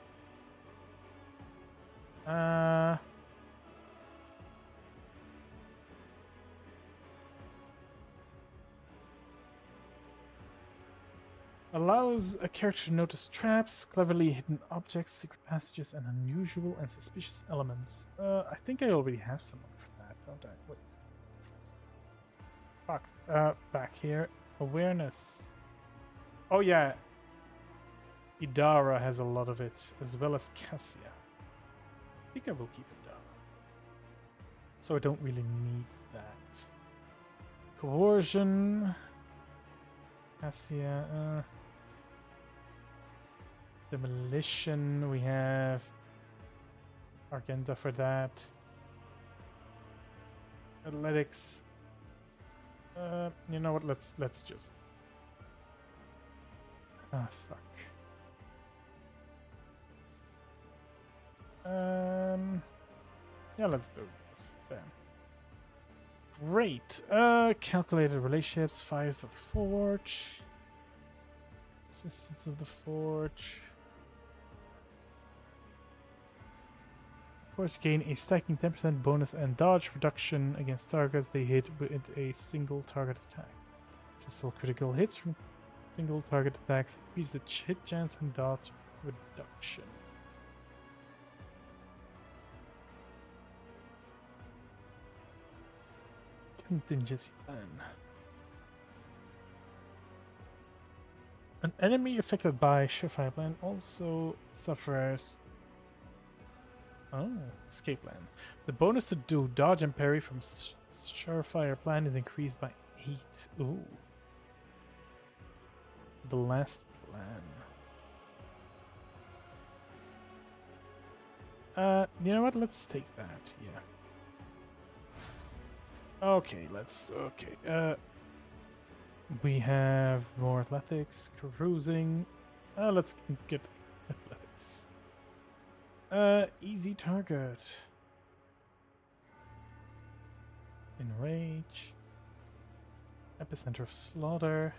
Allows a character to notice traps, cleverly hidden objects, secret passages, and unusual and suspicious elements. I think I already have someone for that, don't I? Wait. Fuck. Back here. Awareness. Oh yeah. Idara has a lot of it, as well as Cassia. I think I will keep Idara. So I don't really need that. Coercion. Cassia. Demolition, we have Argenta for that. Athletics. You know what? Let's just. Ah, fuck. Yeah, let's do this. Bam. Great. Calculated relationships. Fires the forge. Resistance of the forge. Of course, gain a stacking 10% bonus and dodge reduction against targets they hit with a single target attack. Successful critical hits from single target attacks increase the hit chance and dodge reduction. contingency plan. An enemy affected by surefire plan also suffers. Oh, escape plan. The bonus to do dodge and parry from surefire plan is increased by 8. Ooh. The last plan. You know what? Let's take that. Yeah. Okay, we have more athletics, cruising. Let's get athletics. Easy target. Enrage. Epicenter of slaughter.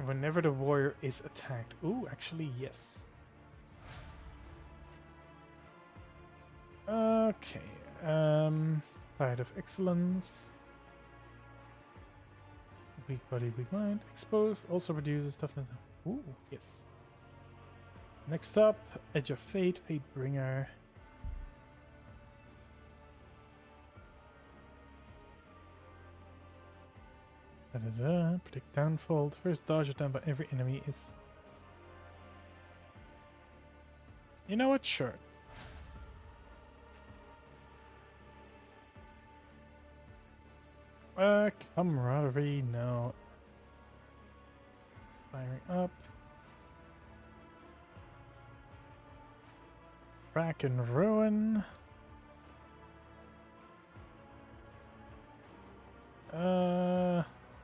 Whenever the warrior is attacked. Ooh, actually, yes. Okay. Tide of Excellence. Weak body, weak mind. Exposed also reduces toughness. Ooh, yes. Next up, Edge of Fate, Fatebringer. Predict downfall. The first dodge attempt by every enemy is. You know what? Sure. Camaraderie, no. Firing up. Rack and ruin.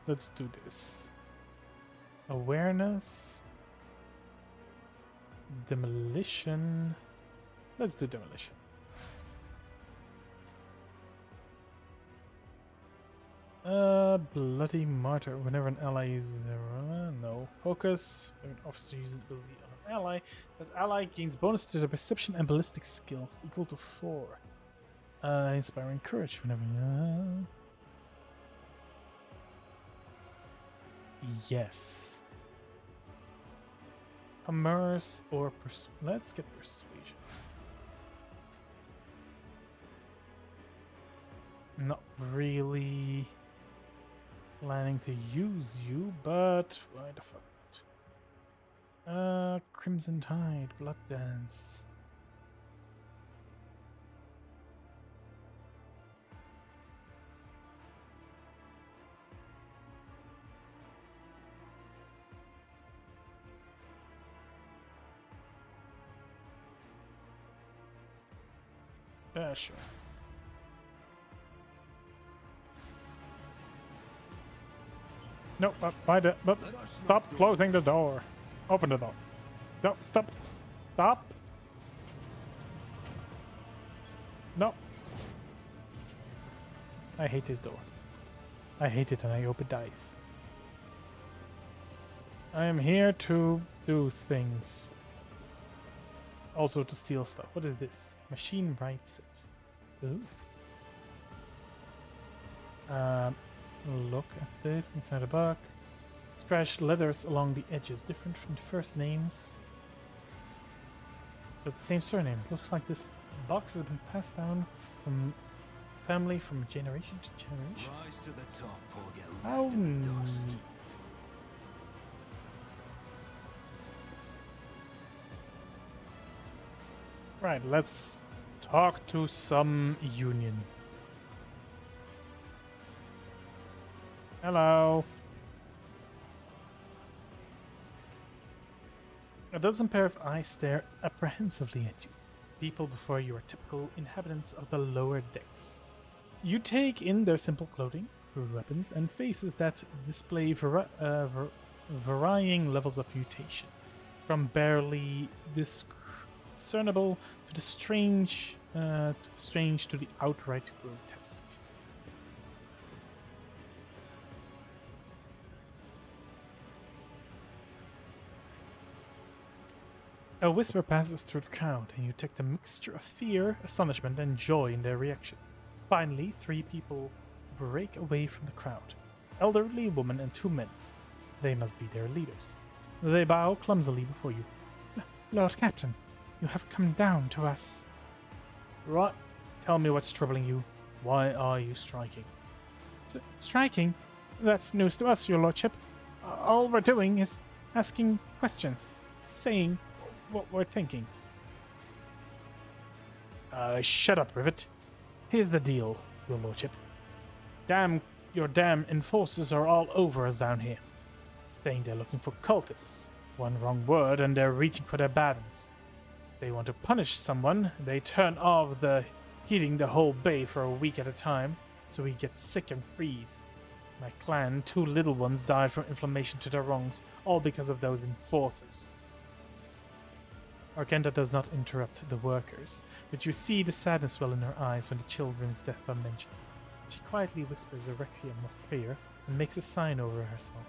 Let's do this. Awareness. Demolition. Let's do demolition. Bloody martyr. Whenever an ally uses no. Focus. When an officer uses ability on an ally, that ally gains bonus to the perception and ballistic skills equal to 4. Inspiring courage whenever. Yes. Commerce or let's get persuasion. Not really planning to use you, but why the fuck not? Crimson Tide, Blood Dance. Sure. No, why the? Stop closing the door. Open the door. No, stop. Stop. No. I hate this door. I hate it and I hope it dies. I am here to do things. Also to steal stuff. What is this? Machine writes it. Ooh. Look at this inside a book. Scratch letters along the edges, different from the first names, but the same surname. It looks like this box has been passed down from family from generation to generation. Rise to the top or get How left in the dust. neat. Right, let's talk to some union. Hello. A dozen pair of eyes stare apprehensively at you. People before you are typical inhabitants of the lower decks. You take in their simple clothing, weapons, and faces that display varying levels of mutation, from barely discernible to the strange to the outright grotesque. A whisper passes through the crowd, and you detect a mixture of fear, astonishment, and joy in their reaction. Finally, 3 people break away from the crowd. Elderly woman and 2 men. They must be their leaders. They bow clumsily before you. Lord Captain, you have come down to us. Right. Tell me what's troubling you. Why are you striking? Striking? That's news to us, your lordship. All we're doing is asking questions, saying what we're thinking. Shut up, Rivet. Here's the deal, your lordship. Your damn enforcers are all over us down here. Saying they're looking for cultists. One wrong word and they're reaching for their battens. They want to punish someone, they turn off the heating the whole bay for a week at a time, so we get sick and freeze. My clan, 2 little ones died from inflammation to their lungs, all because of those enforcers. Argenta does not interrupt the workers, but you see the sadness well in her eyes when the children's death are mentioned. She quietly whispers a requiem of prayer and makes a sign over herself.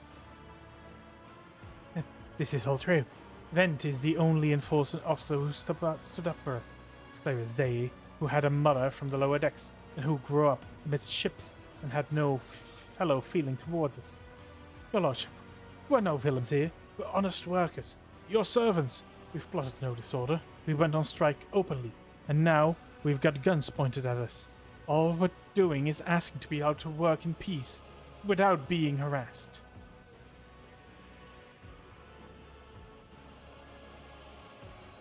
This is all true. Vent is the only enforcement officer who stood up for us. It's clear as day, who had a mother from the lower decks, and who grew up amidst ships and had no fellow feeling towards us. Your lordship, we're no villains here. We're honest workers. Your servants. We've plotted no disorder. We went on strike openly, and now we've got guns pointed at us. All we're doing is asking to be allowed to work in peace, without being harassed.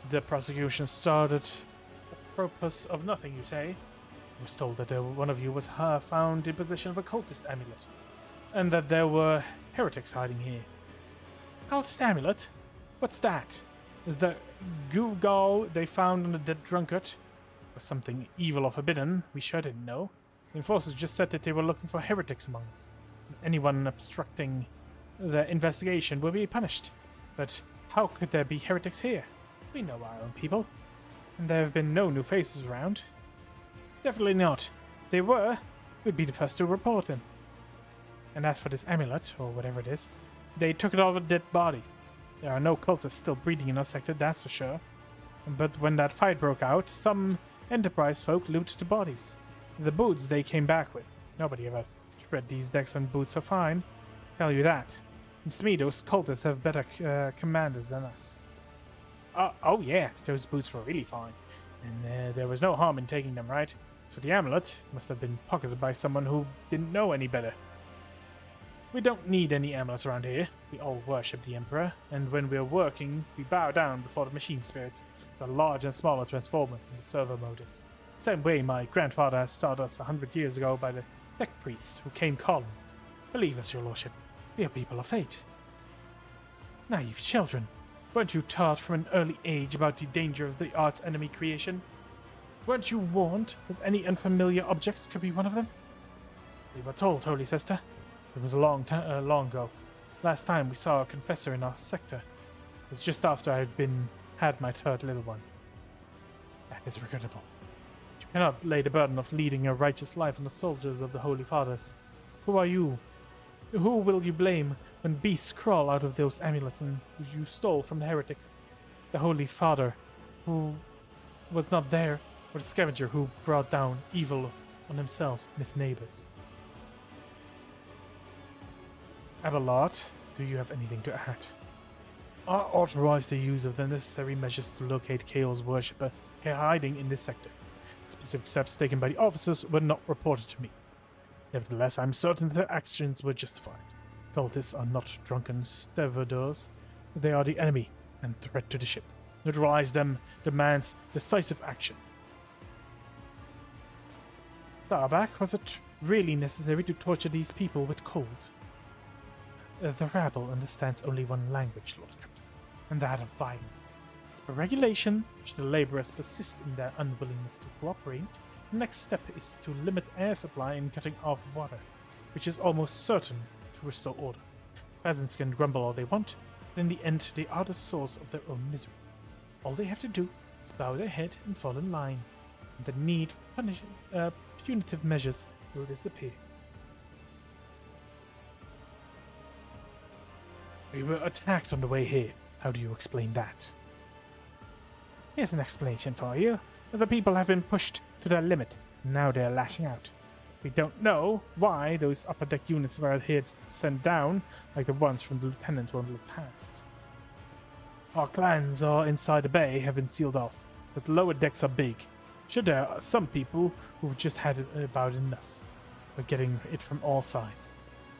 The prosecution started for the purpose of nothing, you say? I was told that one of you was found in possession of a cultist amulet, and that there were heretics hiding here. Cultist amulet? What's that? The gewgaw they found on the dead drunkard? Was something evil or forbidden? We sure didn't know. The enforcers just said that they were looking for heretics among us. Anyone obstructing the investigation will be punished. But how could there be heretics here? We know our own people. And there have been no new faces around. Definitely not. If they were, we'd be the first to report them. And as for this amulet, or whatever it is, they took it off a dead body. There are no cultists still breeding in our sector, that's for sure. But when that fight broke out, some Enterprise folk looted the bodies. The boots they came back with. Nobody ever tread these decks on boots are fine. Tell you that. Seems to me those cultists have better commanders than us. Oh yeah, those boots were really fine. And there was no harm in taking them, right? As for the amulet, it must have been pocketed by someone who didn't know any better. We don't need any amulets around here. We all worship the Emperor, and when we're working, we bow down before the machine spirits, the large and smaller transformers and the servo motors. Same way my grandfather has taught us 100 years ago by the deck priest who came calling. Believe us, your lordship, we are people of fate. Naive children, weren't you taught from an early age about the danger of the arch-enemy creation? Weren't you warned that any unfamiliar objects could be one of them? We were told, Holy Sister. It was a long ago. Last time we saw a confessor in our sector. It was just after I had my third little one. That is regrettable. You cannot lay the burden of leading a righteous life on the soldiers of the Holy Fathers. Who are you? Who will you blame when beasts crawl out of those amulets and you stole from the heretics? The Holy Father, who was not there, or the scavenger who brought down evil on himself and his neighbors? Abelard, do you have anything to add? I authorize the use of the necessary measures to locate Chaos worshipper hiding in this sector. Specific steps taken by the officers were not reported to me. Nevertheless, I'm certain that their actions were justified. Cultists are not drunken stevedores. They are the enemy and threat to the ship. Neutralize them demands decisive action. Starback, was it really necessary to torture these people with cold? The rabble understands only one language, Lord Captain, and that of violence. As per regulation, should the laborers persist in their unwillingness to cooperate, the next step is to limit air supply and cutting off water, which is almost certain to restore order. Peasants can grumble all they want, but in the end they are the source of their own misery. All they have to do is bow their head and fall in line, and the need for punitive measures will disappear. We were attacked on the way here. How do you explain that? Here's an explanation for you. The people have been pushed to their limit. Now they're lashing out. We don't know why those upper deck units were here sent down, like the ones from the lieutenant were in the past. Our clans are inside the bay have been sealed off, but the lower decks are big. Sure, there are some people who've just had about enough. We're getting it from all sides.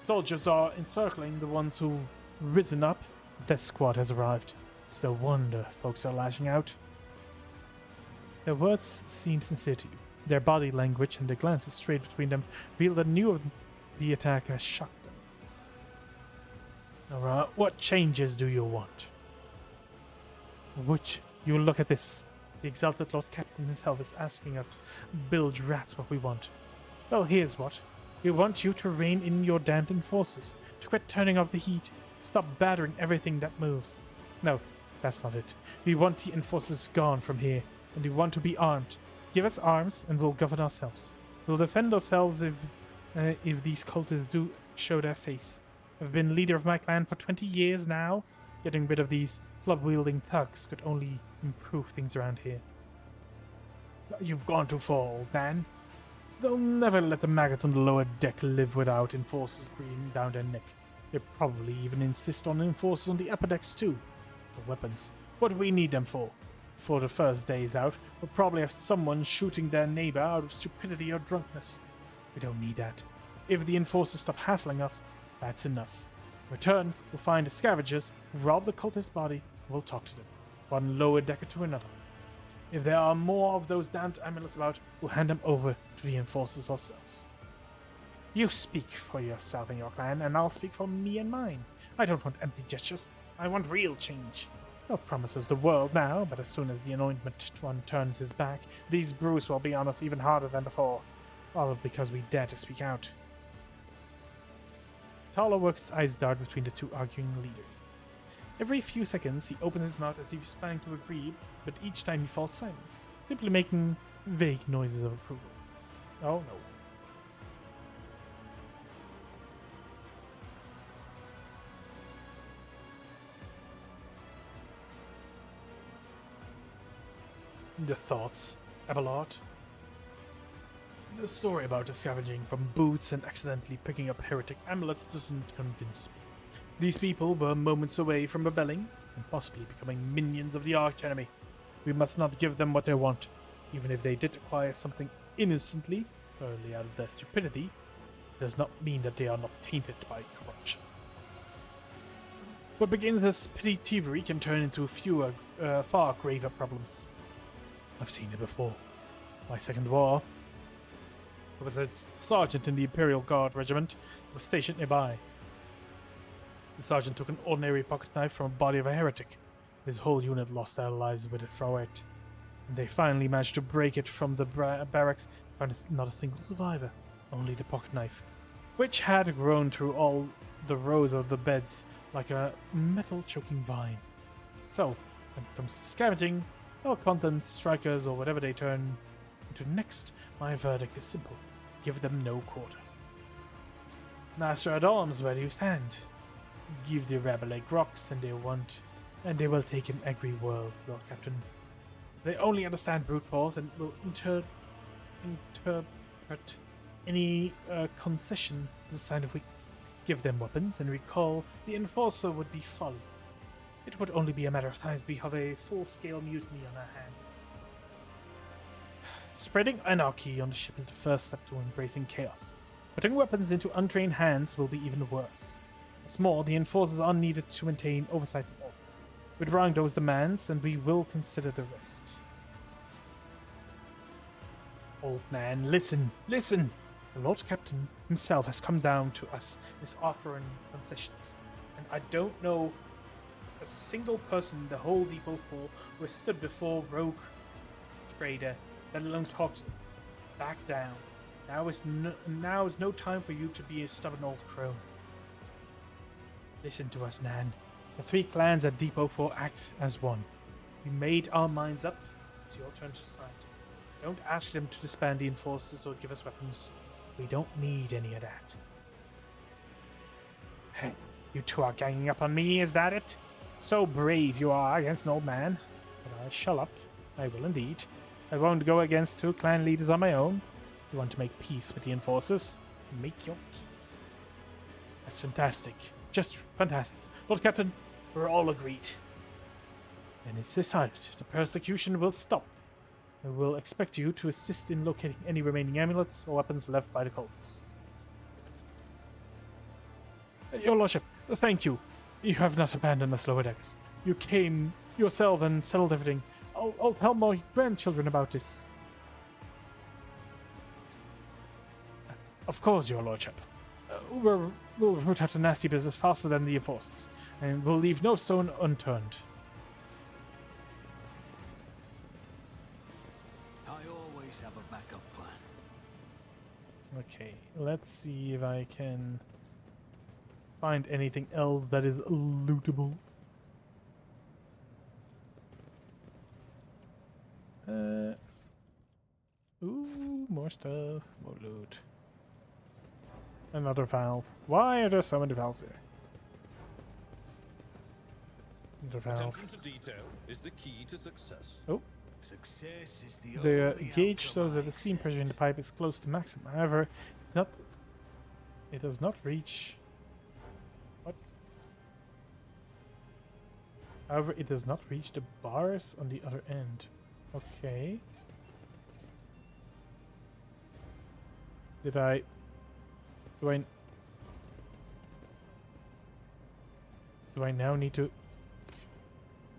Soldiers are encircling the ones who've risen up. Death Squad has arrived. It's no wonder folks are lashing out. Their words seem sincere to you. Their body language and their glances straight between them reveal that news of the attack has shocked them. Alright, what changes do you want? Would you look at this? The exalted Lord Captain himself is asking us bilge rats what we want. Well, here's what. We want you to rein in your damned enforcers, to quit turning off the heat, stop battering everything that moves. No, that's not it. We want the enforcers gone from here, and we want to be armed. Give us arms, and we'll govern ourselves. We'll defend ourselves if these cultists do show their face. I've been leader of my clan for 20 years now. Getting rid of these club-wielding thugs could only improve things around here. You've gone too far, old man. They'll never let the maggots on the lower deck live without enforcers breathing down their neck. They probably even insist on enforcers on the upper decks too. For weapons. What do we need them for? For the first days out, we'll probably have someone shooting their neighbor out of stupidity or drunkenness. We don't need that. If the enforcers stop hassling us, that's enough. In return, we'll find the scavengers, rob the cultist's body, and we'll talk to them. One lower decker to another. If there are more of those damned amulets about, we'll hand them over to the enforcers ourselves. You speak for yourself and your clan, and I'll speak for me and mine. I don't want empty gestures. I want real change. They'll promise us the world now, but as soon as the anointment one turns his back, these brews will be on us even harder than before. All because we dare to speak out. Tala works his eyes dart between the two arguing leaders. Every few seconds, he opens his mouth as if he's planning to agree, but each time he falls silent, simply making vague noises of approval. Oh no. The thoughts, Abelard? The story about the scavenging from boots and accidentally picking up heretic amulets doesn't convince me. These people were moments away from rebelling and possibly becoming minions of the archenemy. We must not give them what they want. Even if they did acquire something innocently, early out of their stupidity, it does not mean that they are not tainted by corruption. What begins as petty thievery can turn into far graver problems. I've seen it before. My second war. There was a sergeant in the Imperial Guard regiment who was stationed nearby. The sergeant took an ordinary pocket knife from a body of a heretic. His whole unit lost their lives with it for it. And they finally managed to break it from the barracks, found not a single survivor, only the pocket knife, which had grown through all the rows of the beds like a metal-choking vine. So, when it comes to scavenging, or content strikers, or whatever they turn into next, my verdict is simple. Give them no quarter. Master at arms, where do you stand? Give the rebel a rocks and they want, and they will take an angry world, Lord Captain. They only understand brute force and will interpret any concession as a sign of weakness. Give them weapons and recall the enforcer would be folly. It would only be a matter of time we have a full-scale mutiny on our hands. Spreading anarchy on the ship is the first step to embracing chaos. Putting weapons into untrained hands will be even worse. What's more, the enforcers are needed to maintain oversight and order. Withdrawing those demands, and we will consider the rest. Old man, listen, listen! The Lord Captain himself has come down to us and is offering concessions. And I don't know a single person in the whole depot who has stood before rogue trader, let alone talk to them. Back down. Now is no time for you to be a stubborn old crone. Listen to us, Nan. The three clans at Depot 4 act as one. We made our minds up. It's your turn to decide. Don't ask them to disband the enforcers or give us weapons. We don't need any of that. Hey, you two are ganging up on me, is that it? So brave you are against an old man. But I shall up. I will indeed. I won't go against two clan leaders on my own. You want to make peace with the enforcers? Make your peace. That's fantastic. Just fantastic. Lord Captain, we're all agreed. Then it's decided. The persecution will stop. I will expect you to assist in locating any remaining amulets or weapons left by the cultists. Your Lordship, thank you. You have not abandoned us lower decks. You came yourself and settled everything. I'll tell my grandchildren about this. Of course, Your Lordship. We'll root out the nasty business faster than the enforcers, and we'll leave no stone unturned. I always have a backup plan. Okay, let's see if I can find anything else that is lootable. Ooh, more stuff, more loot. Another valve. Why are there so many valves here? Another valve. Attention to detail is the key to success. Success is the The only gauge outcome shows I that the steam pressure in the accept. pipe is close to maximum. However, it's not. It does not reach. What? However, it does not reach the bars on the other end. Okay. Did I? Do I now need to?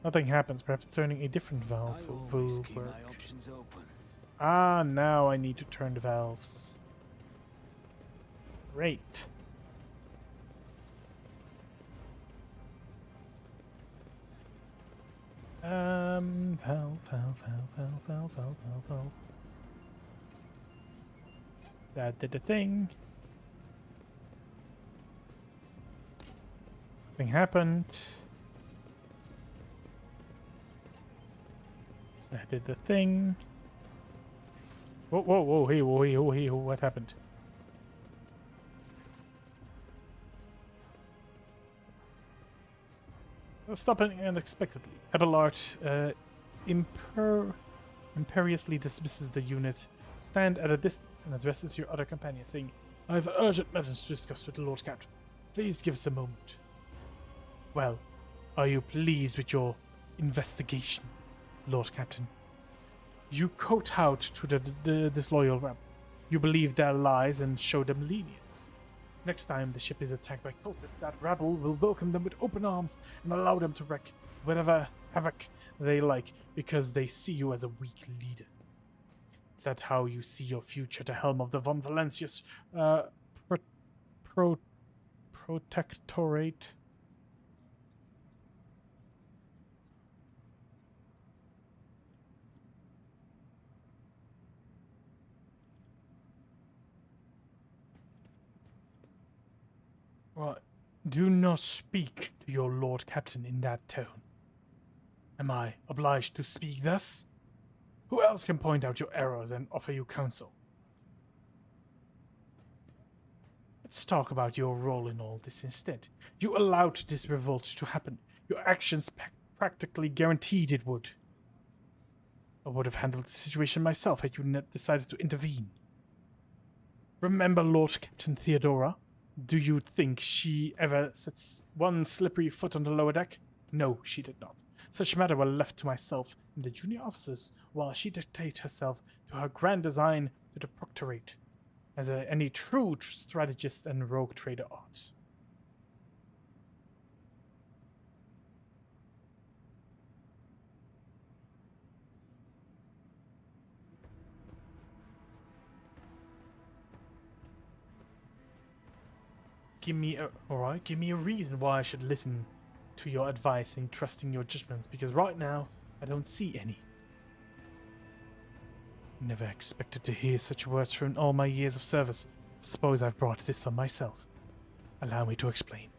Nothing happens. Perhaps turning a different valve I will always keep work. my options open. Ah, now I need to turn the valves. Great. Valve. That did the thing. Thing happened. That did the thing. Whoa, hey, what happened? Stopping unexpectedly. Abelard imperiously dismisses the unit, stand at a distance, and addresses your other companion, saying, I have urgent matters to discuss with the Lord Captain. Please give us a moment. Well, are you pleased with your investigation, Lord Captain? You kowtowed to the disloyal rebel. You believe their lies and show them lenience. Next time the ship is attacked by cultists, that rabble will welcome them with open arms and allow them to wreak whatever havoc they like because they see you as a weak leader. Is that how you see your future at the helm of the Von Valencius Protectorate? Right. Do not speak to your Lord Captain in that tone. Am I obliged to speak thus? Who else can point out your errors and offer you counsel? Let's talk about your role in all this instead. You allowed this revolt to happen. Your actions practically guaranteed it would. I would have handled the situation myself had you not decided to intervene. Remember Lord Captain Theodora? Do you think she ever sets one slippery foot on the lower deck? No, she did not. Such matter were left to myself and the junior officers, while she dictated herself to her grand design to the Proctorate, as any true strategist and rogue trader ought. Give me a reason why I should listen to your advice and trust in your judgments, because right now I don't see any. Never expected to hear such words from all my years of service. Suppose I've brought this on myself. Allow me to explain.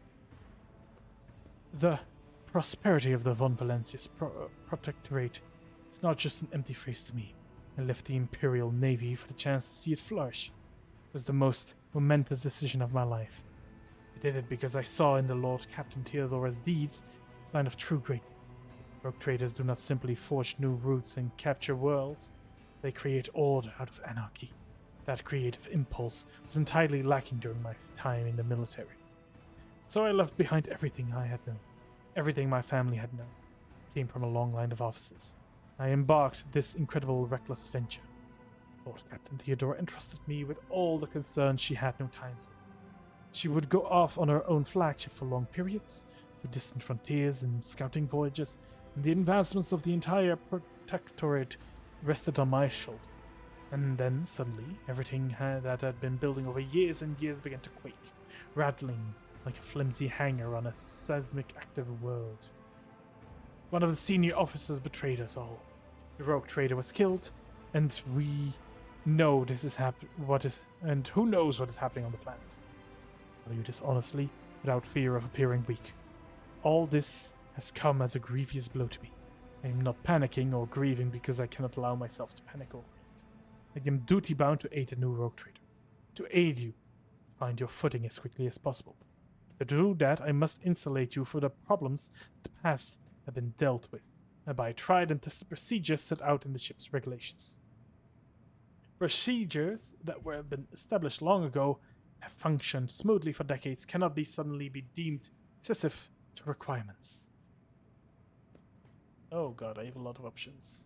The prosperity of the Von Valencius Protectorate is not just an empty phrase to me. I left the Imperial Navy for the chance to see it flourish. It was the most momentous decision of my life. I did it because I saw in the Lord Captain Theodora's deeds a sign of true greatness. Rogue traders do not simply forge new routes and capture worlds. They create order out of anarchy. That creative impulse was entirely lacking during my time in the military. So I left behind everything I had known, everything my family had known. came from a long line of officers. I embarked this incredible reckless venture. Lord Captain Theodora entrusted me with all the concerns she had no time for. She would go off on her own flagship for long periods, to distant frontiers and scouting voyages, and the advancements of the entire protectorate rested on my shoulder. And then, suddenly, everything that had been building over years and years began to quake, rattling like a flimsy hanger on a seismic active world. One of the senior officers betrayed us all. The rogue trader was killed, and we know this is and who knows what is happening on the planet. Tell you this honestly, without fear of appearing weak. All this has come as a grievous blow to me. I am not panicking or grieving because I cannot allow myself to panic or grieve. I am duty-bound to aid the new rogue trader. To aid you find your footing as quickly as possible. To do that, I must insulate you from the problems the past have been dealt with, and by tried and tested procedures set out in the ship's regulations. Procedures that were been established long ago have functioned smoothly for decades cannot suddenly be deemed excessive to requirements. Oh god, I have a lot of options.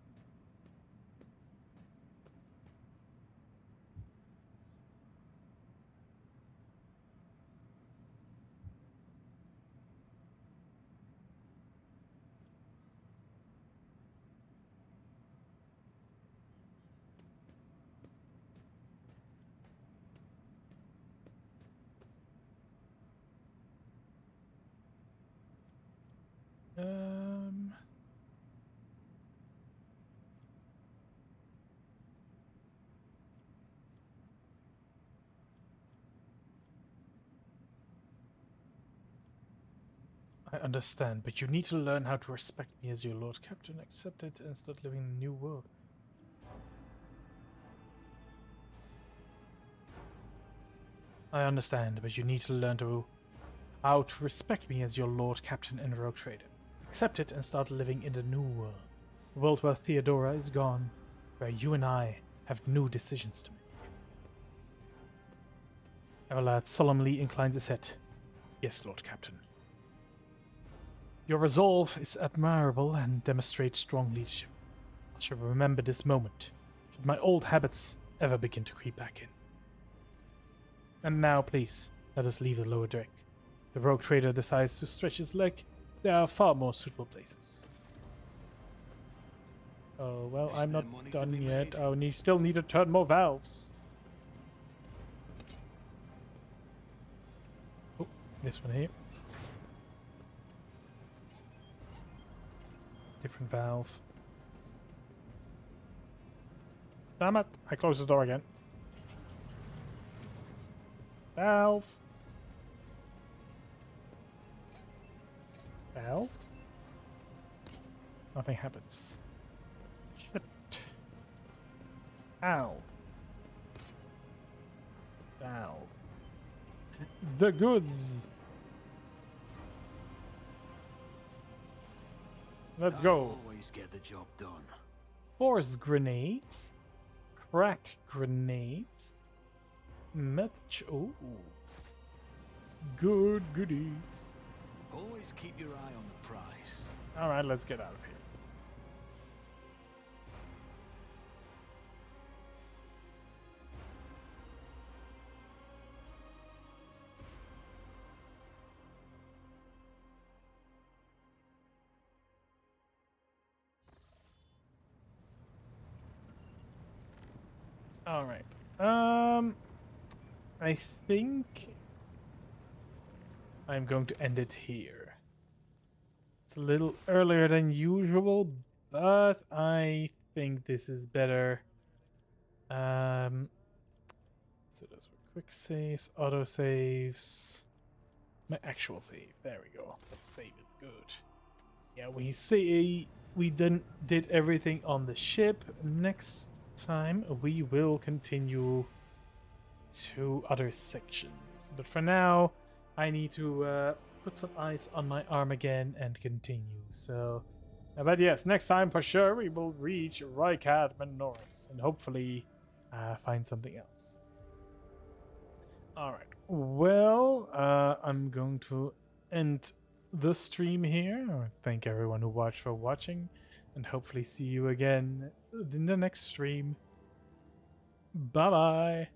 I understand, but you need to learn how to respect me as your Lord Captain, accept it, and start living in a new world. I understand, but you need to learn how to respect me as your Lord Captain and Rogue Trader. Accept it and start living in the new world. A world where Theodora is gone, where you and I have new decisions to make. Everlad solemnly inclines his head. Yes, Lord Captain. Your resolve is admirable and demonstrates strong leadership. I shall remember this moment, should my old habits ever begin to creep back in. And now, please, let us leave the lower deck. If the rogue trader decides to stretch his leg, there are far more suitable places. Oh, well, Is I'm there not money to done be yet. made? Oh, still need to turn more valves. Oh, this one here. Different valve. Damn it! I closed the door again. Valve. Valve. Nothing happens. Shit. Ow. Valve. The goods. Let's I go. always get the job done. Force grenades. Crack grenades. Ooh. Good goodies. Always keep your eye on the prize. Alright, let's get out of here. Alright. I think I'm going to end it here. It's a little earlier than usual, but I think this is better. So those were quick saves, auto saves. My actual save. There we go. Let's save it. Good. Yeah, we did everything on the ship. Next time we will continue to other sections, but for now I need to put some ice on my arm again and continue. So but yes, next time for sure we will reach Rykat Menoris and hopefully find something else. Alright, well, I'm going to end the stream here. Thank everyone who watched for watching, and hopefully see you again in the next stream. Bye bye.